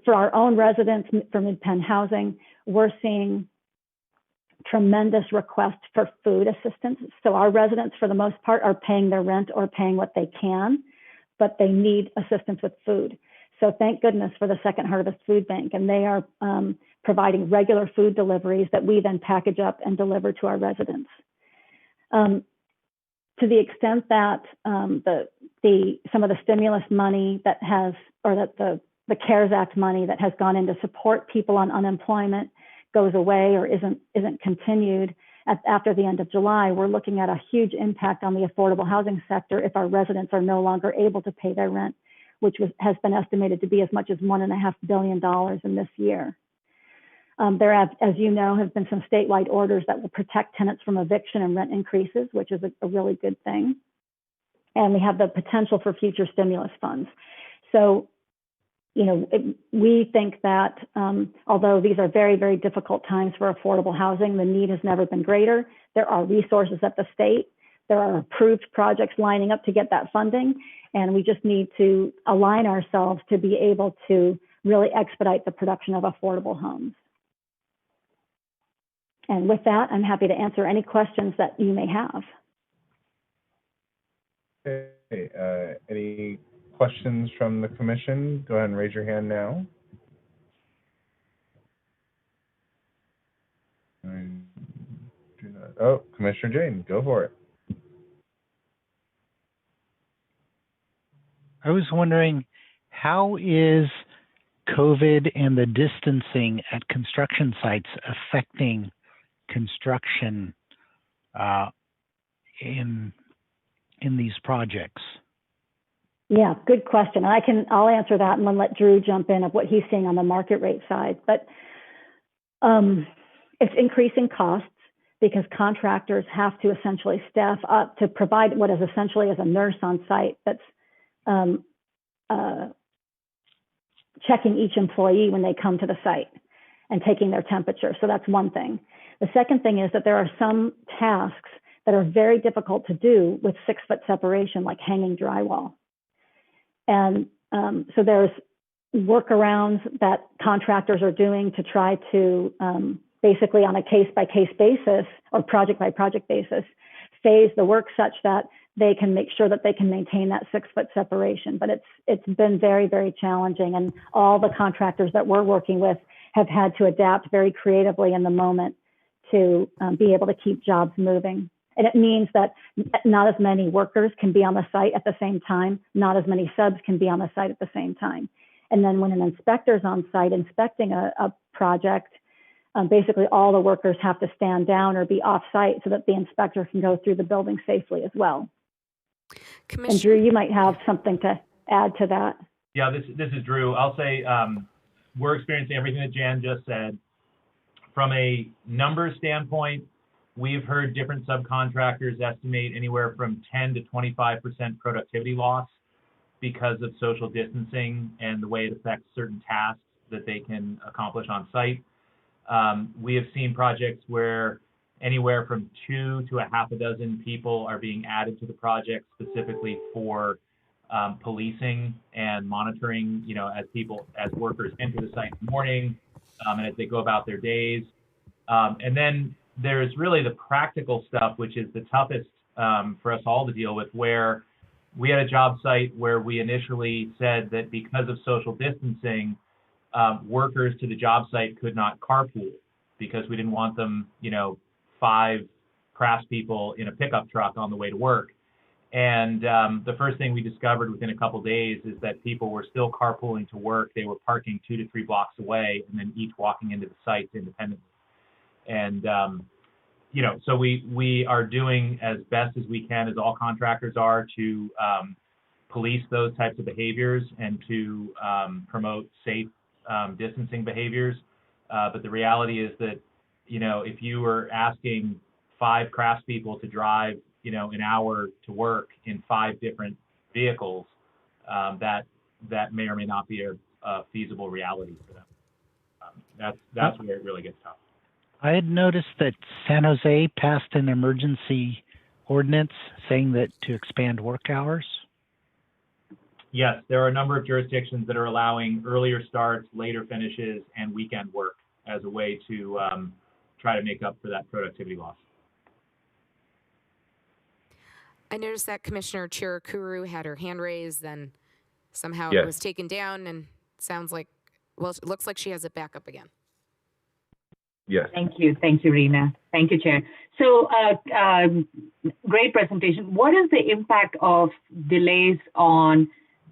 For our own residents for Mid-Penn housing, we're seeing tremendous requests for food assistance. So our residents, for the most part, are paying their rent or paying what they can, but they need assistance with food. So thank goodness for the Second Harvest Food Bank, and they are providing regular food deliveries that we then package up and deliver to our residents. To the extent that some of the stimulus money that has, or that the CARES Act money that has gone in to support people on unemployment goes away or isn't continued after the end of July, we're looking at a huge impact on the affordable housing sector if our residents are no longer able to pay their rent, which has been estimated to be as much as $1.5 billion in this year. There have, as you know, have been some statewide orders that will protect tenants from eviction and rent increases, which is a really good thing. And we have the potential for future stimulus funds. So, we think that although these are very, very difficult times for affordable housing, the need has never been greater. There are resources at the state. There are approved projects lining up to get that funding. And we just need to align ourselves to be able to really expedite the production of affordable homes. And with that, I'm happy to answer any questions that you may have.
Okay, any questions from the commission? Go ahead and raise your hand now. Oh, Commissioner Jane, go for it.
I was wondering, how is COVID and the distancing at construction sites affecting construction in these projects?
Yeah, good question. I'll answer that and then let Drew jump in of what he's seeing on the market rate side. But it's increasing costs because contractors have to essentially staff up to provide what is essentially as a nurse on site that's checking each employee when they come to the site and taking their temperature. So that's one thing. The second thing is that there are some tasks that are very difficult to do with 6-foot separation, like hanging drywall. And so there's workarounds that contractors are doing to try to basically on a case-by-case basis or project-by-project basis, phase the work such that they can make sure that they can maintain that 6-foot separation. But it's been very, very challenging. And all the contractors that we're working with have had to adapt very creatively in the moment to be able to keep jobs moving. And it means that not as many workers can be on the site at the same time, not as many subs can be on the site at the same time. And then when an inspector's on site inspecting a project, basically all the workers have to stand down or be off site so that the inspector can go through the building safely as well. And Drew, you might have something to add to that.
Yeah, this is Drew. I'll say we're experiencing everything that Jan just said. From a numbers standpoint, we've heard different subcontractors estimate anywhere from 10 to 25% productivity loss because of social distancing and the way it affects certain tasks that they can accomplish on site. We have seen projects where anywhere from 2 to a half a dozen people are being added to the project specifically for policing and monitoring, as workers enter the site in the morning, and as they go about their days. And then there's really the practical stuff, which is the toughest for us all to deal with, where we had a job site where we initially said that because of social distancing, workers to the job site could not carpool because we didn't want them, 5 craftspeople in a pickup truck on the way to work. And the first thing we discovered within a couple days is that people were still carpooling to work. They were parking 2 to 3 blocks away and then each walking into the sites independently. And, so we are doing as best as we can, as all contractors are, to police those types of behaviors and to promote safe distancing behaviors. But the reality is that, if you were asking 5 craftspeople to drive, an hour to work in 5 different vehicles, that may or may not be a feasible reality for them. That's where it really gets tough.
I had noticed that San Jose passed an emergency ordinance saying that to expand work hours.
Yes, there are a number of jurisdictions that are allowing earlier starts, later finishes, and weekend work as a way to try to make up for that productivity loss.
I noticed that Commissioner Cherukuru had her hand raised, then somehow
Yes.
it was taken down, and it looks like she has it back up again.
Yes.
Thank you, Rena. Thank you, Chair. So, great presentation. What is the impact of delays on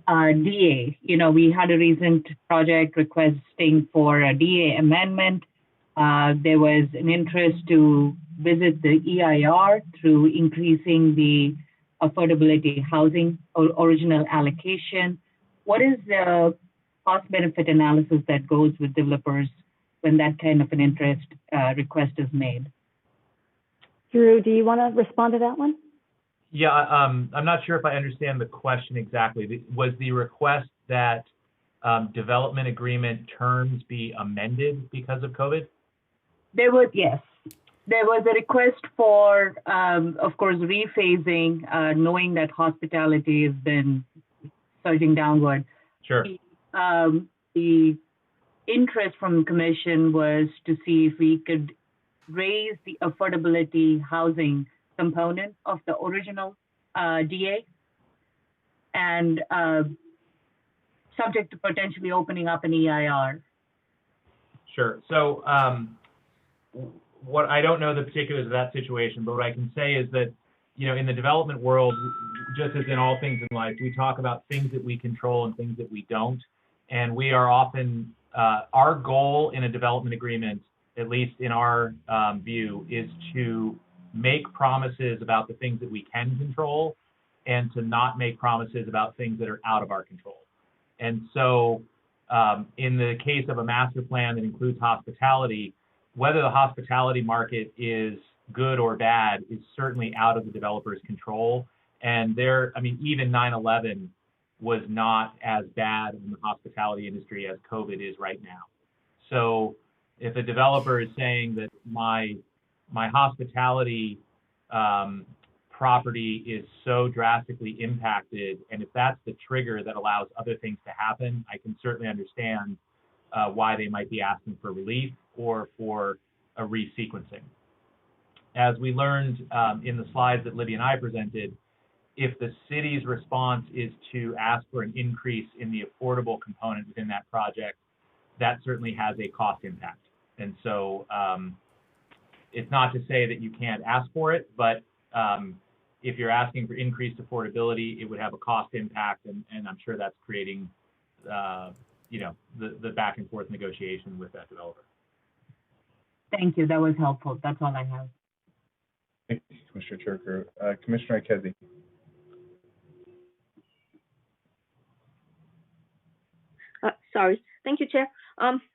DA? We had a recent project requesting for a DA amendment. There was an interest to visit the EIR through increasing the affordability housing or original allocation. What is the cost-benefit analysis that goes with developers when that kind of an interest request is made?
Drew, do you want to respond to that one?
Yeah, I'm not sure if I understand the question exactly. Was the request that development agreement terms be amended because of COVID?
Yes. There was a request for, of course, rephasing, knowing that hospitality has been surging downward.
Sure.
The interest from the commission was to see if we could raise the affordability housing component of the original DA, and subject to potentially opening up an EIR.
Sure. So what I don't know the particulars of that situation, but what I can say is that, in the development world, just as in all things in life, we talk about things that we control and things that we don't. And we are often, our goal in a development agreement, at least in our view, is to make promises about the things that we can control and to not make promises about things that are out of our control. And so in the case of a master plan that includes hospitality, whether the hospitality market is good or bad is certainly out of the developer's control. And even 9/11 was not as bad in the hospitality industry as COVID is right now. So if a developer is saying that my hospitality property is so drastically impacted, and if that's the trigger that allows other things to happen, I can certainly understand why they might be asking for relief or for a resequencing. As we learned in the slides that Libby and I presented, if the city's response is to ask for an increase in the affordable component within that project, that certainly has a cost impact. And so it's not to say that you can't ask for it, but if you're asking for increased affordability, it would have a cost impact, and I'm sure that's creating the back and forth negotiation with that developer.
Thank you. That was helpful. That's all I have.
Thank you, Commissioner Cherukuru. Commissioner Ikezi.
Sorry. Thank you, Chair.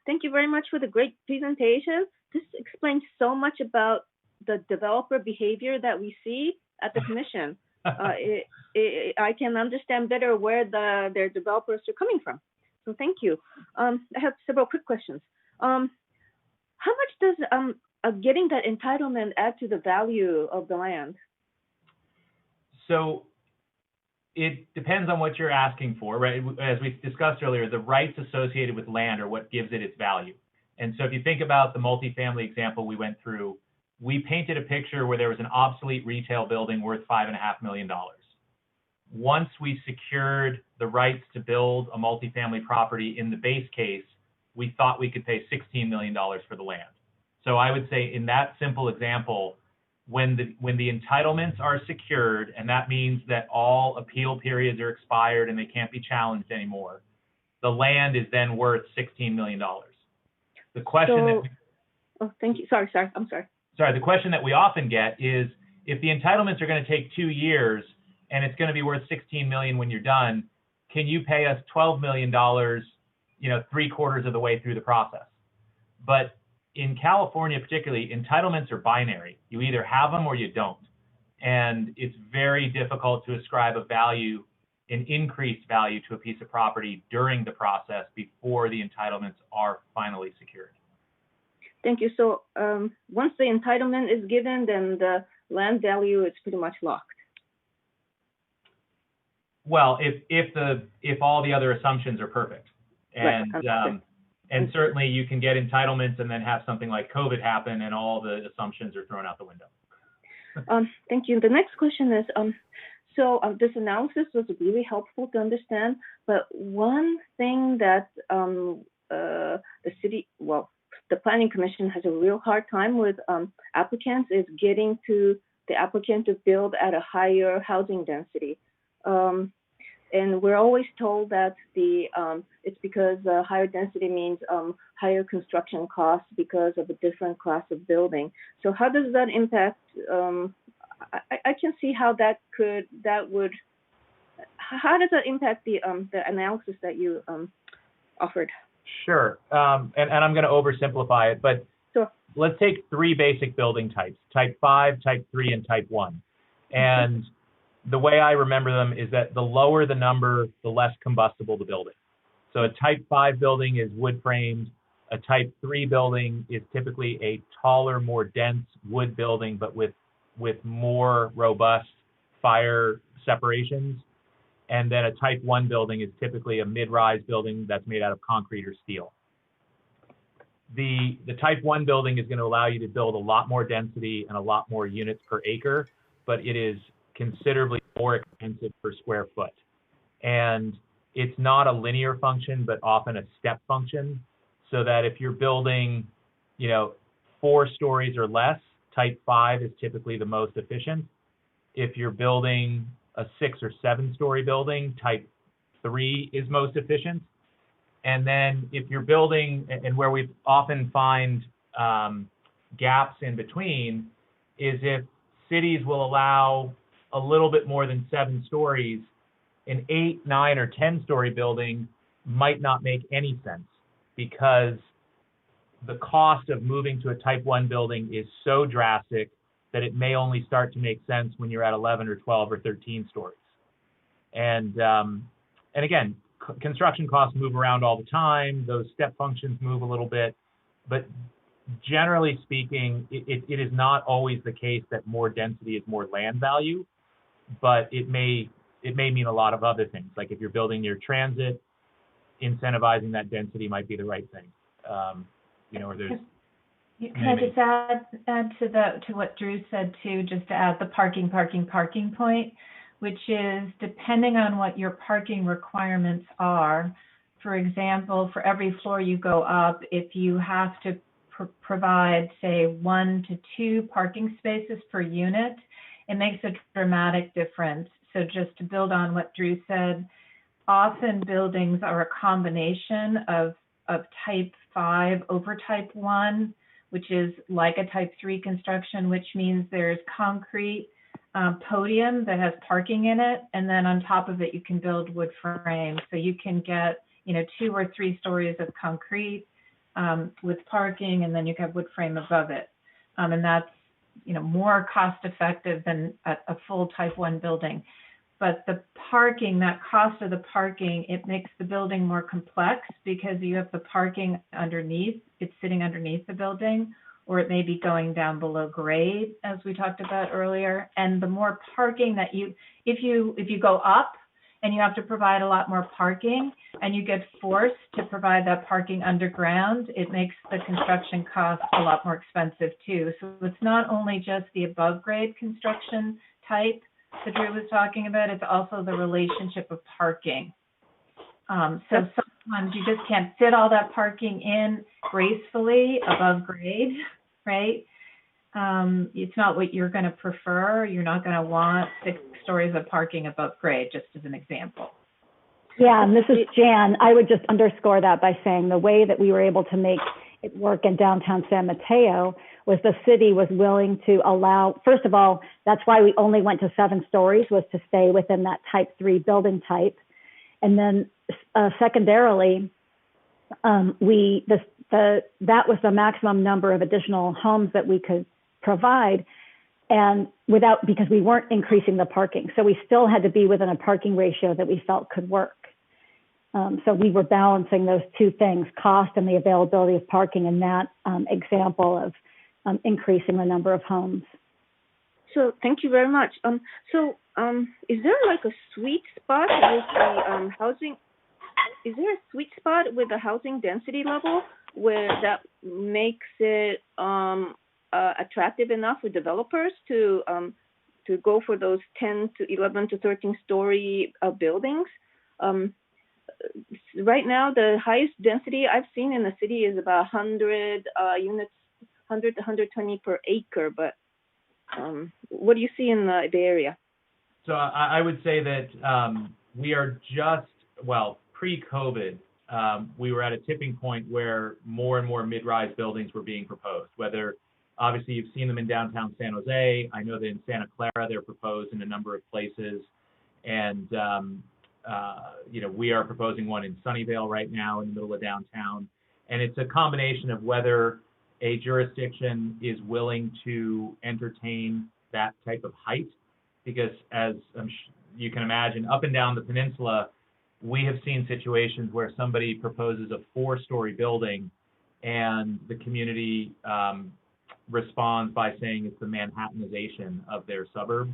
Thank you very much for the great presentation. This explains so much about the developer behavior that we see at the commission. I can understand better where their developers are coming from. So thank you. I have several quick questions. How much does getting that entitlement add to the value of the land?
So it depends on what you're asking for, right? As we discussed earlier, the rights associated with land are what gives it its value. And so if you think about the multifamily example we went through, we painted a picture where there was an obsolete retail building worth $5.5 million. Once we secured the rights to build a multifamily property in the base case, we thought we could pay $16 million for the land. So I would say in that simple example, when the entitlements are secured, and that means that all appeal periods are expired and they can't be challenged anymore, the land is then worth $16 million. The question
oh, thank you. Sorry, I'm sorry.
Sorry, the question that we often get is, if the entitlements are going to take 2 years and it's going to be worth $16 million when you're done, can you pay us $12 million, 3/4 of the way through the process? But in California particularly, entitlements are binary. You either have them or you don't. And it's very difficult to ascribe a value, an increased value to a piece of property during the process before the entitlements are finally secured.
Thank you. So once the entitlement is given, then the land value is pretty much locked.
Well, if all the other assumptions are perfect, and
right.
And certainly you can get entitlements and then have something like COVID happen and all the assumptions are thrown out the window.
Thank you. The next question is, this analysis was really helpful to understand, but one thing that the Planning Commission has a real hard time with applicants is getting to the applicant to build at a higher housing density. And we're always told that it's because higher density means higher construction costs because of a different class of building. So how does that impact? I can see how how does that impact the analysis that you offered?
Sure, and I'm going to oversimplify it, but
sure.
Let's take 3 basic building types: Type 5, Type 3, and Type 1. And the way I remember them is that the lower the number, the less combustible the building. So a Type 5 building is wood framed. A Type 3 building is typically a taller, more dense wood building, but with more robust fire separations. And then a Type 1 building is typically a mid-rise building that's made out of concrete or steel. The Type 1 building is going to allow you to build a lot more density and a lot more units per acre, but it is considerably more expensive per square foot. And it's not a linear function, but often a step function, so that if you're building, 4 stories or less, Type 5 is typically the most efficient. If you're building a 6 or 7 story building, Type 3 is most efficient. And then if you're building, and where we often find gaps in between, is if cities will allow a little bit more than 7 stories, an 8, 9, or 10 story building might not make any sense, because the cost of moving to a Type 1 building is so drastic that it may only start to make sense when you're at 11 or 12 or 13 stories. And again, construction costs move around all the time. Those step functions move a little bit, but generally speaking, it is not always the case that more density is more land value, but it may mean a lot of other things. Like if you're building near transit, incentivizing that density might be the right thing. Or there's.
Can I just add to what Drew said too, just to add the parking point, which is depending on what your parking requirements are. For example, for every floor you go up, if you have to provide, say, 1 to 2 parking spaces per unit, it makes a dramatic difference. So just to build on what Drew said, often buildings are a combination of Type 5 over Type 1, which is like a Type 3 construction, which means there's concrete podium that has parking in it, and then on top of it you can build wood frame. So you can get 2 or 3 stories of concrete with parking, and then you have wood frame above it, and that's more cost effective than a full Type 1 building. But the parking, that cost of the parking, it makes the building more complex because you have the parking underneath, it's sitting underneath the building, or it may be going down below grade, as we talked about earlier. And the more parking that if you go up and you have to provide a lot more parking, and you get forced to provide that parking underground, it makes the construction cost a lot more expensive too. So it's not only just the above grade construction type that Drew was talking about, it's also the relationship of parking. So sometimes you just can't fit all that parking in gracefully above grade, right? It's not what you're going to prefer. You're not going to want 6 stories of parking above grade, just as an example.
Yeah, and this is Jan. I would just underscore that by saying the way that we were able to make it work in downtown San Mateo was the city was willing to allow, first of all, that's why we only went to 7 stories, was to stay within that type 3 building type. And then secondarily, that was the maximum number of additional homes that we could provide, and because we weren't increasing the parking. So we still had to be within a parking ratio that we felt could work. So we were balancing those 2 things, cost and the availability of parking, in that example of increasing the number of homes.
So thank you very much. Is there like a sweet spot with the housing? Is there a sweet spot with the housing density level where that makes it attractive enough for developers to go for those 10 to 11 to 13 story buildings? Right now, the highest density I've seen in the city is about 100 units, 100 to 120 per acre. But what do you see in the area?
So I would say that we are just, pre-COVID, we were at a tipping point where more and more mid-rise buildings were being proposed, whether obviously you've seen them in downtown San Jose. I know that in Santa Clara, they're proposed in a number of places. And, we are proposing one in Sunnyvale right now in the middle of downtown. And it's a combination of whether a jurisdiction is willing to entertain that type of height, because as you can imagine, up and down the peninsula, we have seen situations where somebody proposes a 4-story building and the community responds by saying it's the Manhattanization of their suburb.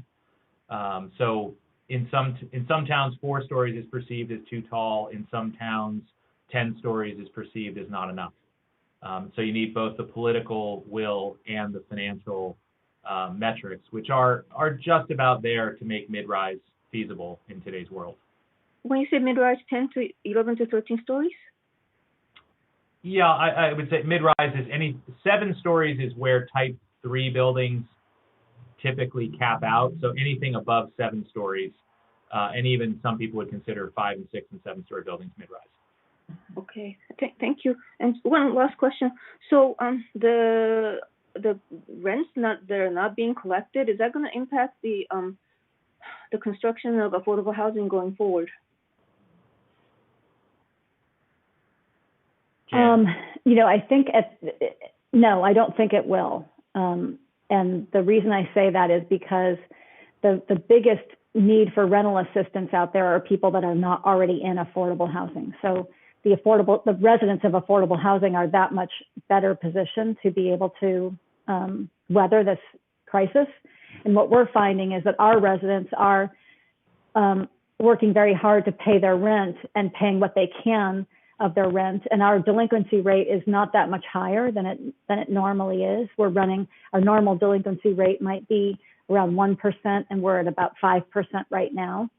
So in some towns, 4 stories is perceived as too tall. In some towns, 10 stories is perceived as not enough. So you need both the political will and the financial metrics, which are just about there to make mid-rise feasible in today's world.
When you say mid-rise, 10 to 11 to 13 stories?
Yeah, I would say mid-rise is 7 stories is where type 3 buildings typically cap out. So anything above 7 stories, and even some people would consider 5 and 6 and 7-story buildings mid-rise.
Okay, thank you. And one last question. So the rents that are not being collected, is that going to impact the construction of affordable housing going forward?
I think no, I don't think it will. And the reason I say that is because the biggest need for rental assistance out there are people that are not already in affordable housing. So the residents of affordable housing are that much better positioned to be able to weather this crisis. And what we're finding is that our residents are working very hard to pay their rent and paying what they can of their rent, and our delinquency rate is not that much higher than it normally is. We're running, our normal delinquency rate might be around 1%, and we're at about 5% right now.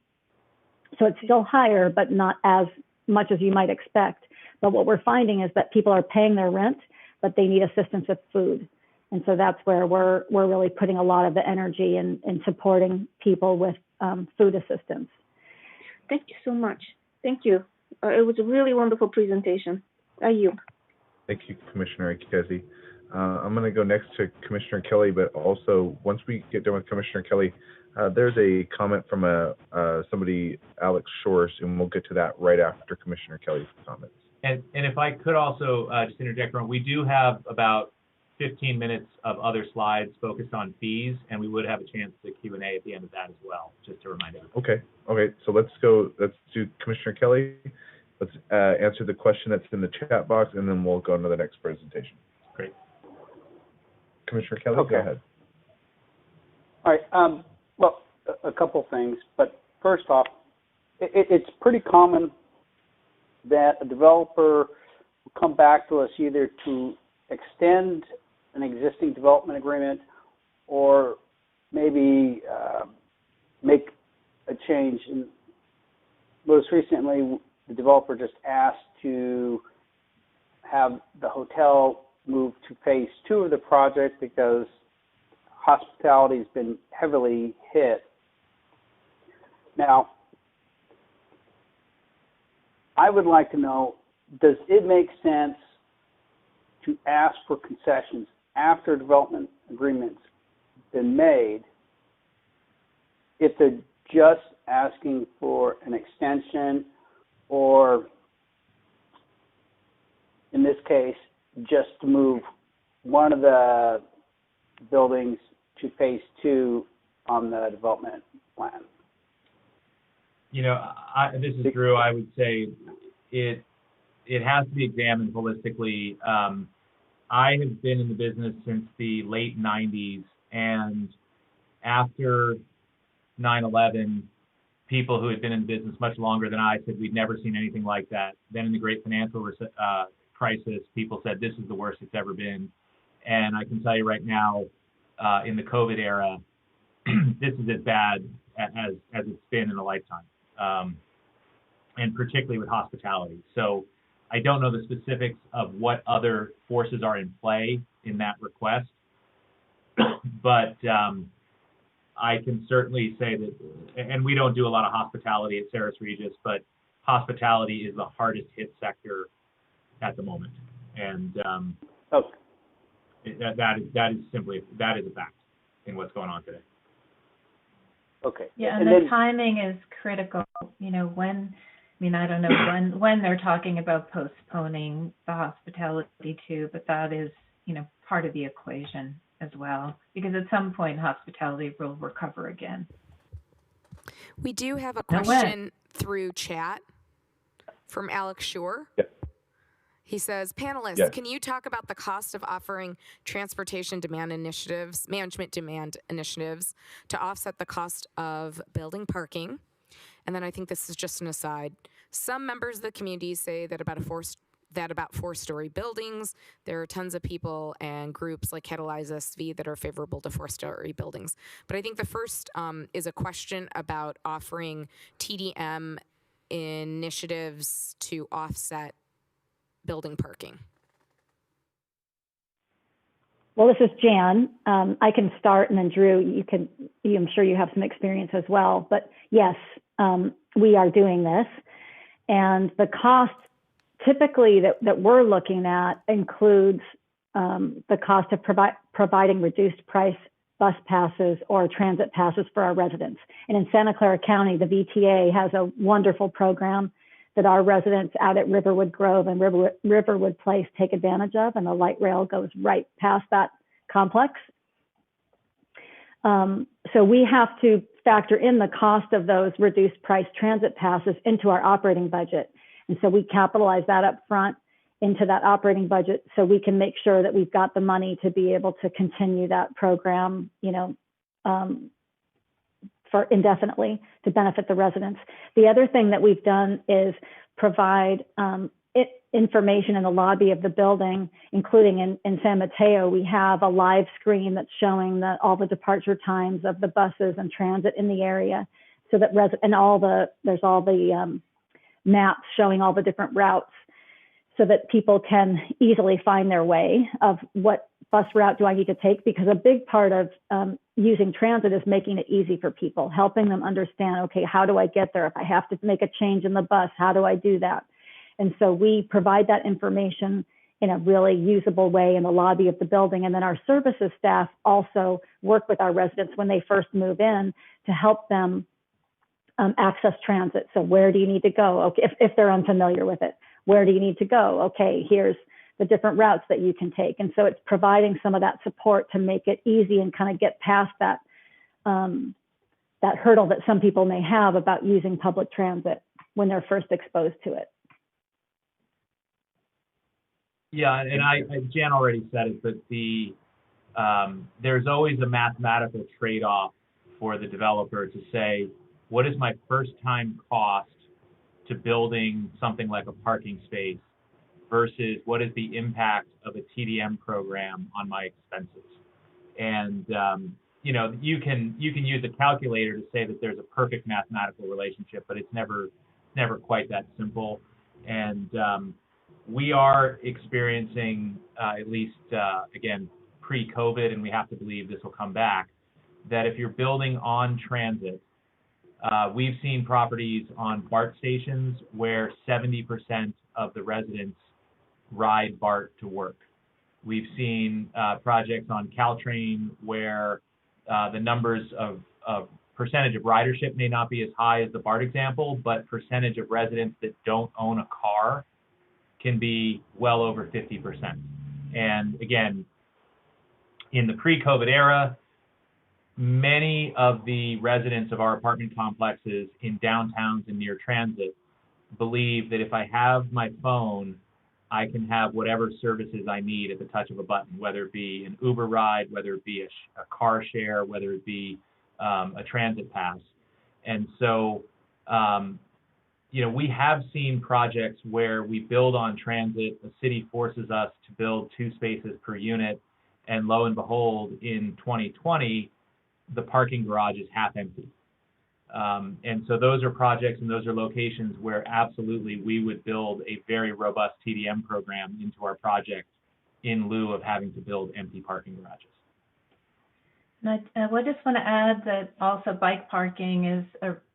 So it's still higher, but not as much as you might expect. But what we're finding is that people are paying their rent, but they need assistance with food. And so that's where we're really putting a lot of the energy in supporting people with food assistance.
Thank you so much. Thank you. It was a really wonderful presentation. I yield.
Thank you, Commissioner Ikezi. I'm going to go next to Commissioner Kelly, but also once we get done with Commissioner Kelly, there's a comment from somebody, Alex Shores, and we'll get to that right after Commissioner Kelly's comments.
And if I could also just interject, we do have about 15 minutes of other slides focused on fees, and we would have a chance to Q&A at the end of that as well, just to remind everyone.
Okay, so let's do Commissioner Kelly. Let's answer the question that's in the chat box, and then we'll go on to the next presentation.
Great.
Commissioner Kelly,
Okay.
Go ahead.
All right, well, a couple things, but first off, it's pretty common that a developer will come back to us either to extend an existing development agreement or maybe make a change. And most recently, the developer just asked to have the hotel move to phase 2 of the project because hospitality has been heavily hit. Now, I would like to know, does it make sense to ask for concessions after development agreements been made if they're just asking for an extension, or in this case, just to move one of the buildings to phase 2 on the development plan?
You know, this is Drew. I would say it has to be examined holistically. I have been in the business since the late 90s, and after 9/11, people who had been in the business much longer than I said we'd never seen anything like that. Then in the great financial crisis, people said this is the worst it's ever been. And I can tell you right now, in the COVID era, this is as bad as it's been in a lifetime. And particularly with hospitality. So I don't know the specifics of what other forces are in play in that request, but I can certainly say that, and we don't do a lot of hospitality at Ceres Regis, but hospitality is the hardest hit sector at the moment. And that is a fact in what's going on today.
Okay.
Yeah, and the timing is critical. You know, I don't know when they're talking about postponing the hospitality too, but that is, part of the equation as well, because at some point hospitality will recover again.
We do have a question through chat from Alex Shore.
Yep.
He says, panelists,
Yes.
Can you talk about the cost of offering transportation demand initiatives, management demand initiatives to offset the cost of building parking? And then I think this is just an aside. Some members of the community say that about four-story buildings, there are tons of people and groups like Catalyze SV that are favorable to four-story buildings. But I think the first is a question about offering TDM initiatives to offset building parking.
Well, this is Jan. I can start, and then Drew, I'm sure you have some experience as well. But yes, we are doing this. And the cost typically that we're looking at includes the cost of providing reduced price bus passes or transit passes for our residents. And in Santa Clara County, the VTA has a wonderful program that our residents out at Riverwood Grove and Riverwood Place take advantage of, and the light rail goes right past that complex. So we have to factor in the cost of those reduced price transit passes into our operating budget. And so we capitalize that up front into that operating budget so we can make sure that we've got the money to be able to continue that program, for indefinitely to benefit the residents. The other thing that we've done is provide information in the lobby of the building, including in San Mateo. We have a live screen that's showing all the departure times of the buses and transit in the area, so that there's all the maps showing all the different routes, so that people can easily find their way of what bus route do I need to take, because a big part of using transit is making it easy for people, helping them understand, okay, how do I get there? If I have to make a change in the bus, how do I do that? And so we provide that information in a really usable way in the lobby of the building. And then our services staff also work with our residents when they first move in to help them access transit. So where do you need to go? Okay, if they're unfamiliar with it, where do you need to go? Okay, here's the different routes that you can take. And so it's providing some of that support to make it easy and kind of get past that that hurdle that some people may have about using public transit when they're first exposed to it.
Yeah, and Jan already said it, but there's always a mathematical trade-off for the developer to say, what is my first time cost to building something like a parking space versus what is the impact of a TDM program on my expenses? And you know, you can use a calculator to say that there's a perfect mathematical relationship, but it's never quite that simple. And we are experiencing, at least again, pre-COVID, and we have to believe this will come back, that if you're building on transit, we've seen properties on BART stations where 70% of the residents ride BART to work. We've seen projects on Caltrain where the numbers of percentage of ridership may not be as high as the BART example, but percentage of residents that don't own a car can be well over 50%. And again, in the pre-COVID era, many of the residents of our apartment complexes in downtowns and near transit believe that if I have my phone, I can have whatever services I need at the touch of a button, whether it be an Uber ride, whether it be a car share, whether it be a transit pass. And so, you know, we have seen projects where we build on transit, the city forces us to build 2 spaces per unit, and lo and behold, in 2020, the parking garage is half empty. And so those are projects and those are locations where absolutely we would build a very robust TDM program into our project in lieu of having to build empty parking garages.
And I would just want to add that also bike parking is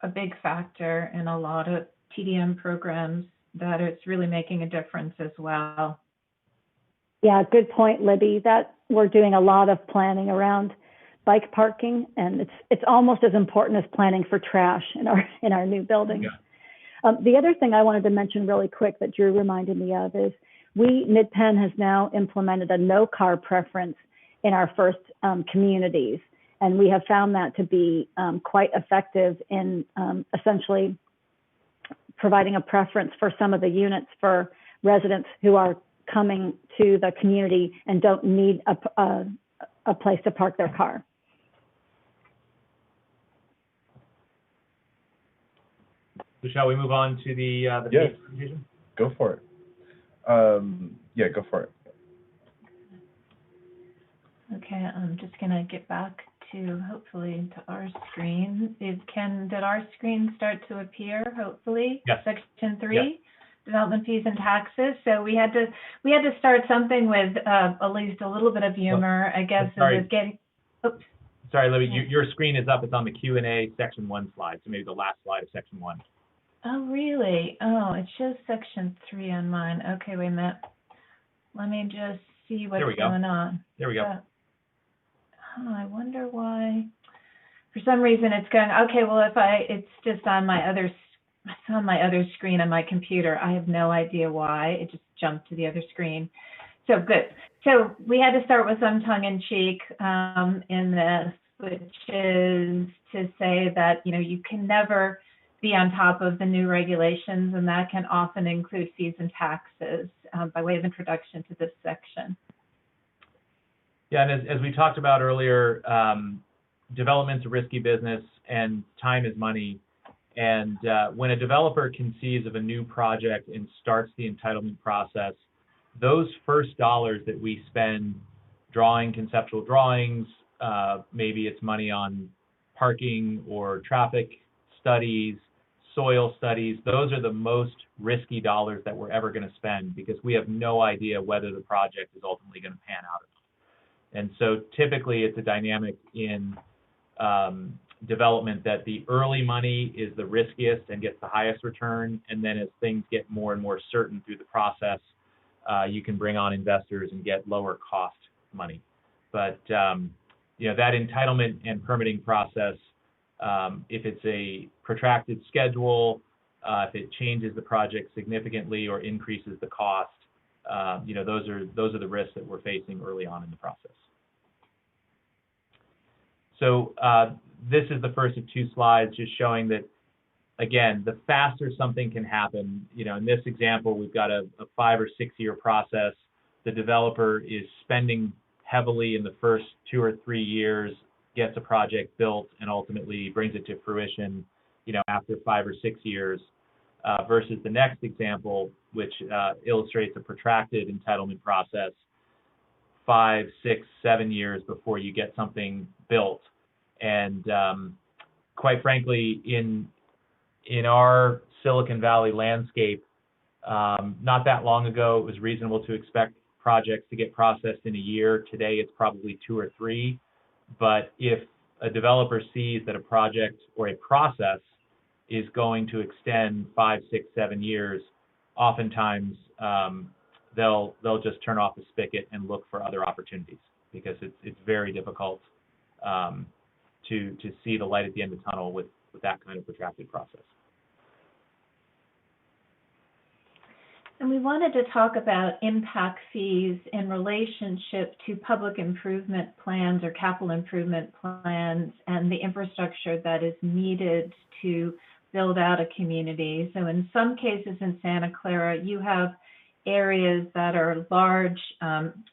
a big factor in a lot of TDM programs, that it's really making a difference as well.
Yeah, good point, Libby. That we're doing a lot of planning around bike parking, and it's almost as important as planning for trash in our new buildings. Yeah. The other thing I wanted to mention really quick that Drew reminded me of is Mid-Penn has now implemented a no car preference in our first communities, and we have found that to be quite effective in essentially providing a preference for some of the units for residents who are coming to the community and don't need a place to park their car.
So shall we move on to the
yes,
presentation?
Go for it. Yeah, go for it.
Okay, I'm just gonna get back to hopefully to our screen. Did our screen start to appear? Hopefully.
Yes.
Section 3.
Yes.
Development fees and taxes. So we had to start something with at least a little bit of humor, I guess.
Sorry.
It was getting. Oops.
Sorry, Libby, your screen is up. It's on the Q&A section 1 slide, so maybe the last slide of section 1.
Oh, really? Oh, it shows section 3 on mine. Okay, wait a minute. Let me just see what's going on.
There we go.
I wonder why. For some reason, it's going. Okay, well, it's just on my other. It's on my other screen on my computer. I have no idea why. It just jumped to the other screen. So good. So we had to start with some tongue-in-cheek in this, which is to say that you can never be on top of the new regulations, and that can often include fees and taxes by way of introduction to this section.
Yeah, and as we talked about earlier, development's a risky business and time is money. And when a developer conceives of a new project and starts the entitlement process, those first dollars that we spend drawing conceptual drawings, maybe it's money on parking or traffic studies, soil studies, those are the most risky dollars that we're ever going to spend because we have no idea whether the project is ultimately going to pan out or not. And so typically it's a dynamic in development that the early money is the riskiest and gets the highest return. And then as things get more and more certain through the process, you can bring on investors and get lower cost money. But that entitlement and permitting process, if it's a protracted schedule, if it changes the project significantly or increases the cost, those are the risks that we're facing early on in the process. So this is the first of 2 slides just showing that, again, the faster something can happen, in this example, we've got a 5 or 6 year process. The developer is spending heavily in the first 2 or 3 years, gets a project built, and ultimately brings it to fruition, after 5 or 6 years, versus the next example, which illustrates a protracted entitlement process, 5, 6, 7 years before you get something built. And quite frankly, in our Silicon Valley landscape, not that long ago, it was reasonable to expect projects to get processed in a year. Today, it's probably 2 or 3. But if a developer sees that a project or a process is going to extend 5, 6, 7 years, oftentimes they'll just turn off the spigot and look for other opportunities, because it's very difficult to see the light at the end of the tunnel with that kind of protracted process.
And we wanted to talk about impact fees in relationship to public improvement plans or capital improvement plans and the infrastructure that is needed to build out a community. So in some cases in Santa Clara, you have areas that are large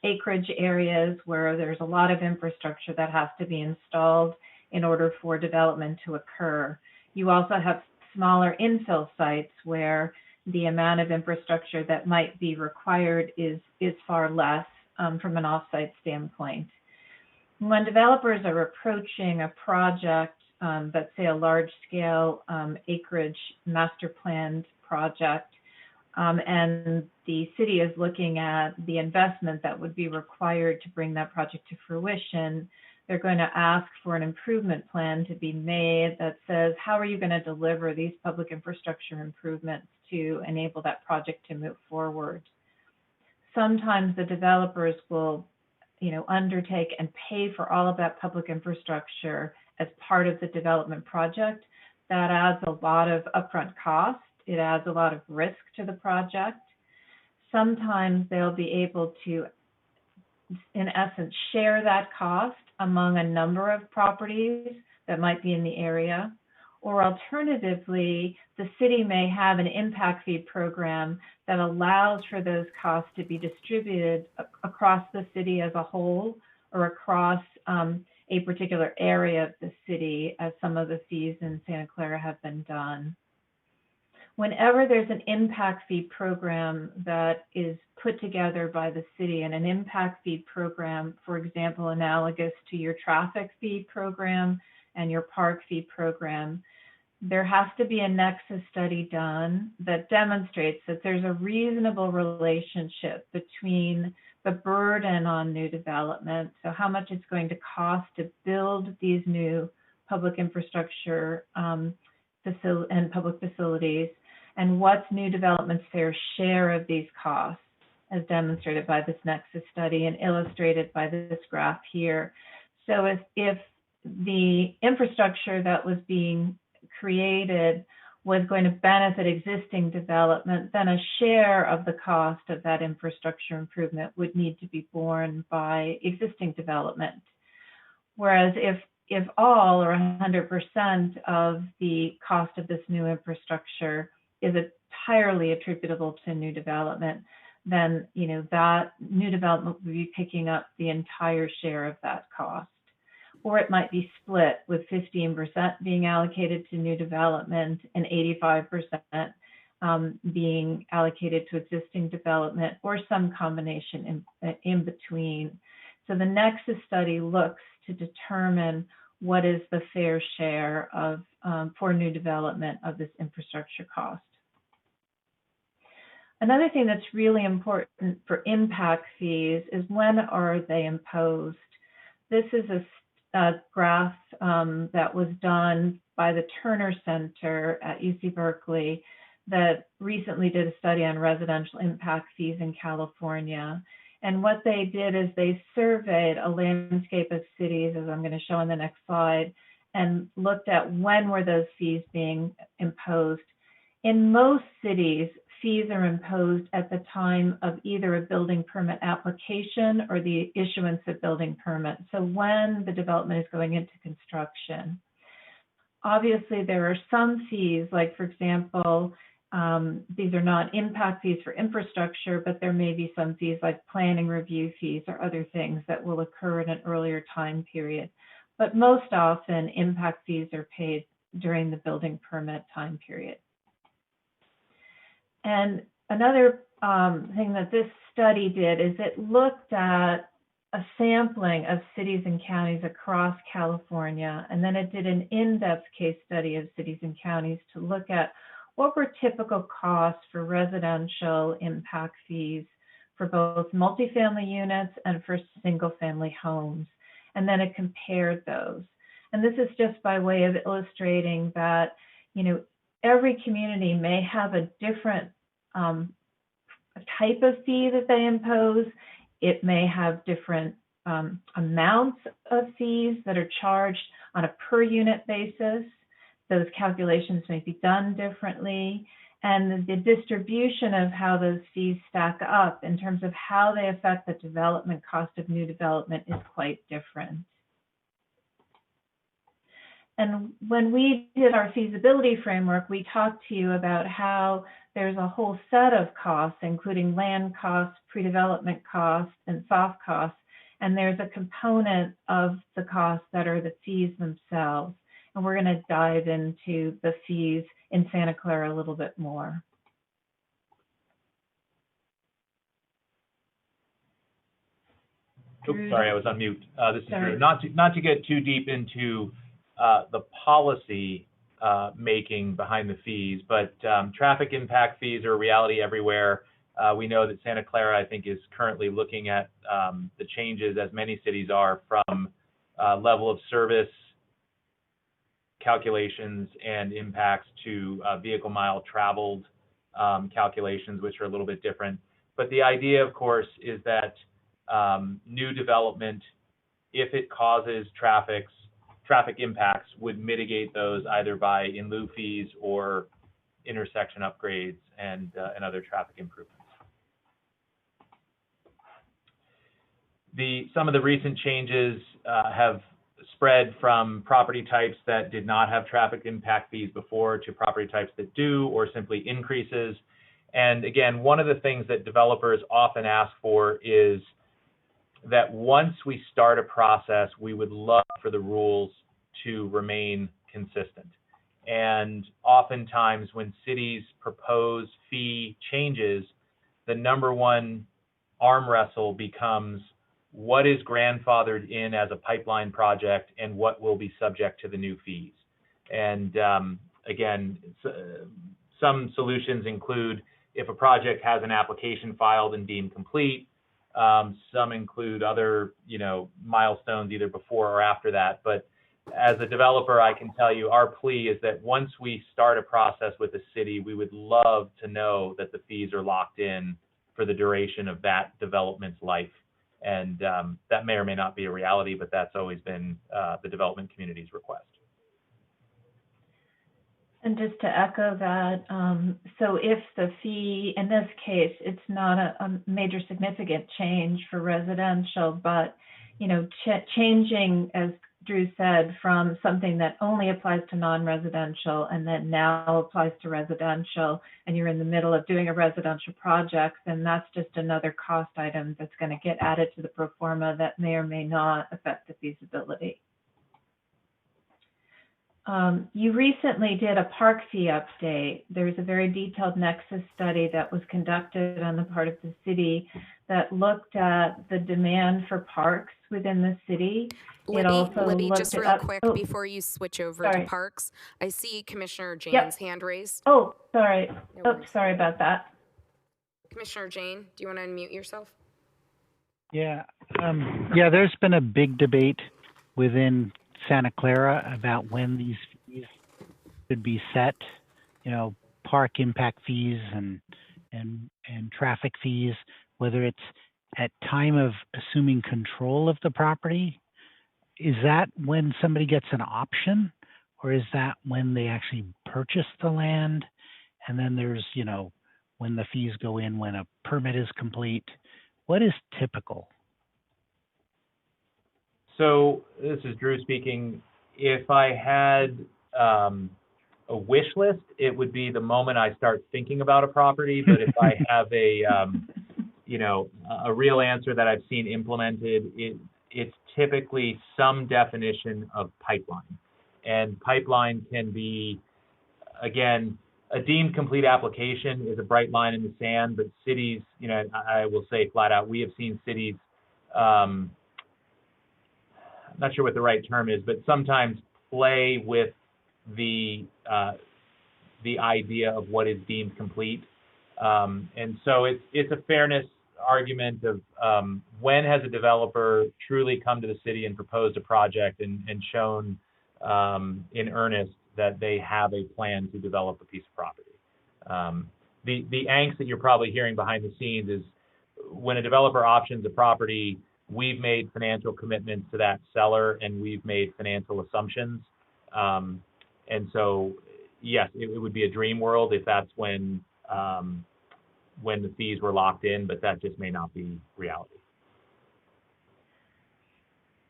acreage areas where there's a lot of infrastructure that has to be installed in order for development to occur. You also have smaller infill sites where the amount of infrastructure that might be required is far less from an offsite standpoint. When developers are approaching a project, let's say a large-scale acreage master planned project, and the city is looking at the investment that would be required to bring that project to fruition, they're going to ask for an improvement plan to be made that says, how are you going to deliver these public infrastructure improvements to enable that project to move forward? Sometimes the developers will, undertake and pay for all of that public infrastructure as part of the development project. That adds a lot of upfront cost. It adds a lot of risk to the project. Sometimes they'll be able to, in essence, share that cost among a number of properties that might be in the area. Or alternatively, the city may have an impact fee program that allows for those costs to be distributed across the city as a whole or across a particular area of the city, as some of the fees in Santa Clara have been done. Whenever there's an impact fee program that is put together by the city, and an impact fee program, for example, analogous to your traffic fee program and your park fee program, there has to be a nexus study done that demonstrates that there's a reasonable relationship between the burden on new development, so how much it's going to cost to build these new public infrastructure and public facilities, and what's new development's fair share of these costs, as demonstrated by this nexus study and illustrated by this graph here. So if the infrastructure that was being created was going to benefit existing development, then a share of the cost of that infrastructure improvement would need to be borne by existing development. Whereas if all or 100% of the cost of this new infrastructure is entirely attributable to new development, then that new development will be picking up the entire share of that cost. Or it might be split, with 15% being allocated to new development and 85% being allocated to existing development, or some combination in between. So the nexus study looks to determine what is the fair share of for new development of this infrastructure cost. Another thing that's really important for impact fees is, when are they imposed? This is a graph that was done by the Turner Center at UC Berkeley that recently did a study on residential impact fees in California. And what they did is they surveyed a landscape of cities, as I'm going to show on the next slide, and looked at when were those fees being imposed. In most cities, fees are imposed at the time of either a building permit application or the issuance of building permits. So when the development is going into construction. Obviously, there are some fees, like, for example, these are not impact fees for infrastructure, but there may be some fees like planning review fees or other things that will occur in an earlier time period. But most often, impact fees are paid during the building permit time period. And another thing that this study did is it looked at a sampling of cities and counties across California, and then it did an in-depth case study of cities and counties to look at what were typical costs for residential impact fees for both multifamily units and for single-family homes. And then it compared those. And this is just by way of illustrating that, you know, every community may have a different type of fee that they impose. It may have different amounts of fees that are charged on a per unit basis. Those calculations may be done differently. And the distribution of how those fees stack up in terms of how they affect the development cost of new development is quite different. And when we did our feasibility framework, we talked to you about how there's a whole set of costs, including land costs, pre-development costs, and soft costs. And there's a component of the costs that are the fees themselves. And we're going to dive into the fees in Santa Clara a little bit more.
Oops, sorry, I was on mute. This is Drew. Not to get too deep into the policy making behind the fees, but traffic impact fees are a reality everywhere. We know that Santa Clara, I think, is currently looking at the changes, as many cities are, from level of service calculations and impacts to vehicle mile traveled calculations, which are a little bit different. But the idea, of course, is that new development, if it causes traffic impacts, would mitigate those either by in lieu fees or intersection upgrades and other traffic improvements. Some of the recent changes have spread from property types that did not have traffic impact fees before to property types that do, or simply increases. And again, one of the things that developers often ask for is that once we start a process, we would love for the rules to remain consistent. And oftentimes when cities propose fee changes, the number one arm wrestle becomes what is grandfathered in as a pipeline project and what will be subject to the new fees. And again, some solutions include if a project has an application filed and deemed complete. Some include other, milestones either before or after that. But as a developer, I can tell you our plea is that once we start a process with the city, we would love to know that the fees are locked in for the duration of that development's life. And that may or may not be a reality, but that's always been the development community's request.
And just to echo that, so if the fee, in this case, it's not a major significant change for residential, but, changing, as Drew said, from something that only applies to non-residential and then now applies to residential, and you're in the middle of doing a residential project, then that's just another cost item that's going to get added to the pro forma that may or may not affect the feasibility. You recently did a park fee update. There's a very detailed nexus study that was conducted on the part of the city that looked at the demand for parks within the city.
Libby, just real quick before you switch over to parks, I see Commissioner Jane's hand raised.
Oh, sorry. Sorry about that.
Commissioner Jane, do you want to unmute yourself?
Yeah, there's been a big debate within Santa Clara about when these fees should be set, park impact fees and traffic fees, whether it's at time of assuming control of the property. Is that when somebody gets an option, or is that when they actually purchase the land? And then there's, when the fees go in, when a permit is complete. What is typical?
So this is Drew speaking. If I had a wish list, it would be the moment I start thinking about a property. But if I have a real answer that I've seen implemented, it's typically some definition of pipeline. And pipeline can be, again, a deemed complete application is a bright line in the sand, but cities, I will say flat out, we have seen cities, I'm not sure what the right term is, but sometimes play with the idea of what is deemed complete. And so it's a fairness argument of when has a developer truly come to the city and proposed a project and shown in earnest that they have a plan to develop a piece of property. The angst that you're probably hearing behind the scenes is when a developer options a property, we've made financial commitments to that seller and we've made financial assumptions. And so, yes, it would be a dream world if that's when the fees were locked in, but that just may not be reality.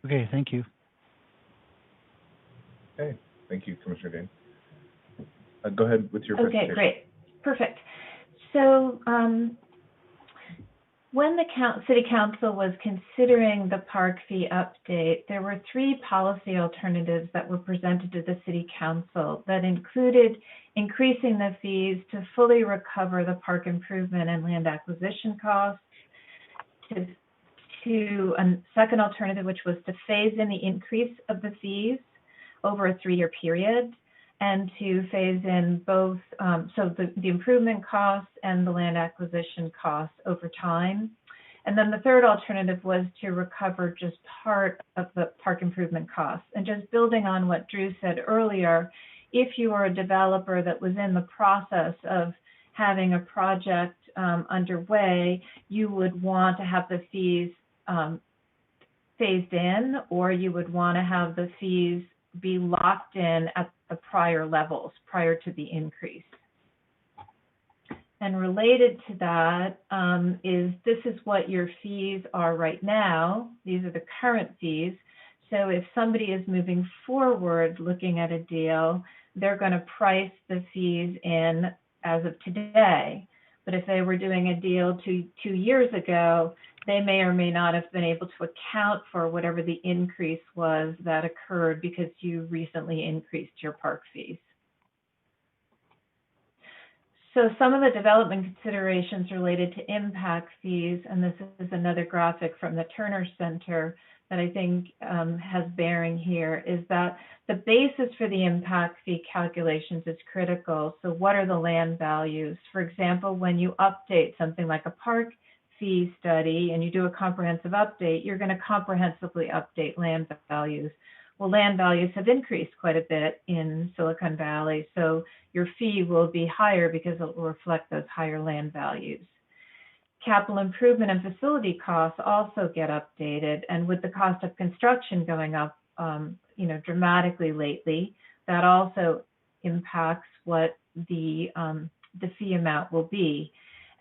Okay, thank you.
Okay, thank you, Commissioner Dane. Go ahead with your presentation.
Okay, great, perfect. So when the City Council was considering the park fee update, there were 3 policy alternatives that were presented to the City Council that included increasing the fees to fully recover the park improvement and land acquisition costs, to a second alternative, which was to phase in the increase of the fees over a 3-year period, and to phase in both, so the improvement costs and the land acquisition costs over time. And then the third alternative was to recover just part of the park improvement costs. And just building on what Drew said earlier, if you were a developer that was in the process of having a project underway, you would want to have the fees phased in, or you would want to have the fees be locked in at the prior levels prior to the increase. And related to that this is what your fees are right now. These are the current fees. So if somebody is moving forward looking at a deal, they're going to price the fees in as of today. But if they were doing a deal 2 years ago, they may or may not have been able to account for whatever the increase was that occurred because you recently increased your park fees. So some of the development considerations related to impact fees, and this is another graphic from the Turner Center that I think has bearing here, is that the basis for the impact fee calculations is critical. So what are the land values? For example, when you update something like a park fee study and you do a comprehensive update, you're going to comprehensively update land values. Well, land values have increased quite a bit in Silicon Valley, so your fee will be higher because it will reflect those higher land values. Capital improvement and facility costs also get updated, and with the cost of construction going up, dramatically lately, that also impacts what the fee amount will be.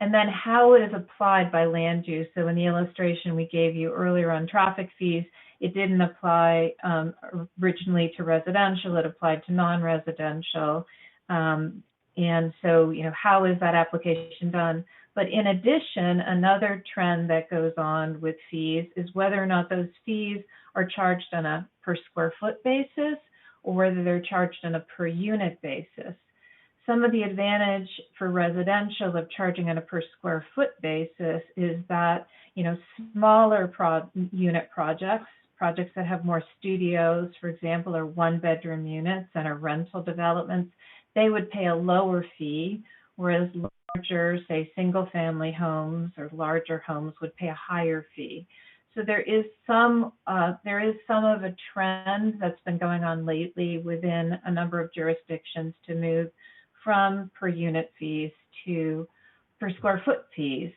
And then how it is applied by land use. So in the illustration we gave you earlier on traffic fees, it didn't apply originally to residential, it applied to non-residential. And so, how is that application done? But in addition, another trend that goes on with fees is whether or not those fees are charged on a per square foot basis or whether they're charged on a per unit basis. Some of the advantage for residential of charging on a per square foot basis is that, smaller unit projects that have more studios, for example, or 1-bedroom units and are rental developments, they would pay a lower fee, whereas larger, say, single-family homes or larger homes would pay a higher fee. So there is some of a trend that's been going on lately within a number of jurisdictions to move from per unit fees to per square foot fees.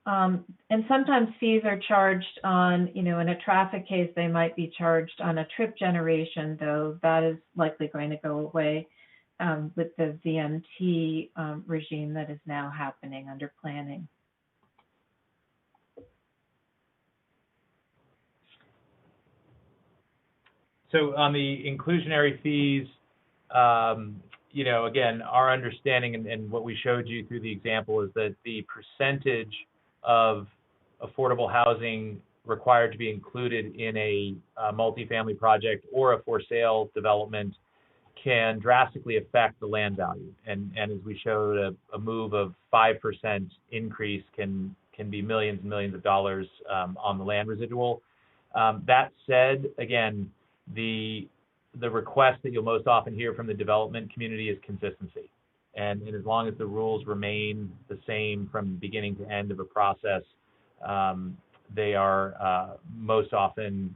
And sometimes fees are charged on, in a traffic case, they might be charged on a trip generation, though that is likely going to go away with the VMT regime that is now happening under planning.
So on the inclusionary fees, again, our understanding and what we showed you through the example is that the percentage of affordable housing required to be included in a multifamily project or a for sale development can drastically affect the land value. And as we showed, a move of 5% increase can be millions and millions of dollars on the land residual. That said, again, the request that you'll most often hear from the development community is consistency. And as long as the rules remain the same from beginning to end of a process, they are most often,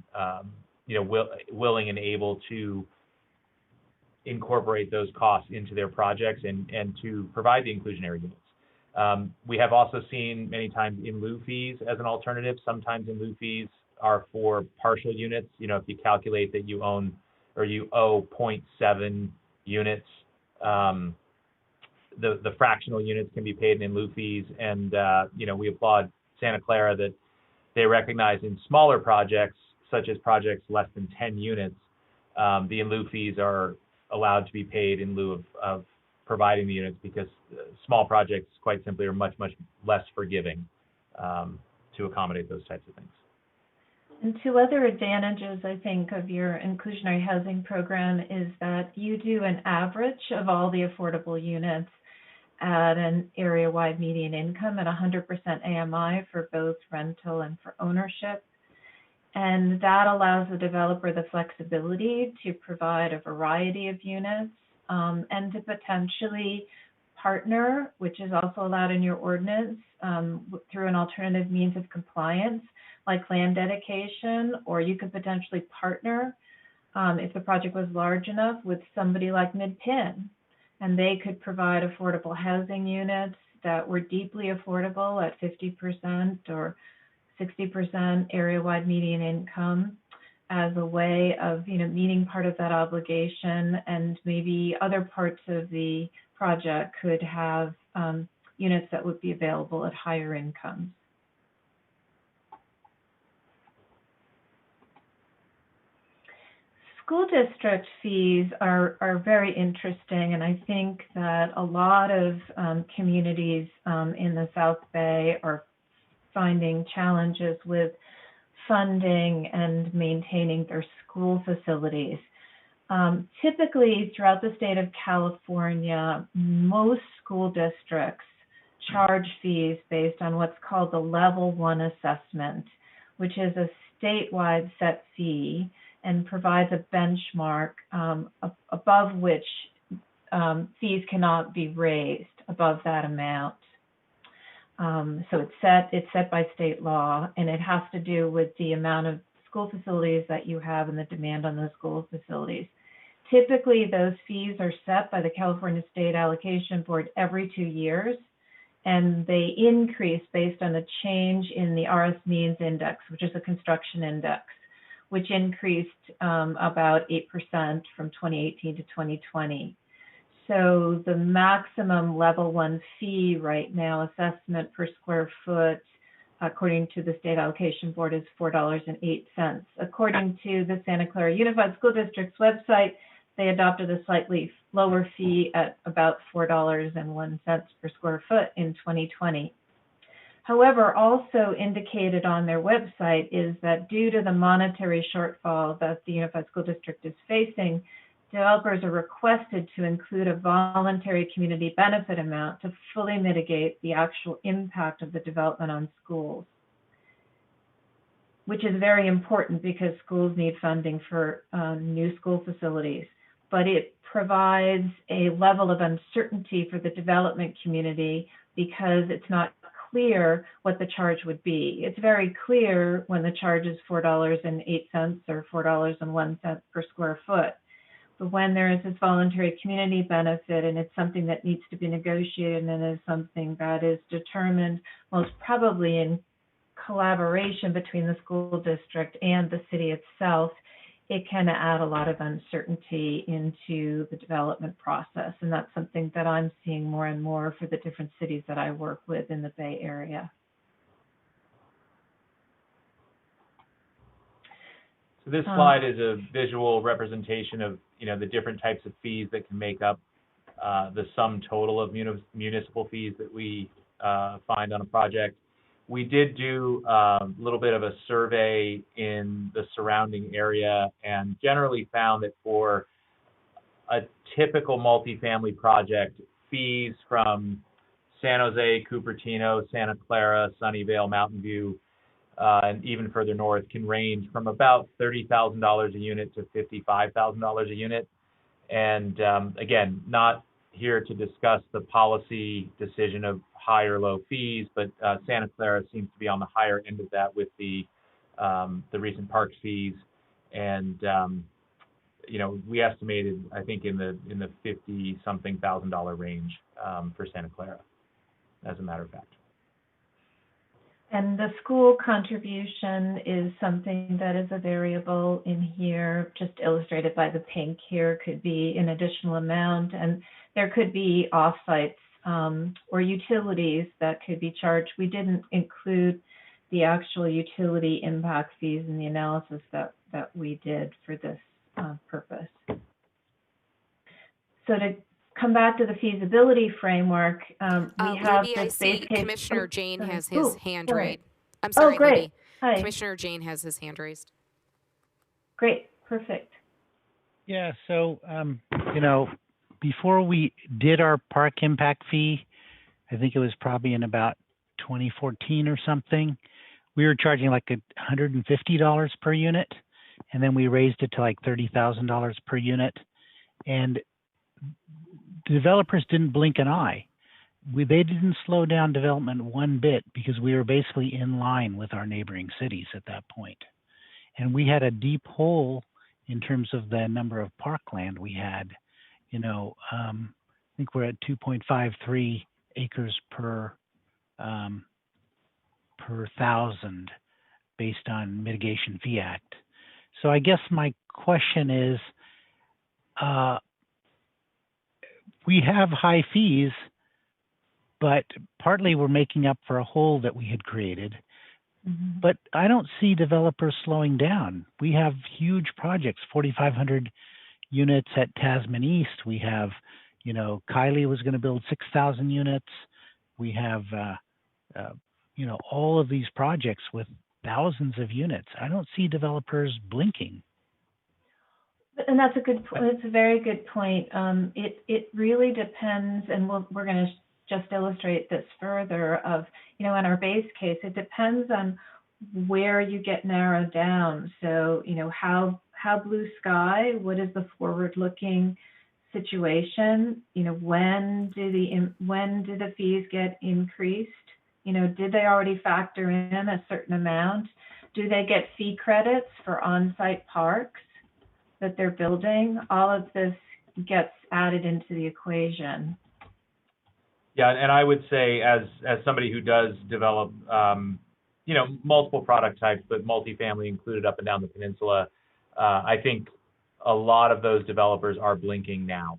willing and able to incorporate those costs into their projects and to provide the inclusionary units. We have also seen many times in lieu fees as an alternative. Sometimes in lieu fees are for partial units. If you calculate that you own or you owe 0.7 units, the fractional units can be paid in lieu fees. And, we applaud Santa Clara that they recognize in smaller projects, such as projects less than 10 units, the in lieu fees are allowed to be paid in lieu of providing the units, because small projects, quite simply, are much, much less forgiving to accommodate those types of things.
And two other advantages, I think, of your inclusionary housing program is that you do an average of all the affordable units at an area-wide median income at 100% AMI for both rental and for ownership. And that allows the developer the flexibility to provide a variety of units and to potentially partner, which is also allowed in your ordinance, through an alternative means of compliance, like land dedication, or you could potentially partner if the project was large enough with somebody like Mid-Penn, and they could provide affordable housing units that were deeply affordable at 50% or 60% area-wide median income as a way of, meeting part of that obligation, and maybe other parts of the project could have units that would be available at higher incomes. School district fees are very interesting, and I think that a lot of communities in the South Bay are finding challenges with funding and maintaining their school facilities. Typically, throughout the state of California, most school districts charge fees based on what's called the Level 1 assessment, which is a statewide set fee and provides a benchmark above which fees cannot be raised above that amount. So it's set by state law, and it has to do with the amount of school facilities that you have and the demand on those school facilities. Typically, those fees are set by the California State Allocation Board every 2 years, and they increase based on a change in the RS means index, which is a construction index, which increased about 8% from 2018 to 2020. So the maximum Level 1 fee right now, assessment per square foot, according to the State Allocation Board, is $4.08. According to the Santa Clara Unified School District's website, they adopted a slightly lower fee at about $4.01 per square foot in 2020. However, also indicated on their website is that due to the monetary shortfall that the Unified School District is facing, developers are requested to include a voluntary community benefit amount to fully mitigate the actual impact of the development on schools, which is very important because schools need funding for new school facilities. But it provides a level of uncertainty for the development community because it's not clear what the charge would be. It's very clear when the charge is $4.08 or $4.01 per square foot. But when there is this voluntary community benefit, and it's something that needs to be negotiated and is something that is determined most probably in collaboration between the school district and the city itself, it can add a lot of uncertainty into the development process. And that's something that I'm seeing more and more for the different cities that I work with in the Bay Area.
So this slide is a visual representation of the different types of fees that can make up the sum total of municipal fees that we find on a project. We did do a little bit of a survey in the surrounding area and generally found that for a typical multifamily project, fees from San Jose, Cupertino, Santa Clara, Sunnyvale, Mountain View, and even further north can range from about $30,000 a unit to $55,000 a unit. And again, not here to discuss the policy decision of high or low fees, but Santa Clara seems to be on the higher end of that with the recent park fees. And you know, we estimated, I think, in the $50-something thousand range for Santa Clara, as a matter of fact.
And the school contribution is something that is a variable in here, just illustrated by the pink here, could be an additional amount, and there could be offsites or utilities that could be charged. We didn't include the actual utility impact fees in the analysis that we did for this purpose. So to come back to the feasibility framework, we have
Libby, I
this
see
base case.
Commissioner Jane has his hand
sorry.
raised. I'm sorry,
Oh, great.
Libby.
Hi.
Commissioner Jane has his hand raised.
Great, perfect.
Yeah, so, you know, before we did our park impact fee, I think it was probably in about 2014 or something, we were charging like $150 per unit, and then we raised it to like $30,000 per unit. And developers didn't blink an eye. They didn't slow down development one bit because we were basically in line with our neighboring cities at that point. And we had a deep hole in terms of the number of parkland we had. You know, I think we're at 2.53 acres per thousand based on Mitigation Fee Act. So I guess my question is, we have high fees, but partly we're making up for a hole that we had created.
Mm-hmm.
But I don't see developers slowing down. We have huge projects, 4,500 units at Tasman East. We have, you know, Kylie was going to build 6,000 units. We have, you know, all of these projects with thousands of units. I don't see developers blinking.
And that's a good point. It's a very good point. It really depends, and we're going to just illustrate this further of, you know, in our base case, it depends on where you get narrowed down. So, you know, how blue sky, what is the forward-looking situation? You know, when do the fees get increased? You know, did they already factor in a certain amount? Do they get fee credits for on-site parks that they're building? All of this gets added into the equation.
Yeah, and I would say, as somebody who does develop, you know, multiple product types, but multifamily included up and down the peninsula, I think a lot of those developers are blinking now.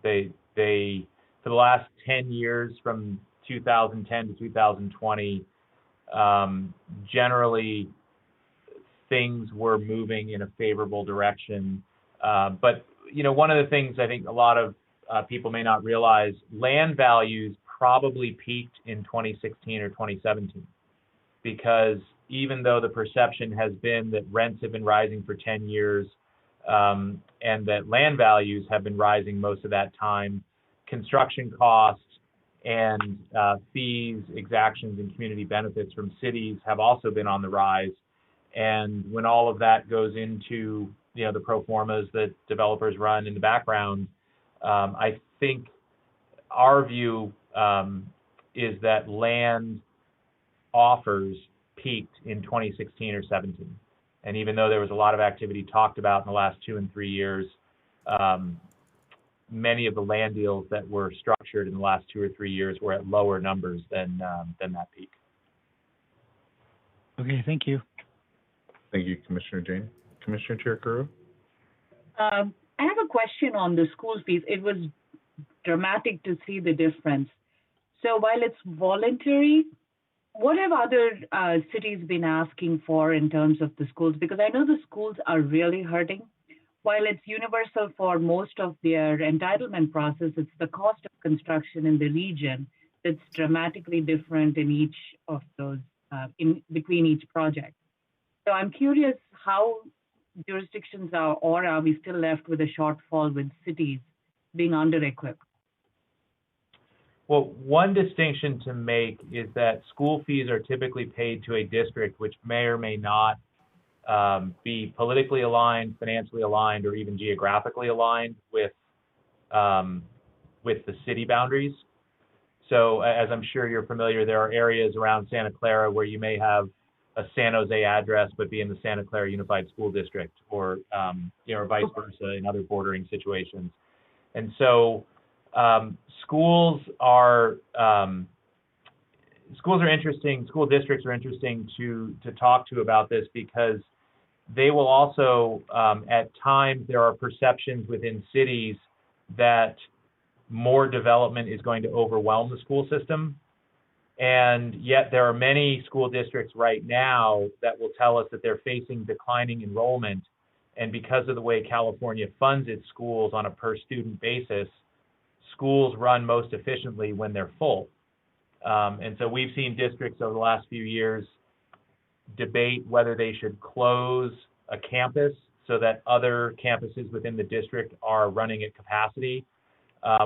They for the last 10 years, from 2010 to 2020, generally things were moving in a favorable direction. But, you know, one of the things I think a lot of people may not realize, land values probably peaked in 2016 or 2017, because even though the perception has been that rents have been rising for 10 years and that land values have been rising most of that time, construction costs and fees, exactions, and community benefits from cities have also been on the rise. And when all of that goes into, you know, the pro formas that developers run in the background, I think our view is that land offers peaked in 2016 or 17. And even though there was a lot of activity talked about in the last 2 and 3 years, many of the land deals that were structured in the last 2 or 3 years were at lower numbers than that peak.
Okay, thank you.
Thank you, Commissioner Jane. Commissioner Cherukuru?
I have a question on the school fees. It was dramatic to see the difference. So while it's voluntary, what have other cities been asking for in terms of the schools? Because I know the schools are really hurting. While it's universal for most of their entitlement process, it's the cost of construction in the region that's dramatically different in each of those, in between each project. So I'm curious how jurisdictions are, or are we still left with a shortfall with cities being under-equipped?
Well, one distinction to make is that school fees are typically paid to a district which may or may not be politically aligned, financially aligned, or even geographically aligned with the city boundaries. So as I'm sure you're familiar, there are areas around Santa Clara where you may have a San Jose address but be in the Santa Clara Unified School District, or or vice versa in other bordering situations. And so schools are interesting. School districts are interesting to talk to about this, because they will also, at times, there are perceptions within cities that more development is going to overwhelm the school system. And yet there are many school districts right now that will tell us that they're facing declining enrollment. And because of the way California funds its schools on a per student basis, schools run most efficiently when they're full. And so we've seen districts over the last few years debate whether they should close a campus so that other campuses within the district are running at capacity,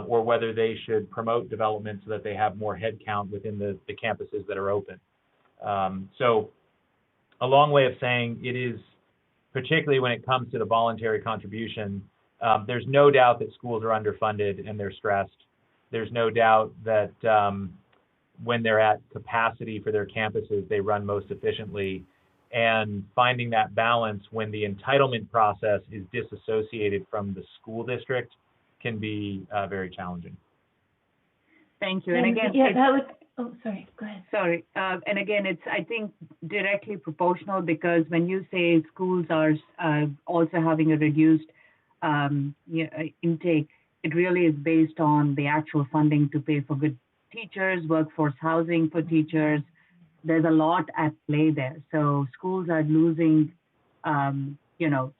or whether they should promote development so that they have more headcount within the campuses that are open. So a long way of saying it is, particularly when it comes to the voluntary contribution, there's no doubt that schools are underfunded and they're stressed. There's no doubt that when they're at capacity for their campuses, they run most efficiently. And finding that balance when the entitlement process is disassociated from the school district can be very challenging.
Thank you. And again,
sorry, go ahead.
Sorry. And again, it's, I think, directly proportional, because when you say schools are also having a reduced intake, it really is based on the actual funding to pay for good teachers, workforce housing for teachers. There's a lot at play there. So schools are losing,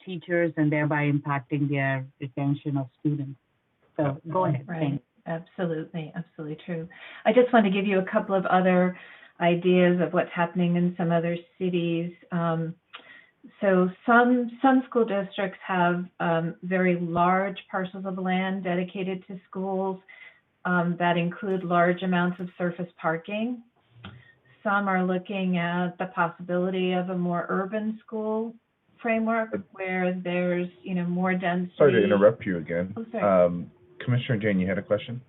teachers, and thereby impacting their retention of students. So go ahead.
Right. Absolutely true. I just want to give you a couple of other ideas of what's happening in some other cities. So some school districts have very large parcels of land dedicated to schools that include large amounts of surface parking. Some are looking at the possibility of a more urban school framework where there's, more density.
Sorry to interrupt you again.
Oh, sorry.
Commissioner Jane, you had a question?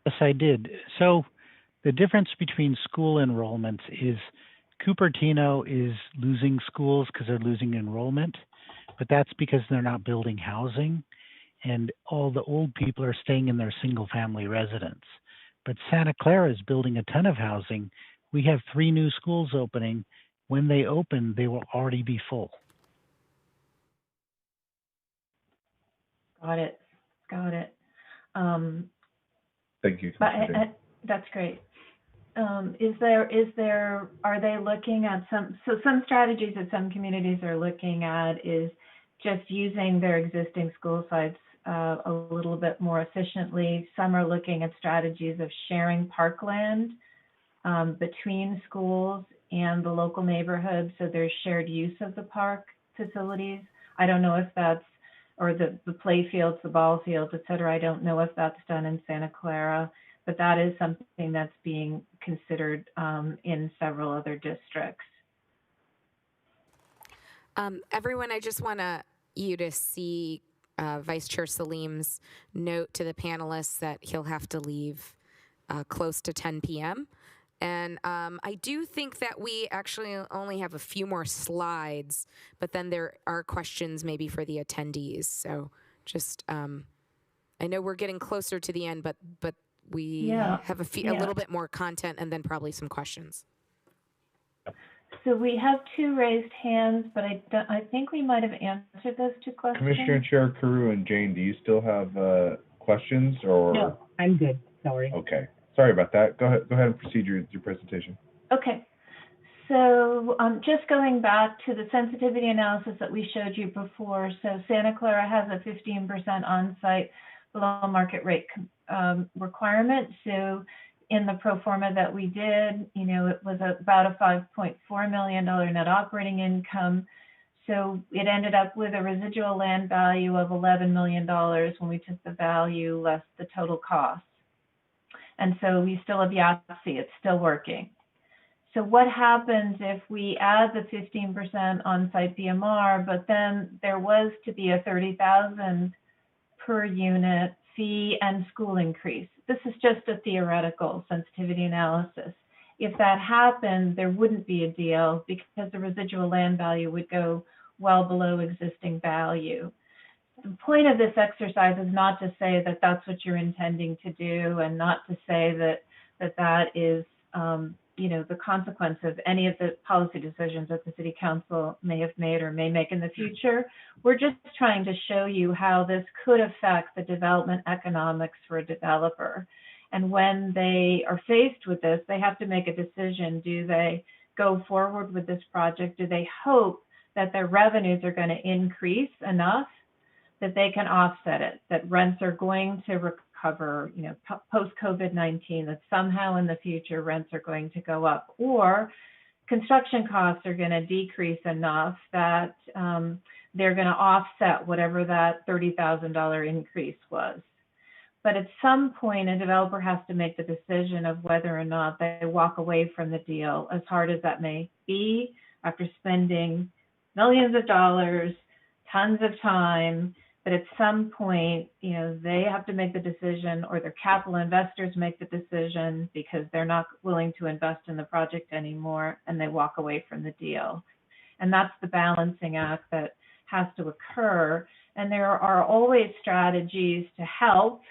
Yes, I did. So the difference between school enrollments is Cupertino is losing schools because they're losing enrollment, but that's because they're not building housing, and all the old people are staying in their single-family residence. But Santa Clara is building a ton of housing. We have 3 new schools opening. When they open, they will already be full.
Got it.
Thank you.
That's great. Are they looking at some strategies that some communities are looking at is just using their existing school sites a little bit more efficiently. Some are looking at strategies of sharing parkland between schools and the local neighborhood, so there's shared use of the park facilities. I don't know if that's, or the play fields, the ball fields, et cetera. I don't know if that's done in Santa Clara, but that is something that's being considered in several other districts.
Everyone, I just want you to see Vice Chair Salim's note to the panelists that he'll have to leave close to 10 p.m. And I do think that we actually only have a few more slides, but then there are questions maybe for the attendees. So just, I know we're getting closer to the end, but we have a little bit more content and then probably some questions.
So we have 2 raised hands, but I think we might have answered those 2 questions.
Commissioner Cherukuru and Jane, do you still have questions, or?
No, I'm good. Sorry.
Okay. Sorry about that. Go ahead and proceed your presentation.
Okay. So just going back to the sensitivity analysis that we showed you before. So Santa Clara has a 15% on-site below market rate requirement. So in the pro forma that we did, it was about a $5.4 million net operating income. So it ended up with a residual land value of $11 million when we took the value less the total cost. And so we still have Yahtzee, it's still working. So what happens if we add the 15% on-site BMR, but then there was to be a $30,000 per unit fee and school increase? This is just a theoretical sensitivity analysis. If that happened, there wouldn't be a deal because the residual land value would go well below existing value. The point of this exercise is not to say that that's what you're intending to do, and not to say that is the consequence of any of the policy decisions that the City Council may have made or may make in the future. We're just trying to show you how this could affect the development economics for a developer. And when they are faced with this, they have to make a decision. Do they go forward with this project? Do they hope that their revenues are going to increase enough that they can offset it, that rents are going to recover, post-COVID-19, that somehow in the future rents are going to go up, or construction costs are going to decrease enough that they're going to offset whatever that $30,000 increase was. But at some point, a developer has to make the decision of whether or not they walk away from the deal, as hard as that may be, after spending millions of dollars, tons of time. But at some point, they have to make the decision, or their capital investors make the decision because they're not willing to invest in the project anymore, and they walk away from the deal. And that's the balancing act that has to occur. And there are always strategies to help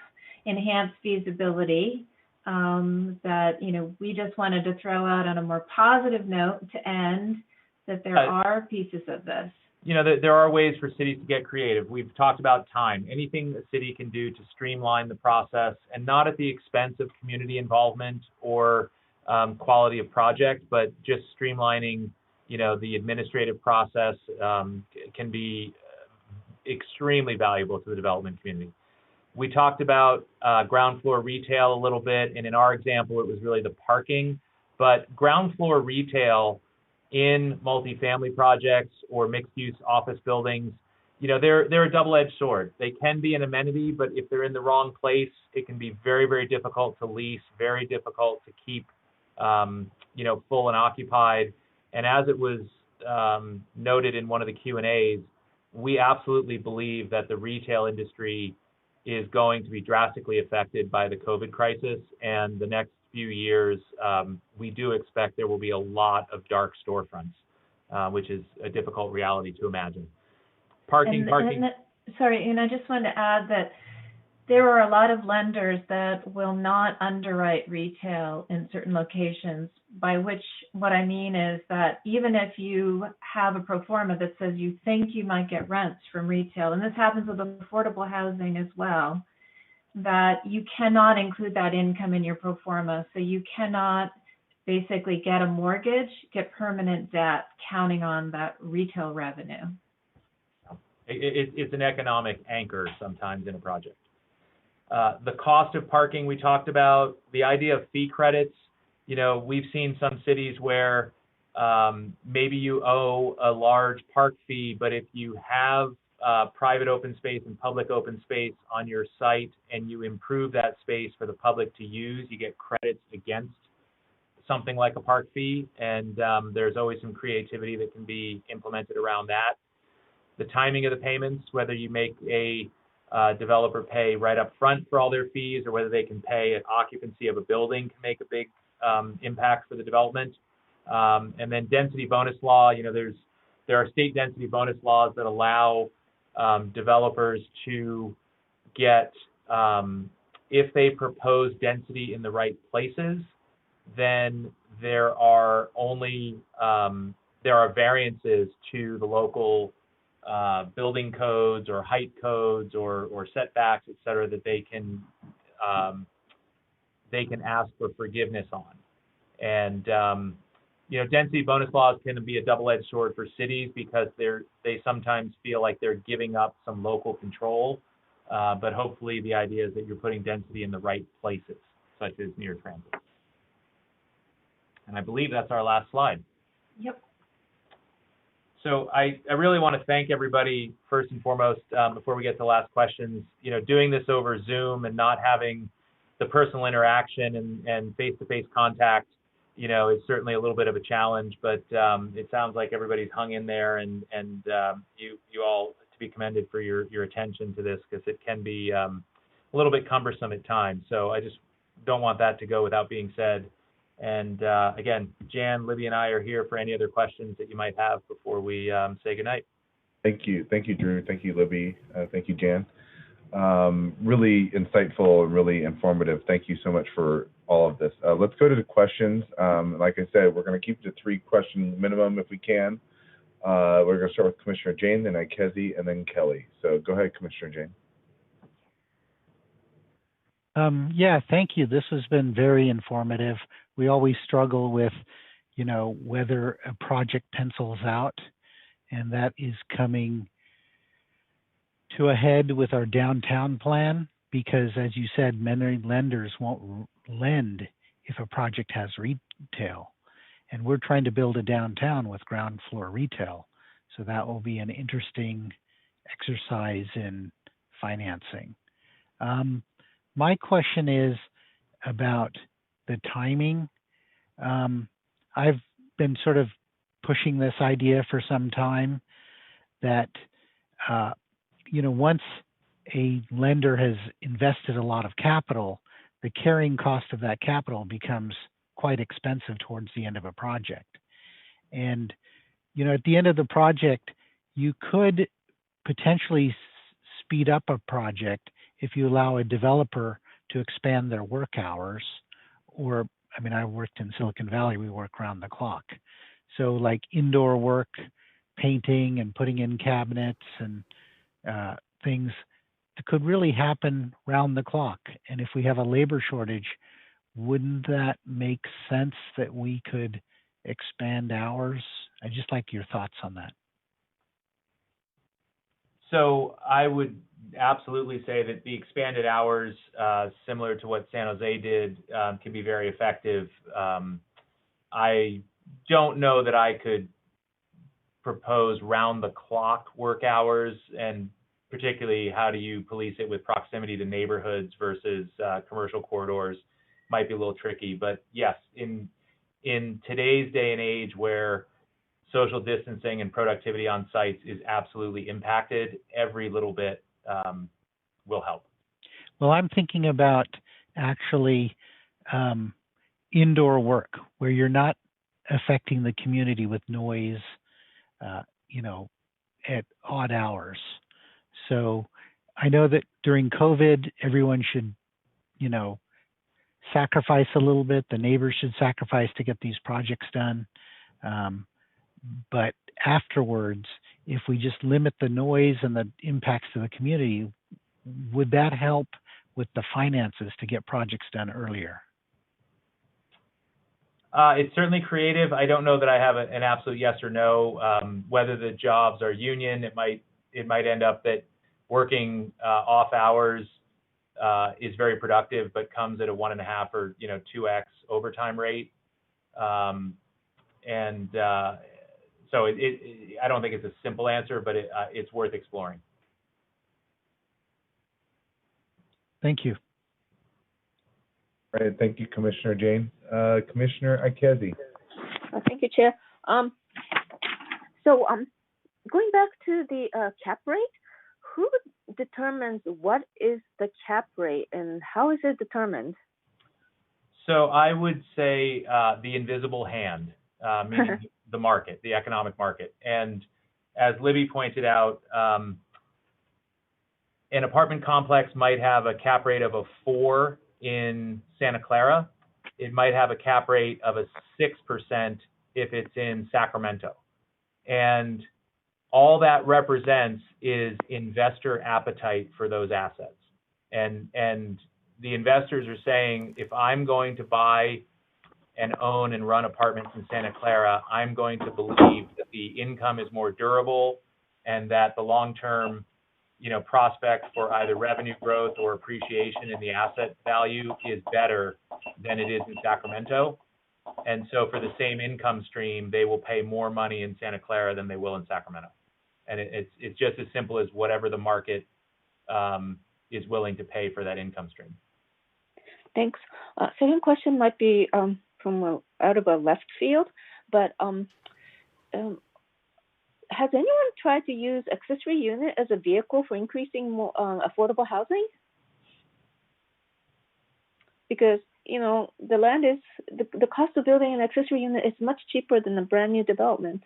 enhance feasibility that, we just wanted to throw out on a more positive note to end, that there are pieces of this.
There are ways for cities to get creative. We've talked about time. Anything a city can do to streamline the process, and not at the expense of community involvement or quality of project, but just streamlining, the administrative process can be extremely valuable to the development community. We talked about ground floor retail a little bit, and in our example, it was really the parking. But ground floor retail in multifamily projects or mixed-use office buildings, they're a double-edged sword. They can be an amenity, but if they're in the wrong place, it can be very, very difficult to lease, very difficult to keep, full and occupied. And as it was noted in one of the Q&As, we absolutely believe that the retail industry is going to be drastically affected by the COVID crisis, and the next few years, we do expect there will be a lot of dark storefronts, which is a difficult reality to imagine. Parking.
And I just wanted to add that there are a lot of lenders that will not underwrite retail in certain locations, by which what I mean is that even if you have a pro forma that says you think you might get rents from retail, and this happens with affordable housing as well, that you cannot include that income in your pro forma. So you cannot basically get a mortgage, get permanent debt counting on that retail revenue.
It's an economic anchor sometimes in a project. The cost of parking we talked about, the idea of fee credits. We've seen some cities where maybe you owe a large park fee, but if you have private open space and public open space on your site and you improve that space for the public to use, you get credits against something like a park fee. And there's always some creativity that can be implemented around that. The timing of the payments, whether you make a developer pay right up front for all their fees, or whether they can pay an occupancy of a building, can make a big impact for the development. And then density bonus law, there are state density bonus laws that allow developers to get, if they propose density in the right places, then there are variances to the local building codes or height codes or setbacks, et cetera, that they can ask for forgiveness on. And density bonus laws can be a double-edged sword for cities because they sometimes feel like they're giving up some local control. But hopefully the idea is that you're putting density in the right places, such as near transit. And I believe that's our last slide.
Yep.
So I really want to thank everybody first and foremost, before we get to the last questions. Doing this over Zoom and not having the personal interaction and face-to-face contact, is certainly a little bit of a challenge, but it sounds like everybody's hung in there, and you all to be commended for your attention to this, because it can be a little bit cumbersome at times. So I just don't want that to go without being said. And again, Jan, Libby, and I are here for any other questions that you might have before we say goodnight.
Thank you, Drew. Thank you, Libby. Thank you, Jan. Really insightful and really informative. Thank you so much for all of this. Let's go to the questions. Like I said, we're going to keep it to 3 questions minimum if we can. We're going to start with Commissioner Jane, then Ikezi, and then Kelly. So go ahead, Commissioner Jane.
Yeah, thank you. This has been very informative. We always struggle with, whether a project pencils out, and that is coming to a head with our downtown plan, because as you said, many lenders won't lend if a project has retail. And we're trying to build a downtown with ground floor retail. So that will be an interesting exercise in financing. My question is about the timing. I've been sort of pushing this idea for some time that, once a lender has invested a lot of capital, the carrying cost of that capital becomes quite expensive towards the end of a project. And, at the end of the project, you could potentially speed up a project if you allow a developer to expand their work hours. Or, I worked in Silicon Valley, we work around the clock. So like indoor work, painting and putting in cabinets and things that could really happen round the clock. And if we have a labor shortage, wouldn't that make sense that we could expand hours? I'd just like your thoughts on that.
So I would absolutely say that the expanded hours, similar to what San Jose did, can be very effective. I don't know that I could propose round-the-clock work hours, and particularly how do you police it with proximity to neighborhoods versus commercial corridors might be a little tricky. But yes, in today's day and age where social distancing and productivity on sites is absolutely impacted, every little bit will help.
Well, I'm thinking about actually indoor work where you're not affecting the community with noise, at odd hours. So I know that during COVID, everyone should, sacrifice a little bit. The neighbors should sacrifice to get these projects done. But afterwards, if we just limit the noise and the impacts to the community, would that help with the finances to get projects done earlier?
It's certainly creative. I don't know that I have an absolute yes or no. Whether the jobs are union, it might end up that working off hours is very productive, but comes at a 1.5 or 2x overtime rate. So I don't think it's a simple answer, but it's worth exploring.
Thank you.
All right, thank you, Commissioner Jane. Commissioner Ikezi.
Thank you, Chair. So going back to the cap rate, who determines what is the cap rate and how is it determined?
So I would say the invisible hand, meaning the market, the economic market. And as Libby pointed out, an apartment complex might have a cap rate of a 4 in Santa Clara. It might have a cap rate of a 6% if it's in Sacramento. And all that represents is investor appetite for those assets. And the investors are saying, if I'm going to buy and own and run apartments in Santa Clara, I'm going to believe that the income is more durable and that the long-term prospect for either revenue growth or appreciation in the asset value is better than it is in Sacramento. And so for the same income stream, they will pay more money in Santa Clara than they will in Sacramento. And it's just as simple as whatever the market is willing to pay for that income stream.
Thanks. Second question might be from out of a left field, but has anyone tried to use accessory unit as a vehicle for increasing more affordable housing? Because the land is the cost of building an accessory unit is much cheaper than a brand new development.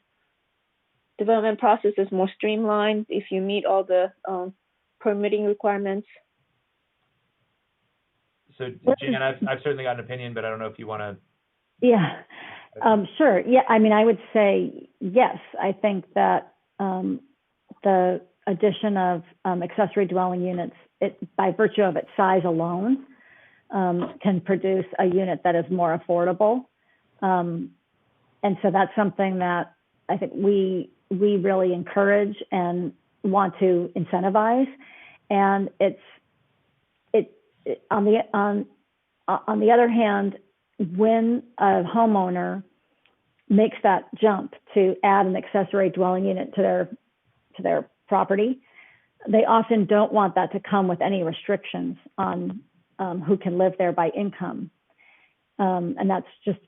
Development process is more streamlined if you meet all the permitting requirements.
So, Jan, I've certainly got an opinion, but I don't know if you want to.
Yeah, sure. Yeah, I mean, I would say yes. I think that the addition of accessory dwelling units, by virtue of its size alone, can produce a unit that is more affordable. And so that's something that I think we really encourage and want to incentivize. And on the other hand, when a homeowner makes that jump to add an accessory dwelling unit to their property, they often don't want that to come with any restrictions on who can live there by income. And that's just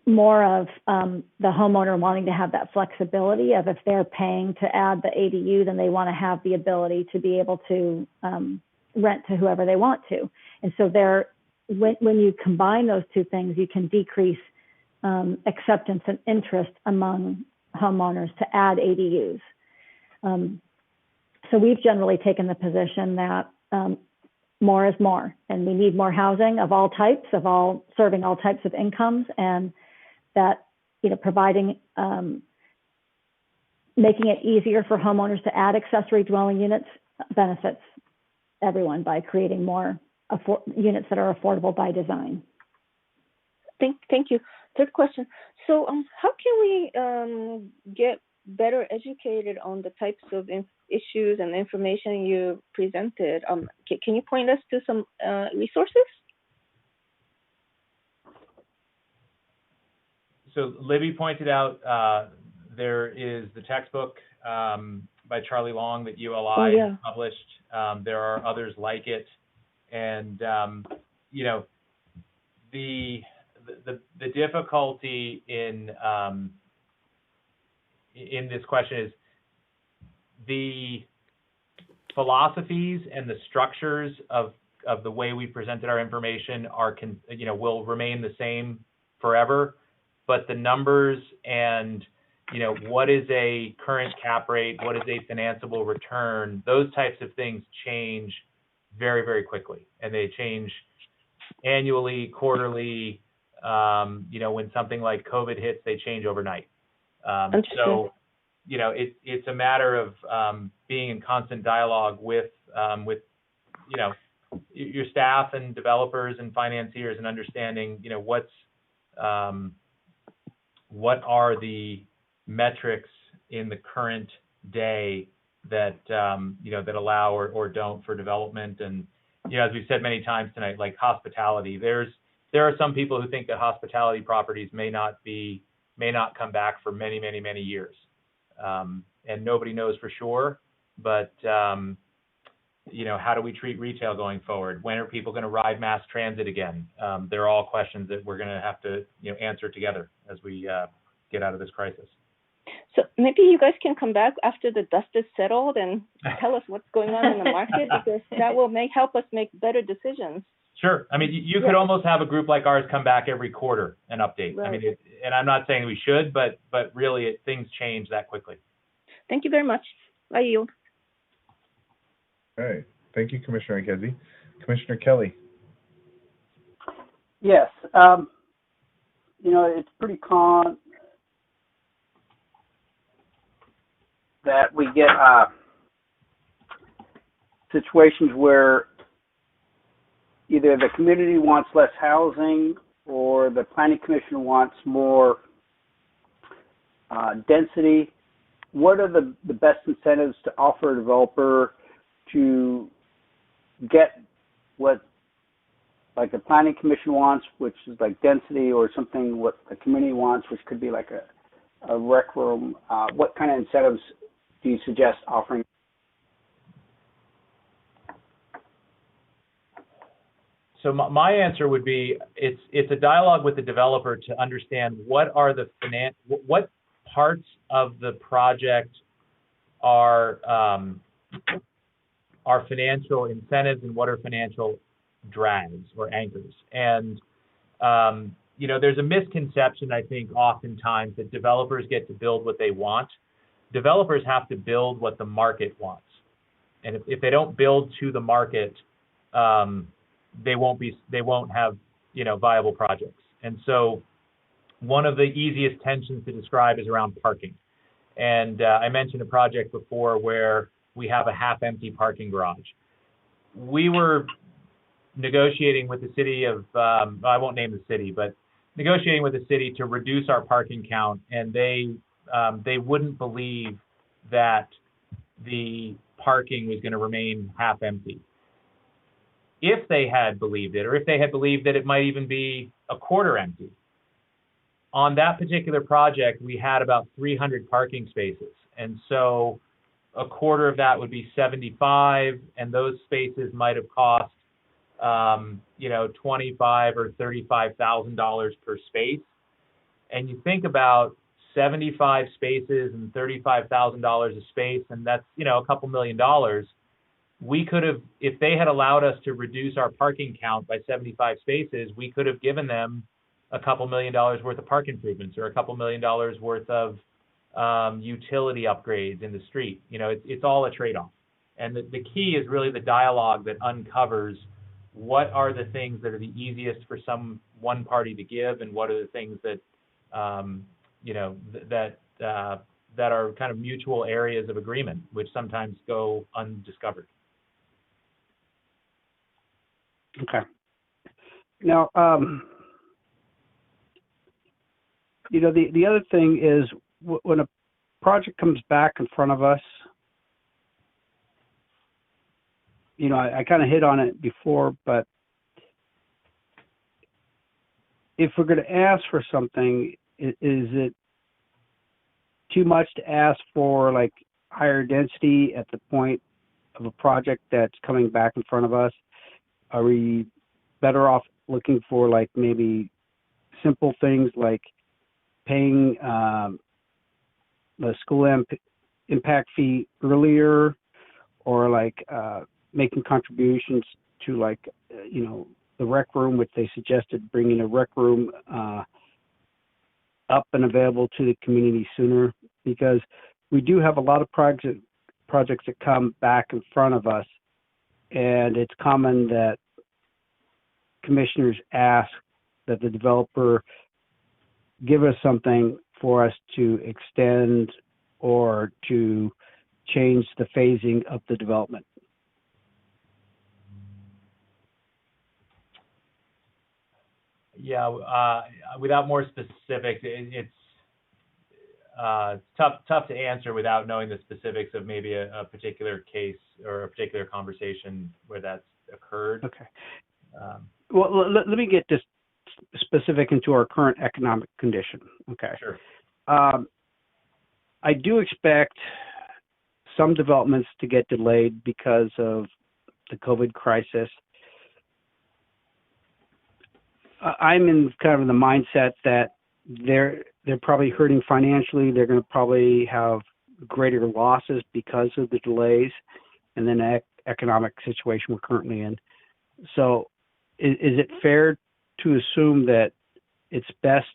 more of the homeowner wanting to have that flexibility of if they're paying to add the ADU, then they want to have the ability to be able to rent to whoever they want to. And so when you combine those two things, you can decrease acceptance and interest among homeowners to add ADUs. So we've generally taken the position that more is more, and we need more housing of all types, serving all types of incomes, and that providing, making it easier for homeowners to add accessory dwelling units benefits everyone by creating more units that are affordable by design.
Thank you. Third question. So how can we get better educated on the types of issues and information you presented? Can you point us to some resources?
So Libby pointed out there is the textbook by Charlie Long that ULI published. There are others like it, and the difficulty in this question is the philosophies and the structures of the way we presented our information will remain the same forever, but the numbers and what is a current cap rate, what is a financeable return, those types of things change very, very quickly, and they change annually, quarterly. When something like COVID hits, they change overnight. So, it's a matter of being in constant dialogue with your staff and developers and financiers, and understanding, what are the metrics in the current day that that allow or don't for development. And as we've said many times tonight, like hospitality, there are some people who think that hospitality properties may not come back for many, many, many years. And nobody knows for sure, but how do we treat retail going forward? When are people going to ride mass transit again? They're all questions that we're going to have to answer together as we get out of this crisis.
So maybe you guys can come back after the dust is settled and tell us what's going on in the market, because that will help us make better decisions.
Sure. I mean, you could almost have a group like ours come back every quarter and update. Right. I mean, and I'm not saying we should, but really things change that quickly.
Thank you very much. I yield.
All right. Thank you, Commissioner Ikezi. Commissioner Kelly.
Yes. It's pretty common that we get situations where either the community wants less housing or the planning commission wants more density. What are the best incentives to offer a developer to get what like the planning commission wants, which is like density, or something what the community wants, which could be like a rec room? What kind of incentives do you suggest offering?
So my answer would be it's a dialogue with the developer to understand what are the what parts of the project are financial incentives and what are financial drags or anchors. And you know, there's a misconception, I think, oftentimes that developers get to build what they want. Developers have to build what the market wants, and if they don't build to the market, they won't have, you know, viable projects. And so one of the easiest tensions to describe is around parking. And I mentioned a project before where we have a half-empty parking garage. We were negotiating with the city of, I won't name the city, but negotiating with the city to reduce our parking count, and they wouldn't believe that the parking was going to remain half empty. If they had believed it, or if they had believed that it might even be a quarter empty. On that particular project, we had about 300 parking spaces. And so a quarter of that would be 75, and those spaces might have cost, you know, $25,000 or $35,000 per space. And you think about 75 spaces and $35,000 a space, and that's, you know, a couple $1 million. We could have, if they had allowed us to reduce our parking count by 75 spaces, we could have given them a couple $1 million worth of park improvements or a couple $1 million worth of utility upgrades in the street. You know, it's all a trade-off. And the key is really the dialogue that uncovers what are the things that are the easiest for one party to give, and what are the things that, you know, that are kind of mutual areas of agreement, which sometimes go undiscovered.
Okay. Now, you know, the other thing is when a project comes back in front of us, you know, I kind of hit on it before, but if we're going to ask for something, is it too much to ask for like higher density at the point of a project that's coming back in front of us? Are we better off looking for like maybe simple things like paying the school impact fee earlier, or like making contributions to like, you know, the rec room, which they suggested bringing a rec room up and available to the community sooner? Because we do have a lot of projects that come back in front of us, and it's common that commissioners ask that the developer give us something for us to extend or to change the phasing of the development.
Yeah, without more specifics, it's tough to answer without knowing the specifics of maybe a particular case or a particular conversation where that's occurred.
Okay. Well, let me get this specific into our current economic condition. Okay.
Sure.
I do expect some developments to get delayed because of the COVID crisis. I'm in kind of the mindset that they're probably hurting financially. They're going to probably have greater losses because of the delays and then the economic situation we're currently in. So is it fair to assume that it's best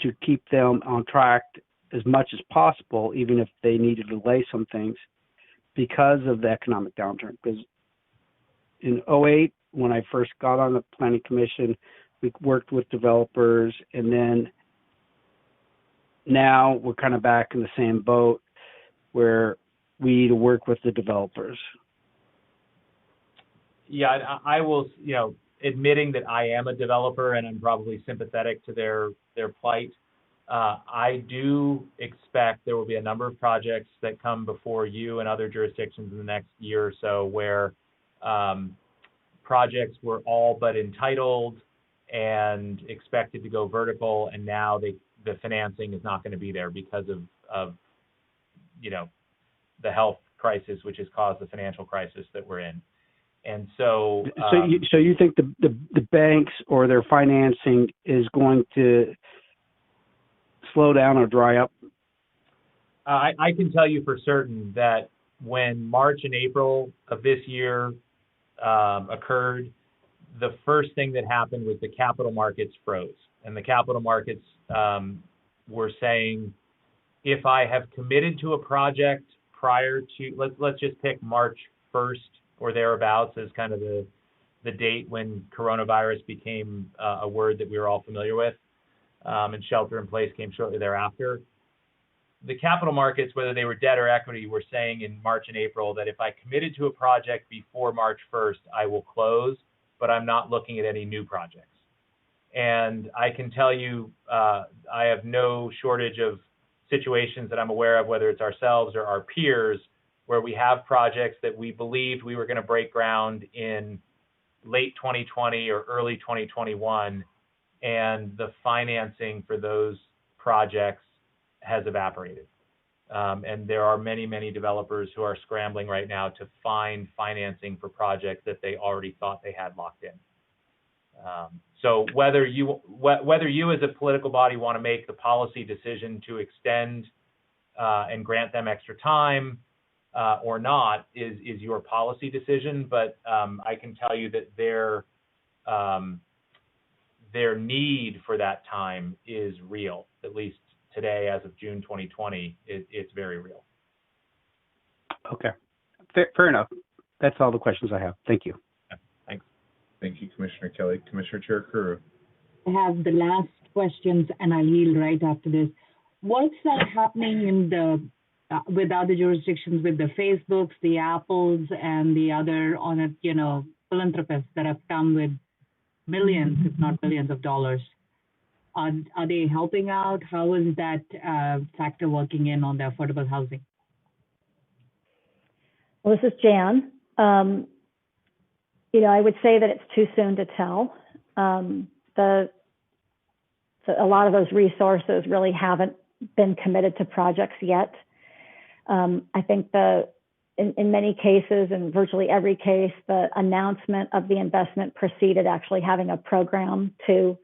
to keep them on track as much as possible, even if they need to delay some things because of the economic downturn? Because in 2008, when I first got on the Planning Commission, we worked with developers, and then now we're kind of back in the same boat where we need to work with the developers.
Yeah, I will, you know, admitting that I am a developer and I'm probably sympathetic to their plight. I do expect there will be a number of projects that come before you and other jurisdictions in the next year or so where projects were all but entitled and expected to go vertical, and now the financing is not going to be there because of the health crisis, which has caused the financial crisis that we're in. And so,
so you think the banks or their financing is going to slow down or dry up?
I can tell you for certain that when March and April of this year occurred, the first thing that happened was the capital markets froze. And the capital markets were saying, if I have committed to a project prior to, let's just pick March 1st or thereabouts as kind of the date when coronavirus became a word that we were all familiar with, and shelter in place came shortly thereafter. The capital markets, whether they were debt or equity, were saying in March and April that if I committed to a project before March 1st, I will close, but I'm not looking at any new projects. And I can tell you, I have no shortage of situations that I'm aware of, whether it's ourselves or our peers, where we have projects that we believed we were going to break ground in late 2020 or early 2021, and the financing for those projects has evaporated. And there are many, many developers who are scrambling right now to find financing for projects that they already thought they had locked in. So whether you as a political body want to make the policy decision to extend and grant them extra time or not is your policy decision. But I can tell you that their need for that time is real, at least today, as of June 2020, it's very real.
Okay, fair enough. That's all the questions I have. Thank you.
Yeah, thanks.
Thank you, Commissioner Kelly. Commissioner Cherukuru.
I have the last questions, and I'll yield right after this. What's happening in the with other jurisdictions, with the Facebooks, the Apples, and the other philanthropists that have come with millions, if not billions, of dollars? Are they helping out? How is that factor working in on the affordable housing?
Well, this is Jan. I would say that it's too soon to tell. A lot of those resources really haven't been committed to projects yet. I think in many cases, in virtually every case, the announcement of the investment preceded actually having a program to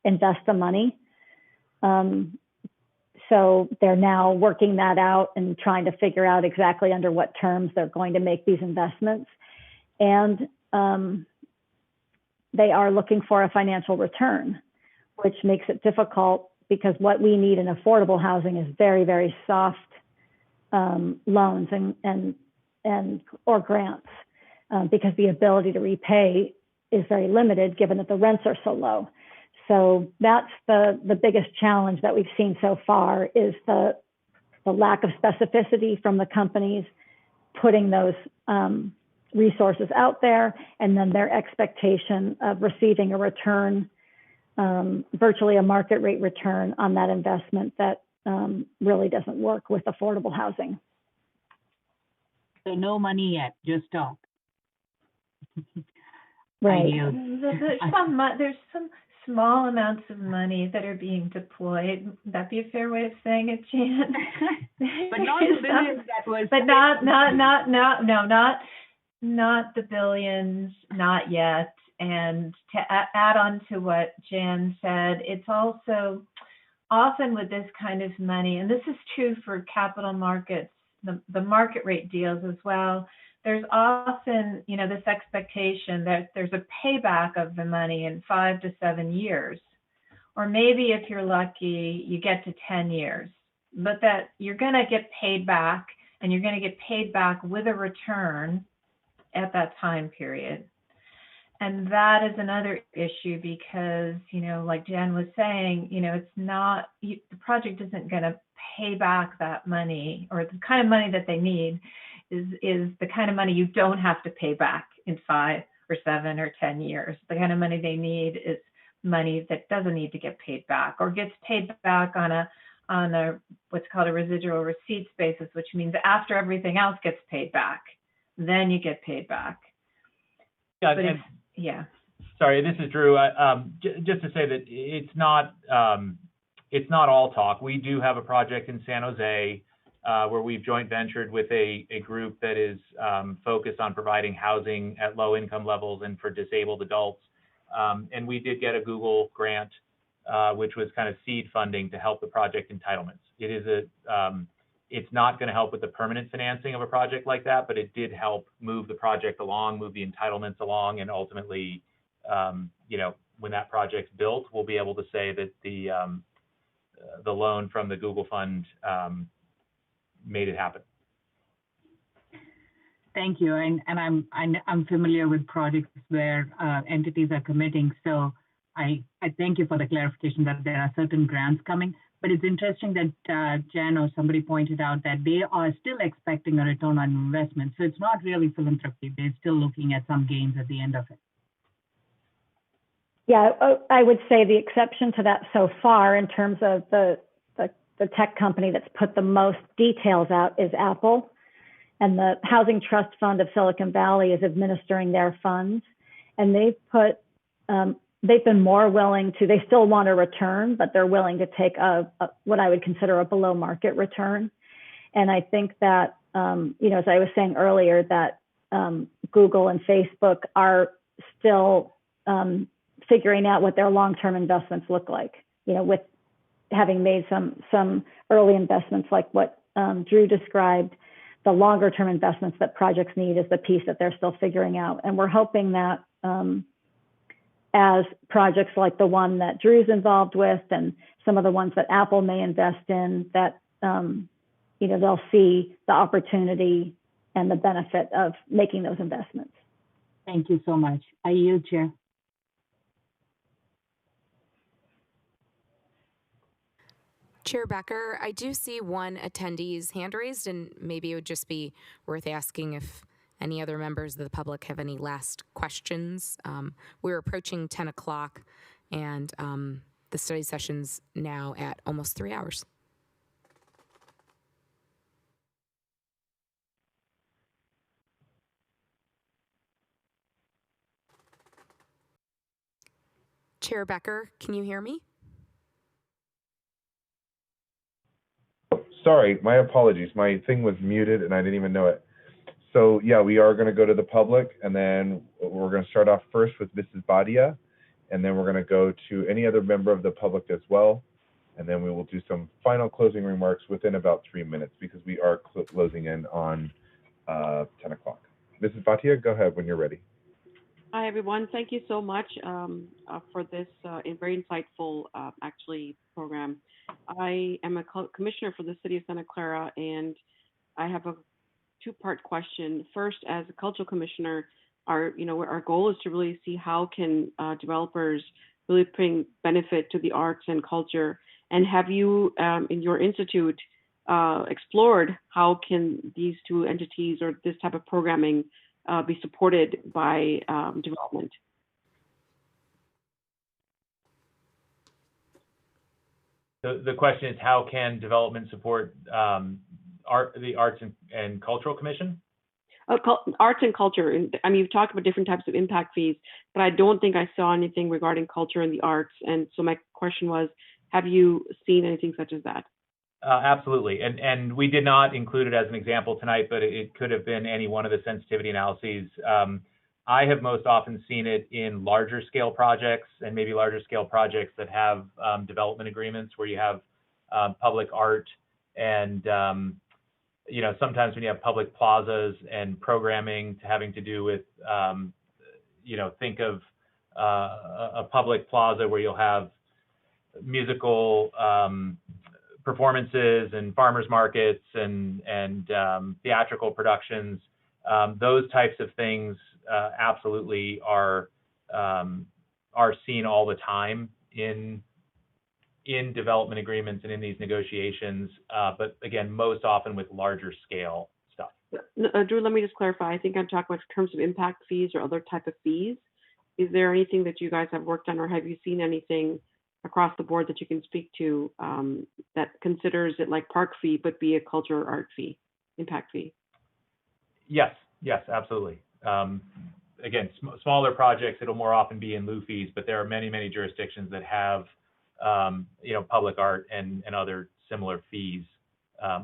invest the money. So they're now working that out and trying to figure out exactly under what terms they're going to make these investments. And they are looking for a financial return, which makes it difficult because what we need in affordable housing is very, very soft loans and or grants because the ability to repay is very limited given that the rents are so low. So that's the biggest challenge that we've seen so far is the lack of specificity from the companies putting those resources out there, and then their expectation of receiving a return, virtually a market rate return on that investment that really doesn't work with affordable housing.
So no money yet, just talk.
Right.
There's some small amounts of money that are being deployed. Would that be a fair way of saying it, Jan?
But not the billions that was.
But not the billions, not yet. And to add on to what Jan said, it's also often with this kind of money, and this is true for capital markets, the market rate deals as well. There's often, this expectation that there's a payback of the money in 5 to 7 years, or maybe if you're lucky, you get to 10 years, but that you're going to get paid back, and you're going to get paid back with a return at that time period. And that is another issue because, like Jen was saying, it's not, the project isn't going to pay back that money, or the kind of money that they need is the kind of money you don't have to pay back in 5 or 7 or 10 years. The kind of money they need is money that doesn't need to get paid back, or gets paid back on a what's called a residual receipts basis, which means after everything else gets paid back, then you get paid back.
Yeah,
Yeah.
Sorry, this is Drew. Just to say that it's not all talk. We do have a project in San Jose where we've joint ventured with a group that is focused on providing housing at low income levels and for disabled adults. And we did get a Google grant, which was kind of seed funding to help the project entitlements. It is it's not going to help with the permanent financing of a project like that, but it did help move the project along, move the entitlements along, and ultimately, when that project's built, we'll be able to say that the loan from the Google fund made it happen.
Thank you. And I'm familiar with projects where entities are committing. So I thank you for the clarification that there are certain grants coming. But it's interesting that Jen or somebody pointed out that they are still expecting a return on investment. So it's not really philanthropy. They're still looking at some gains at the end of it.
Yeah, I would say the exception to that so far in terms of the tech company that's put the most details out is Apple. And the Housing Trust Fund of Silicon Valley is administering their funds. And they've been more willing to, they still want a return, but they're willing to take what I would consider a below market return. And I think that, as I was saying earlier, that Google and Facebook are still figuring out what their long-term investments look like, with having made some early investments like what Drew described. The longer term investments that projects need is the piece that they're still figuring out. And we're hoping that as projects like the one that Drew's involved with and some of the ones that Apple may invest in, that they'll see the opportunity and the benefit of making those investments.
Thank you so much. I yield, Chair.
Chair Becker, I do see one attendee's hand raised, and maybe it would just be worth asking if any other members of the public have any last questions. We're approaching 10 o'clock, and the study session's now at almost 3 hours. Chair Becker, can you hear me?
Sorry, my apologies. My thing was muted and I didn't even know it. So yeah, we are going to go to the public, and then we're going to start off first with Mrs. Badia, and then we're going to go to any other member of the public as well. And then we will do some final closing remarks within about 3 minutes because we are closing in on 10 o'clock. Mrs. Badia, go ahead when you're ready.
Hi, everyone. Thank you so much for this very insightful, program. I am a commissioner for the city of Santa Clara, and I have a two-part question. First, as a cultural commissioner, our goal is to really see how can developers really bring benefit to the arts and culture. And have you, in your institute, explored how can these two entities or this type of programming be supported by development?
The question is, how can development support the Arts and Cultural Commission?
Arts and culture. I mean, you've talked about different types of impact fees, but I don't think I saw anything regarding culture and the arts. And so my question was, have you seen anything such as that?
Absolutely. And we did not include it as an example tonight, but it could have been any one of the sensitivity analyses. I have most often seen it in larger scale projects, and maybe larger scale projects that have development agreements where you have public art and sometimes when you have public plazas and programming having to do with, think of a public plaza where you'll have musical performances and farmers markets and theatrical productions. Those types of things absolutely are seen all the time in development agreements and in these negotiations, but again, most often with larger scale stuff.
Drew, let me just clarify. I think I'm talking about in terms of impact fees or other type of fees. Is there anything that you guys have worked on, or have you seen anything across the board that you can speak to that considers it like park fee, but be a culture or art fee, impact fee?
Yes, absolutely. again, smaller projects, it'll more often be in lieu fees, but there are many, many jurisdictions that have, public art and other similar fees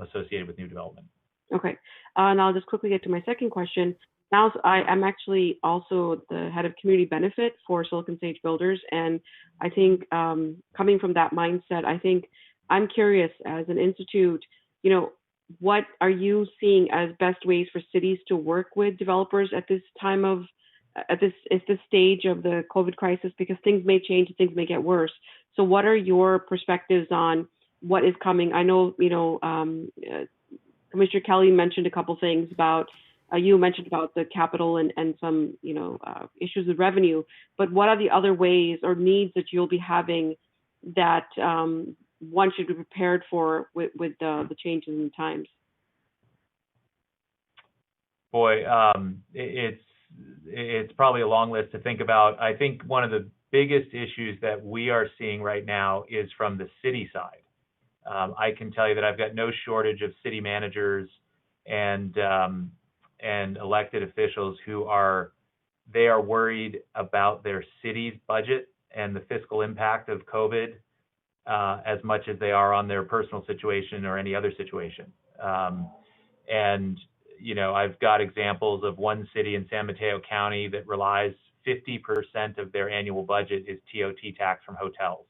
associated with new development.
Okay, and I'll just quickly get to my second question. Now, I'm actually also the head of community benefit for Silicon Sage Builders, and I think coming from that mindset, I think I'm curious as an institute, what are you seeing as best ways for cities to work with developers at this time of, at this stage of the COVID crisis, because things may change and things may get worse. So what are your perspectives on what is coming? I know, Commissioner Kelly mentioned a couple things about, you mentioned about the capital and some, issues with revenue, but what are the other ways or needs that you'll be having that one should be prepared for with the changes in times?
Boy, it's probably a long list to think about. I think one of the biggest issues that we are seeing right now is from the city side. I can tell you that I've got no shortage of city managers and elected officials who are worried about their city's budget and the fiscal impact of COVID as much as they are on their personal situation or any other situation. I've got examples of one city in San Mateo County that relies 50% of their annual budget is TOT tax from hotels.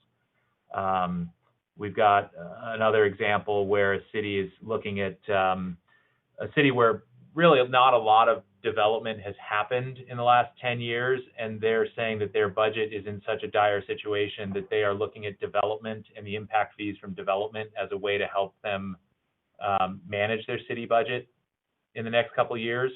We've got another example where a city is looking at a city where really not a lot of development has happened in the last 10 years, and they're saying that their budget is in such a dire situation that they are looking at development and the impact fees from development as a way to help them manage their city budget in the next couple of years.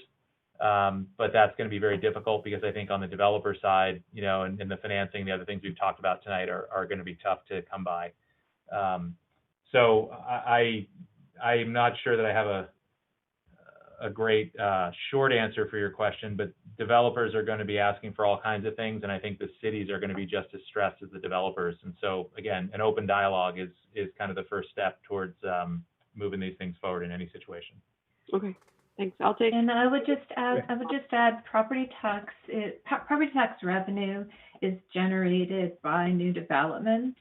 But that's going to be very difficult because I think on the developer side, and the financing, the other things we've talked about tonight are going to be tough to come by. So I'm not sure that I have a great short answer for your question, but developers are going to be asking for all kinds of things, and I think the cities are going to be just as stressed as the developers. And so, again, an open dialogue is kind of the first step towards moving these things forward in any situation.
Okay, thanks. I'll take.
And I would just add, property tax revenue is generated by new development.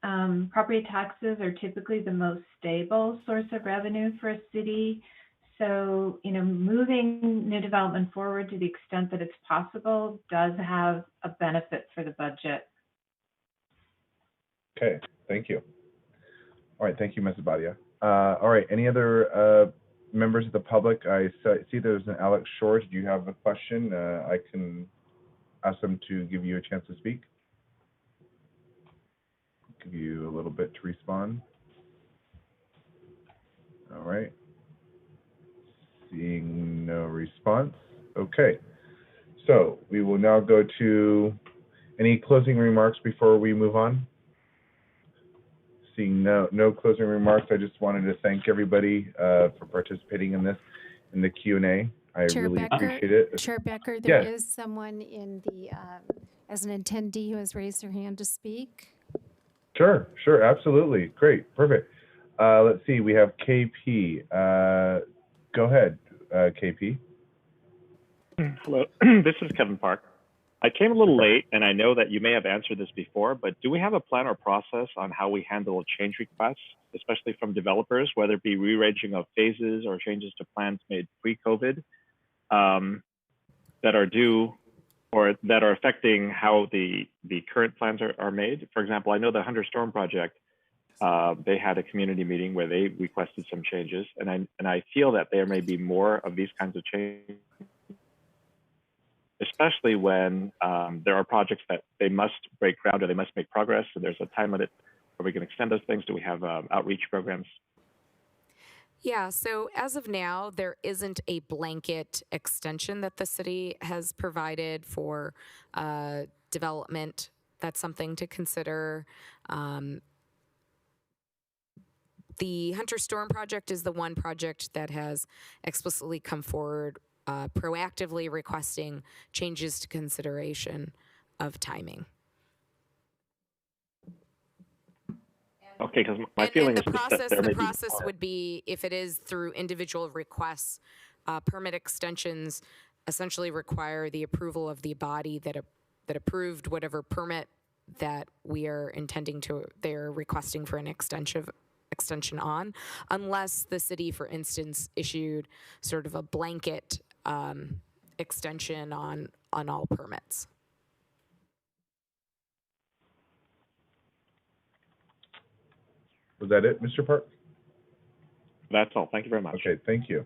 Property taxes are typically the most stable source of revenue for a city. So, moving new development forward to the extent that it's possible does have a benefit for the budget.
Okay, thank you. All right, thank you, Ms. Abadia. All right, any other members of the public? I see there's an Alex Shore. Do you have a question? I can ask them to give you a chance to speak. Give you a little bit to respond. All right. Seeing no response. Okay. So we will now go to any closing remarks before we move on. Seeing no closing remarks, I just wanted to thank everybody for participating in the Q&A. I really appreciate it.
Chair Becker, there is someone in the as an attendee who has raised their hand to speak.
Sure, absolutely. Great, perfect. Let's see, we have KP. Go ahead, KP.
Hello, this is Kevin Park. I came a little late, and I know that you may have answered this before, but do we have a plan or process on how we handle change requests, especially from developers, whether it be rearranging of phases or changes to plans made pre-COVID that are due or that are affecting how the current plans are made? For example, I know the Hunter Storm project, they had a community meeting where they requested some changes, and I feel that there may be more of these kinds of changes, especially when there are projects that they must break ground or they must make progress, and there's a time limit where we can extend those things. Do we have outreach programs?
Yeah, so as of now, there isn't a blanket extension that the city has provided for development. That's something to consider. The Hunter Storm project is the one project that has explicitly come forward proactively requesting changes to consideration of timing.
Okay, because my feeling is that there may
the process
be
would be, if it is through individual requests, permit extensions essentially require the approval of the body that approved whatever permit that they're requesting for an extension on, unless the city, for instance, issued sort of a blanket extension on all permits.
Was that it, Mr. Park?
That's all. Thank you very much.
Okay, thank you.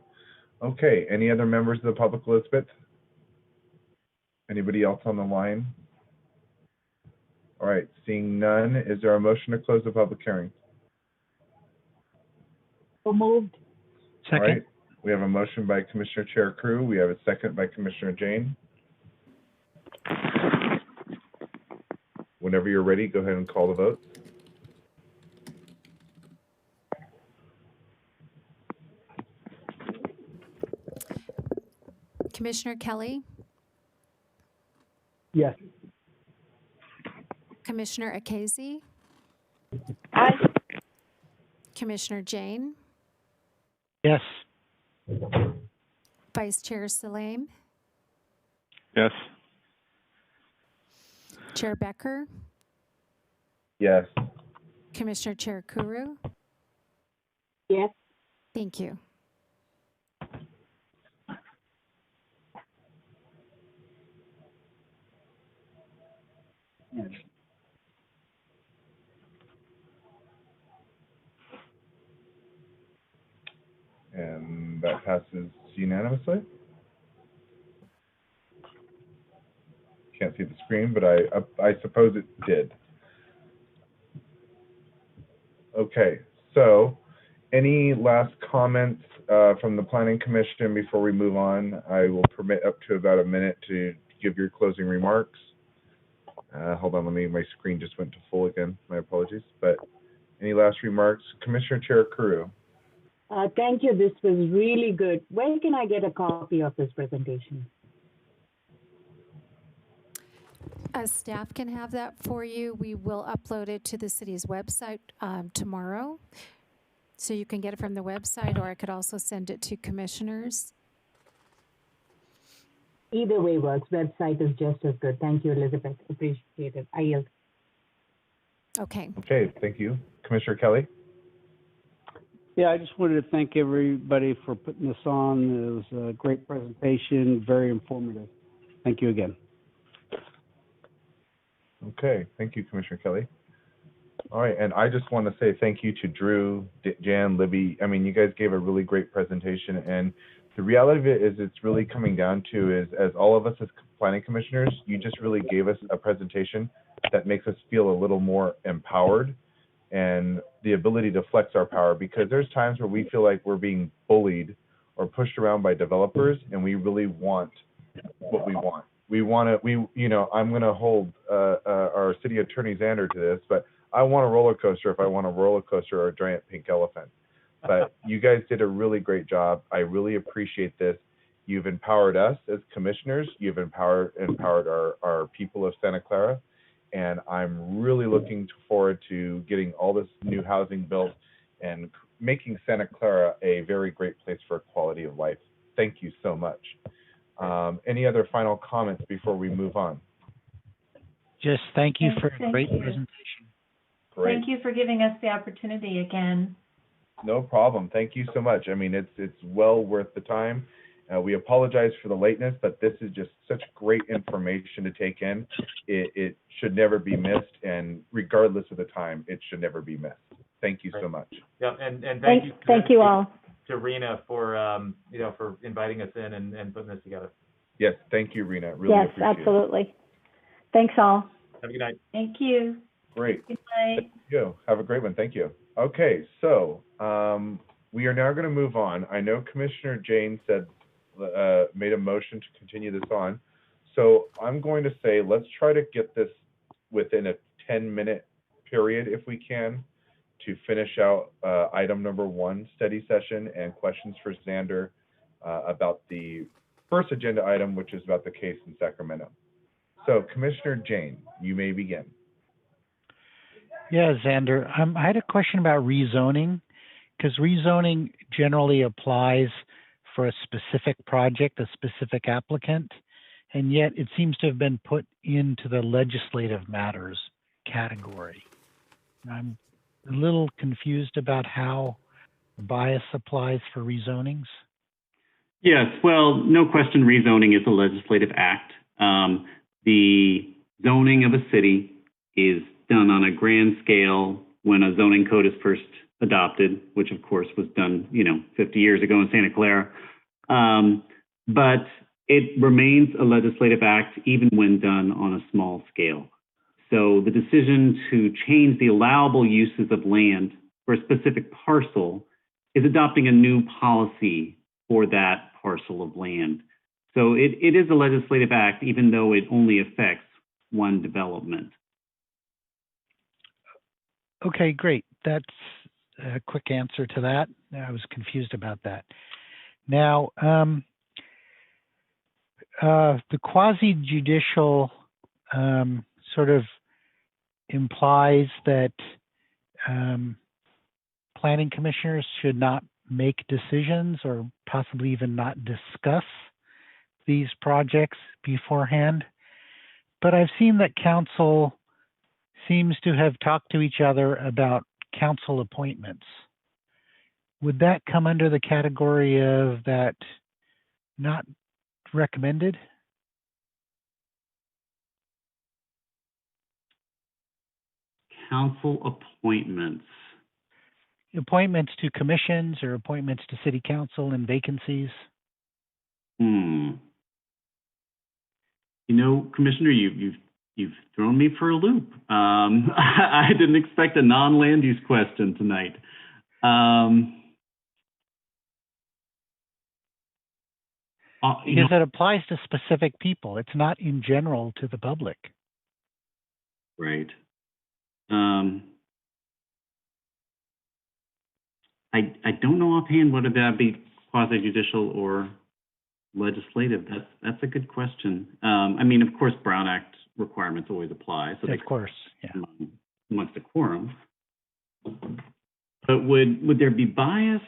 Okay, any other members of the public, Elizabeth? Anybody else on the line? All right, seeing none, is there a motion to close the public hearing?
So moved.
Second.
All right, we have a motion by Commissioner Cherukuru. We have a second by Commissioner Jane. Whenever you're ready, go ahead and call the vote.
Commissioner Kelly,
Yes.
Commissioner Akazi,
Aye.
Commissioner Jane,
Yes.
Vice Chair Salame,
Yes.
Chair Becker,
Yes.
Commissioner Cherukuru.
Yes.
Thank you.
And that passes unanimously. Can't see the screen, but I suppose it did. Okay, so any last comments from the Planning Commission before we move on? I will permit up to about a minute to give your closing remarks. Hold on, my screen just went to full again. My apologies. But any last remarks? Commissioner Cherukuru.
Thank you. This was really good. When can I get a copy of this presentation?
Staff can have that for you. We will upload it to the city's website tomorrow. So you can get it from the website, or I could also send it to commissioners.
Either way works. Website is just as good. Thank you, Elizabeth. Appreciate it. I yield.
Okay.
Okay, thank you. Commissioner Kelly?
Yeah, I just wanted to thank everybody for putting this on. It was a great presentation, very informative. Thank you again.
Okay, thank you, Commissioner Kelly. All right, and I just want to say thank you to Drew, Jan, Libby. I mean, you guys gave a really great presentation, and the reality of it is it's really coming down to is, as all of us as planning commissioners, you just really gave us a presentation that makes us feel a little more empowered and the ability to flex our power, because there's times where we feel like we're being bullied or pushed around by developers, and we really want what we want. I'm going to hold our city attorney Xander to this, but I want a roller coaster if I want a roller coaster or a giant pink elephant. But you guys did a really great job. I really appreciate this. You've empowered us as commissioners. You've empowered our people of Santa Clara. And I'm really looking forward to getting all this new housing built and making Santa Clara a very great place for quality of life. Thank you so much. Any other final comments before we move on?
Just thank you for a
Thank
great
you.
presentation.
Great.
Thank you for giving us the opportunity again.
No problem. Thank you so much. I mean, it's well worth the time. We apologize for the lateness, but this is just such great information to take in. It should never be missed, and regardless of the time, it should never be missed. Thank you so much.
Yeah, and
Thank you all.
to Rena for for inviting us in and putting this together.
Yes, thank you, Rena. Really
Yes,
appreciate
absolutely. Thanks all.
Have a good night.
Thank you.
it. Great.
Good night.
Thank you. Have a great one. Thank you. Okay, so we are now going to move on. I know Commissioner Jane said made a motion to continue this on. So I'm going to say, let's try to get this within a 10-minute period, if we can, to finish out item number 1, study session, and questions for Xander about the first agenda item, which is about the case in Sacramento. So Commissioner Jane, you may begin.
Yeah, Xander, I had a question about rezoning, because rezoning generally applies for a specific project, a specific applicant, and yet it seems to have been put into the legislative matters category. I'm a little confused about how bias applies for rezonings.
Yes, well, no question, rezoning is a legislative act. The zoning of a city is done on a grand scale when a zoning code is first adopted, which of course was done, 50 years ago in Santa Clara. But it remains a legislative act even when done on a small scale. So the decision to change the allowable uses of land for a specific parcel is adopting a new policy for that parcel of land. So it is a legislative act, even though it only affects one development.
Okay, great. That's a quick answer to that. I was confused about that. Now, the quasi-judicial sort of implies that planning commissioners should not make decisions or possibly even not discuss these projects beforehand. But I've seen that council seems to have talked to each other about council appointments. Would that come under the category of that not recommended?
Council appointments.
Appointments to commissions or appointments to city council and vacancies?
Commissioner, you've thrown me for a loop. I didn't expect a non-land use question tonight.
Because it applies to specific people. It's not in general to the public.
Right. I don't know offhand whether that be quasi-judicial or legislative. That's a good question. Of course, Brown Act requirements always apply. So
of course, yeah.
Amongst a quorum. But would there be bias?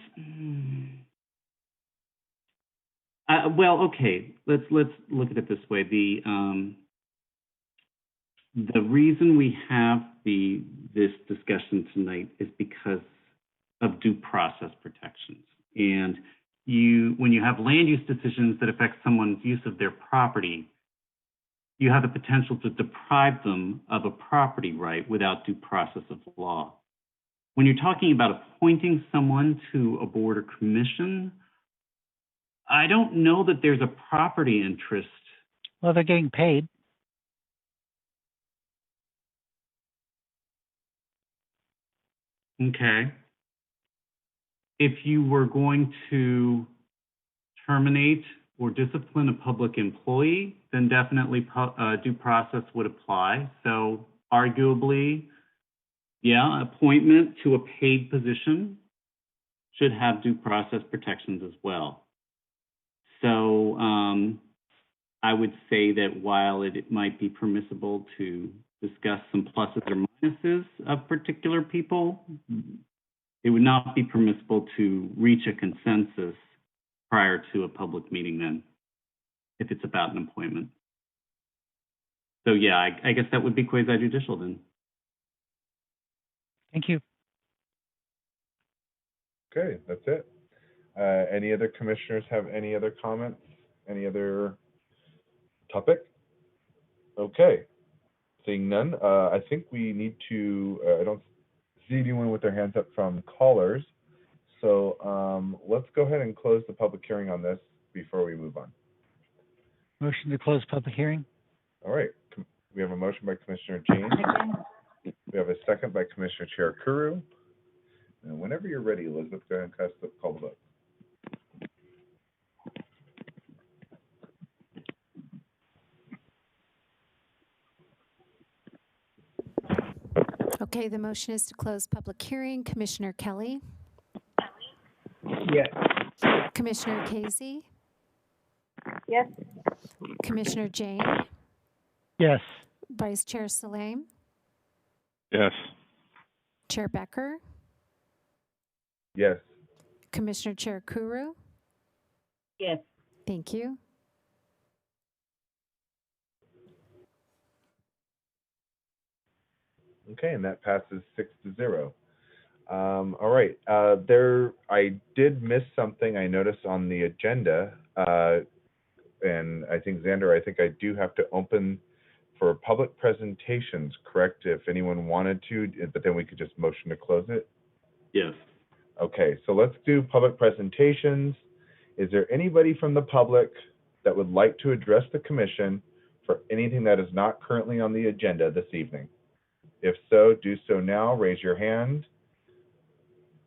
Well, okay. Let's look at it this way. The reason we have this discussion tonight is because of due process protections. And when you have land use decisions that affect someone's use of their property, you have the potential to deprive them of a property right without due process of law. When you're talking about appointing someone to a board or commission, I don't know that there's a property interest.
Well, they're getting paid.
Okay. If you were going to terminate or discipline a public employee, then definitely due process would apply. So arguably, yeah, appointment to a paid position should have due process protections as well. So I would say that while it might be permissible to discuss some pluses or minuses of particular people, it would not be permissible to reach a consensus prior to a public meeting then, if it's about an appointment. So yeah, I guess that would be quasi-judicial then.
Thank you.
Okay, that's it. Any other commissioners have any other comments? Any other topic? Okay, seeing none, I think we need to, I don't see anyone with their hands up from callers. So let's go ahead and close the public hearing on this before we move on.
Motion to close public hearing.
All right, we have a motion by Commissioner James. We have a second by Commissioner Cherukuru. And whenever you're ready, Elizabeth, go ahead and call the vote.
Okay, the motion is to close public hearing. Commissioner Kelly?
Yes.
Commissioner Casey?
Yes.
Commissioner Jane?
Yes.
Vice Chair Salame?
Yes.
Chair Becker?
Yes.
Commissioner Cherukuru?
Yes.
Thank you.
Okay, and that passes 6-0. All right, I did miss something I noticed on the agenda, and I think, Xander, I think I do have to open for public presentations, correct? If anyone wanted to, but then we could just motion to close it?
Yes.
Okay, so let's do public presentations. Is there anybody from the public that would like to address the commission for anything that is not currently on the agenda this evening? If so, do so now. Raise your hand,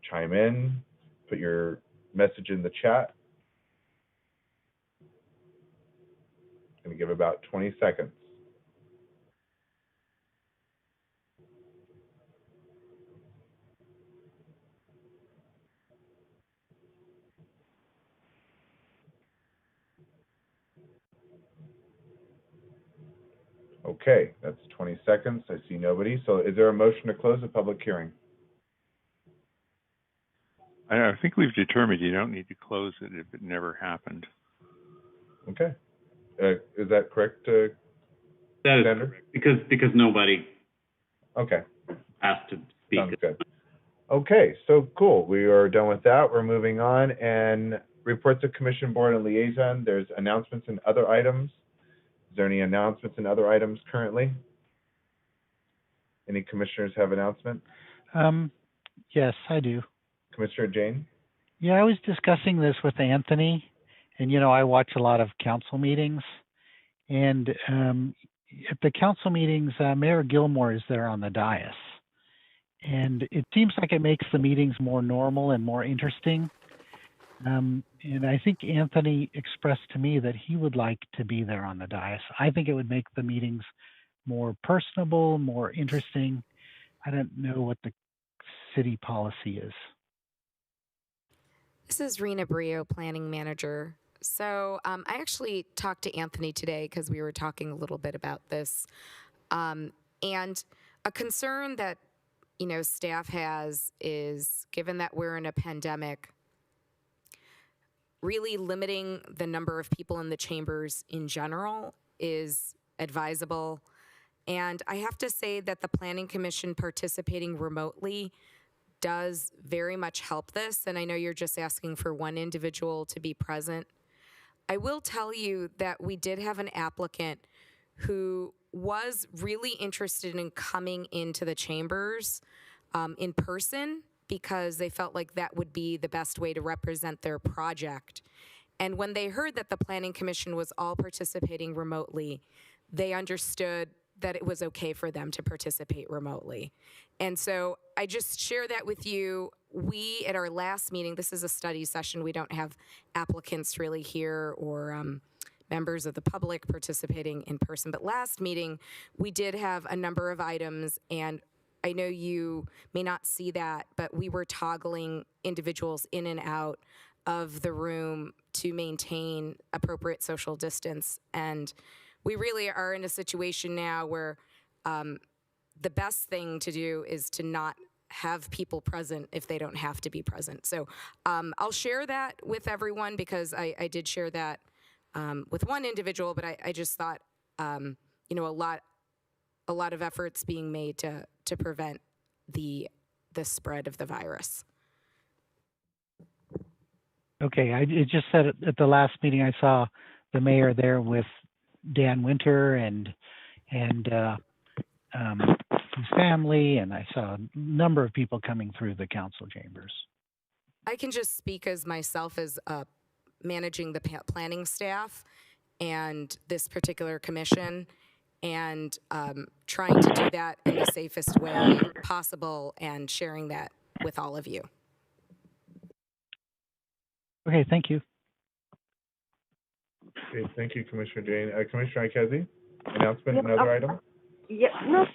chime in, put your message in the chat. I'm going to give about 20 seconds. Okay, that's 20 seconds. I see nobody. So is there a motion to close the public hearing?
I think we've determined you don't need to close it if it never happened.
Okay. Is that correct,
That is
Xander?
correct, because nobody
Okay.
asked to speak.
Sounds good. Okay, so cool. We are done with that. We're moving on. And reports of commission, board, and liaison. There's announcements and other items. Is there any announcements and other items currently? Any commissioners have announcements?
Yes, I do.
Commissioner Jane?
Yeah, I was discussing this with Anthony, and I watch a lot of council meetings, and at the council meetings, Mayor Gilmore is there on the dais, and it seems like it makes the meetings more normal and more interesting. And I think Anthony expressed to me that he would like to be there on the dais. I think it would make the meetings more personable, more interesting. I don't know what the city policy is.
This is Rena Brio, planning manager. So I actually talked to Anthony today because we were talking a little bit about this. And a concern that, staff has is, given that we're in a pandemic, really limiting the number of people in the chambers in general is advisable. And I have to say that the Planning Commission participating remotely does very much help this. And I know you're just asking for one individual to be present. I will tell you that we did have an applicant who was really interested in coming into the chambers in person, because they felt like that would be the best way to represent their project. And when they heard that the Planning Commission was all participating remotely, they understood that it was okay for them to participate remotely. And so I just share that with you. We, at our last meeting, this is a study session, we don't have applicants really here or members of the public participating in person, but last meeting, we did have a number of items, and I know you may not see that, but we were toggling individuals in and out of the room to maintain appropriate social distance. And we really are in a situation now where the best thing to do is to not have people present if they don't have to be present. So I'll share that with everyone, because I did share that with one individual, but I just thought, a lot of efforts being made to prevent the spread of the virus.
Okay, it just said at the last meeting I saw the mayor there with Dan Winter and his family, and I saw a number of people coming through the council chambers.
I can just speak as myself as managing the planning staff and this particular commission, and trying to do that in the safest way possible and sharing that with all of you.
Okay, thank you.
Okay, thank you, Commissioner Jane. Commissioner Ikezi, announcement and other item?
Yeah, no,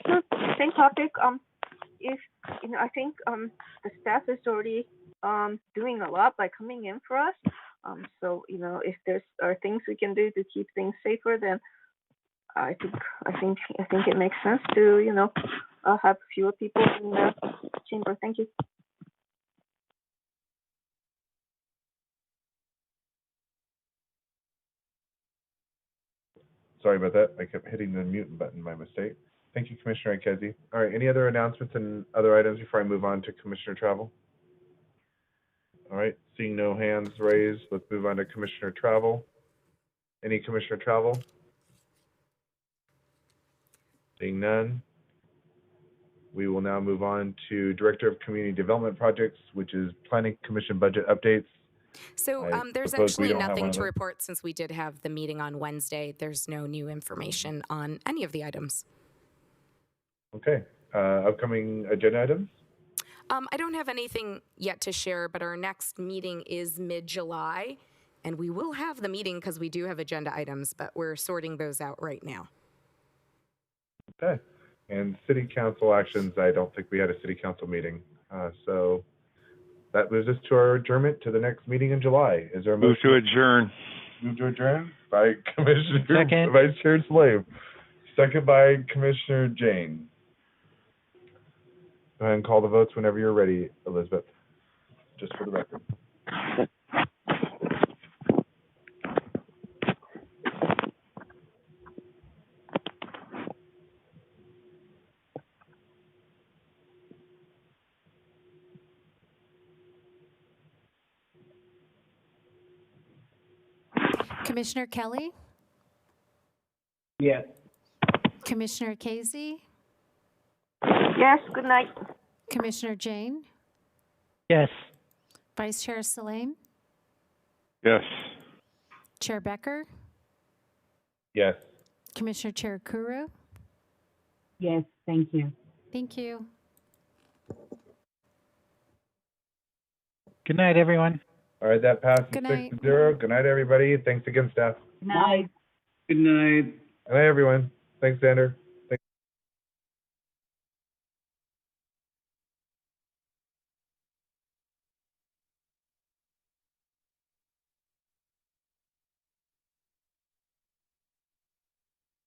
same topic. I think the staff is already doing a lot by coming in for us. So if there are things we can do to keep things safer, then I think it makes sense to have fewer people in the chamber. Thank you.
Sorry about that. I kept hitting the mute button by mistake. Thank you, Commissioner Ikezi. All right, any other announcements and other items before I move on to Commissioner Travel? All right, seeing no hands raised, let's move on to Commissioner Travel. Any Commissioner Travel? Seeing none, we will now move on to Director of Community Development Projects, which is Planning Commission budget updates.
So there's
suppose we
actually
don't have one
nothing
of
to
those.
report since we did have the meeting on Wednesday. There's no new information on any of the items.
Okay, upcoming agenda items?
I don't have anything yet to share, but our next meeting is mid-July, and we will have the meeting because we do have agenda items, but we're sorting those out right now.
Okay, and city council actions, I don't think we had a city council meeting. So that moves us to our adjournment to the next meeting in July. Is there a
Move
motion?
to adjourn.
Move to adjourn by Commissioner,
Second.
Vice Chair Slave. Second by Commissioner Jane. Go ahead and call the votes whenever you're ready, Elizabeth, just for the record.
Commissioner Kelly,
Yes.
Commissioner Casey,
Yes, good night.
Commissioner Jane,
Yes.
Vice Chair Salame,
Yes.
Chair Becker,
Yes.
Commissioner Cherukuru.
Yes, thank you.
Thank you.
Good night, everyone.
All right, that passes
Good
6-0. Good night, everybody. Thanks again, staff.
Night.
Good night.
Good night, everyone. Thanks, Xander.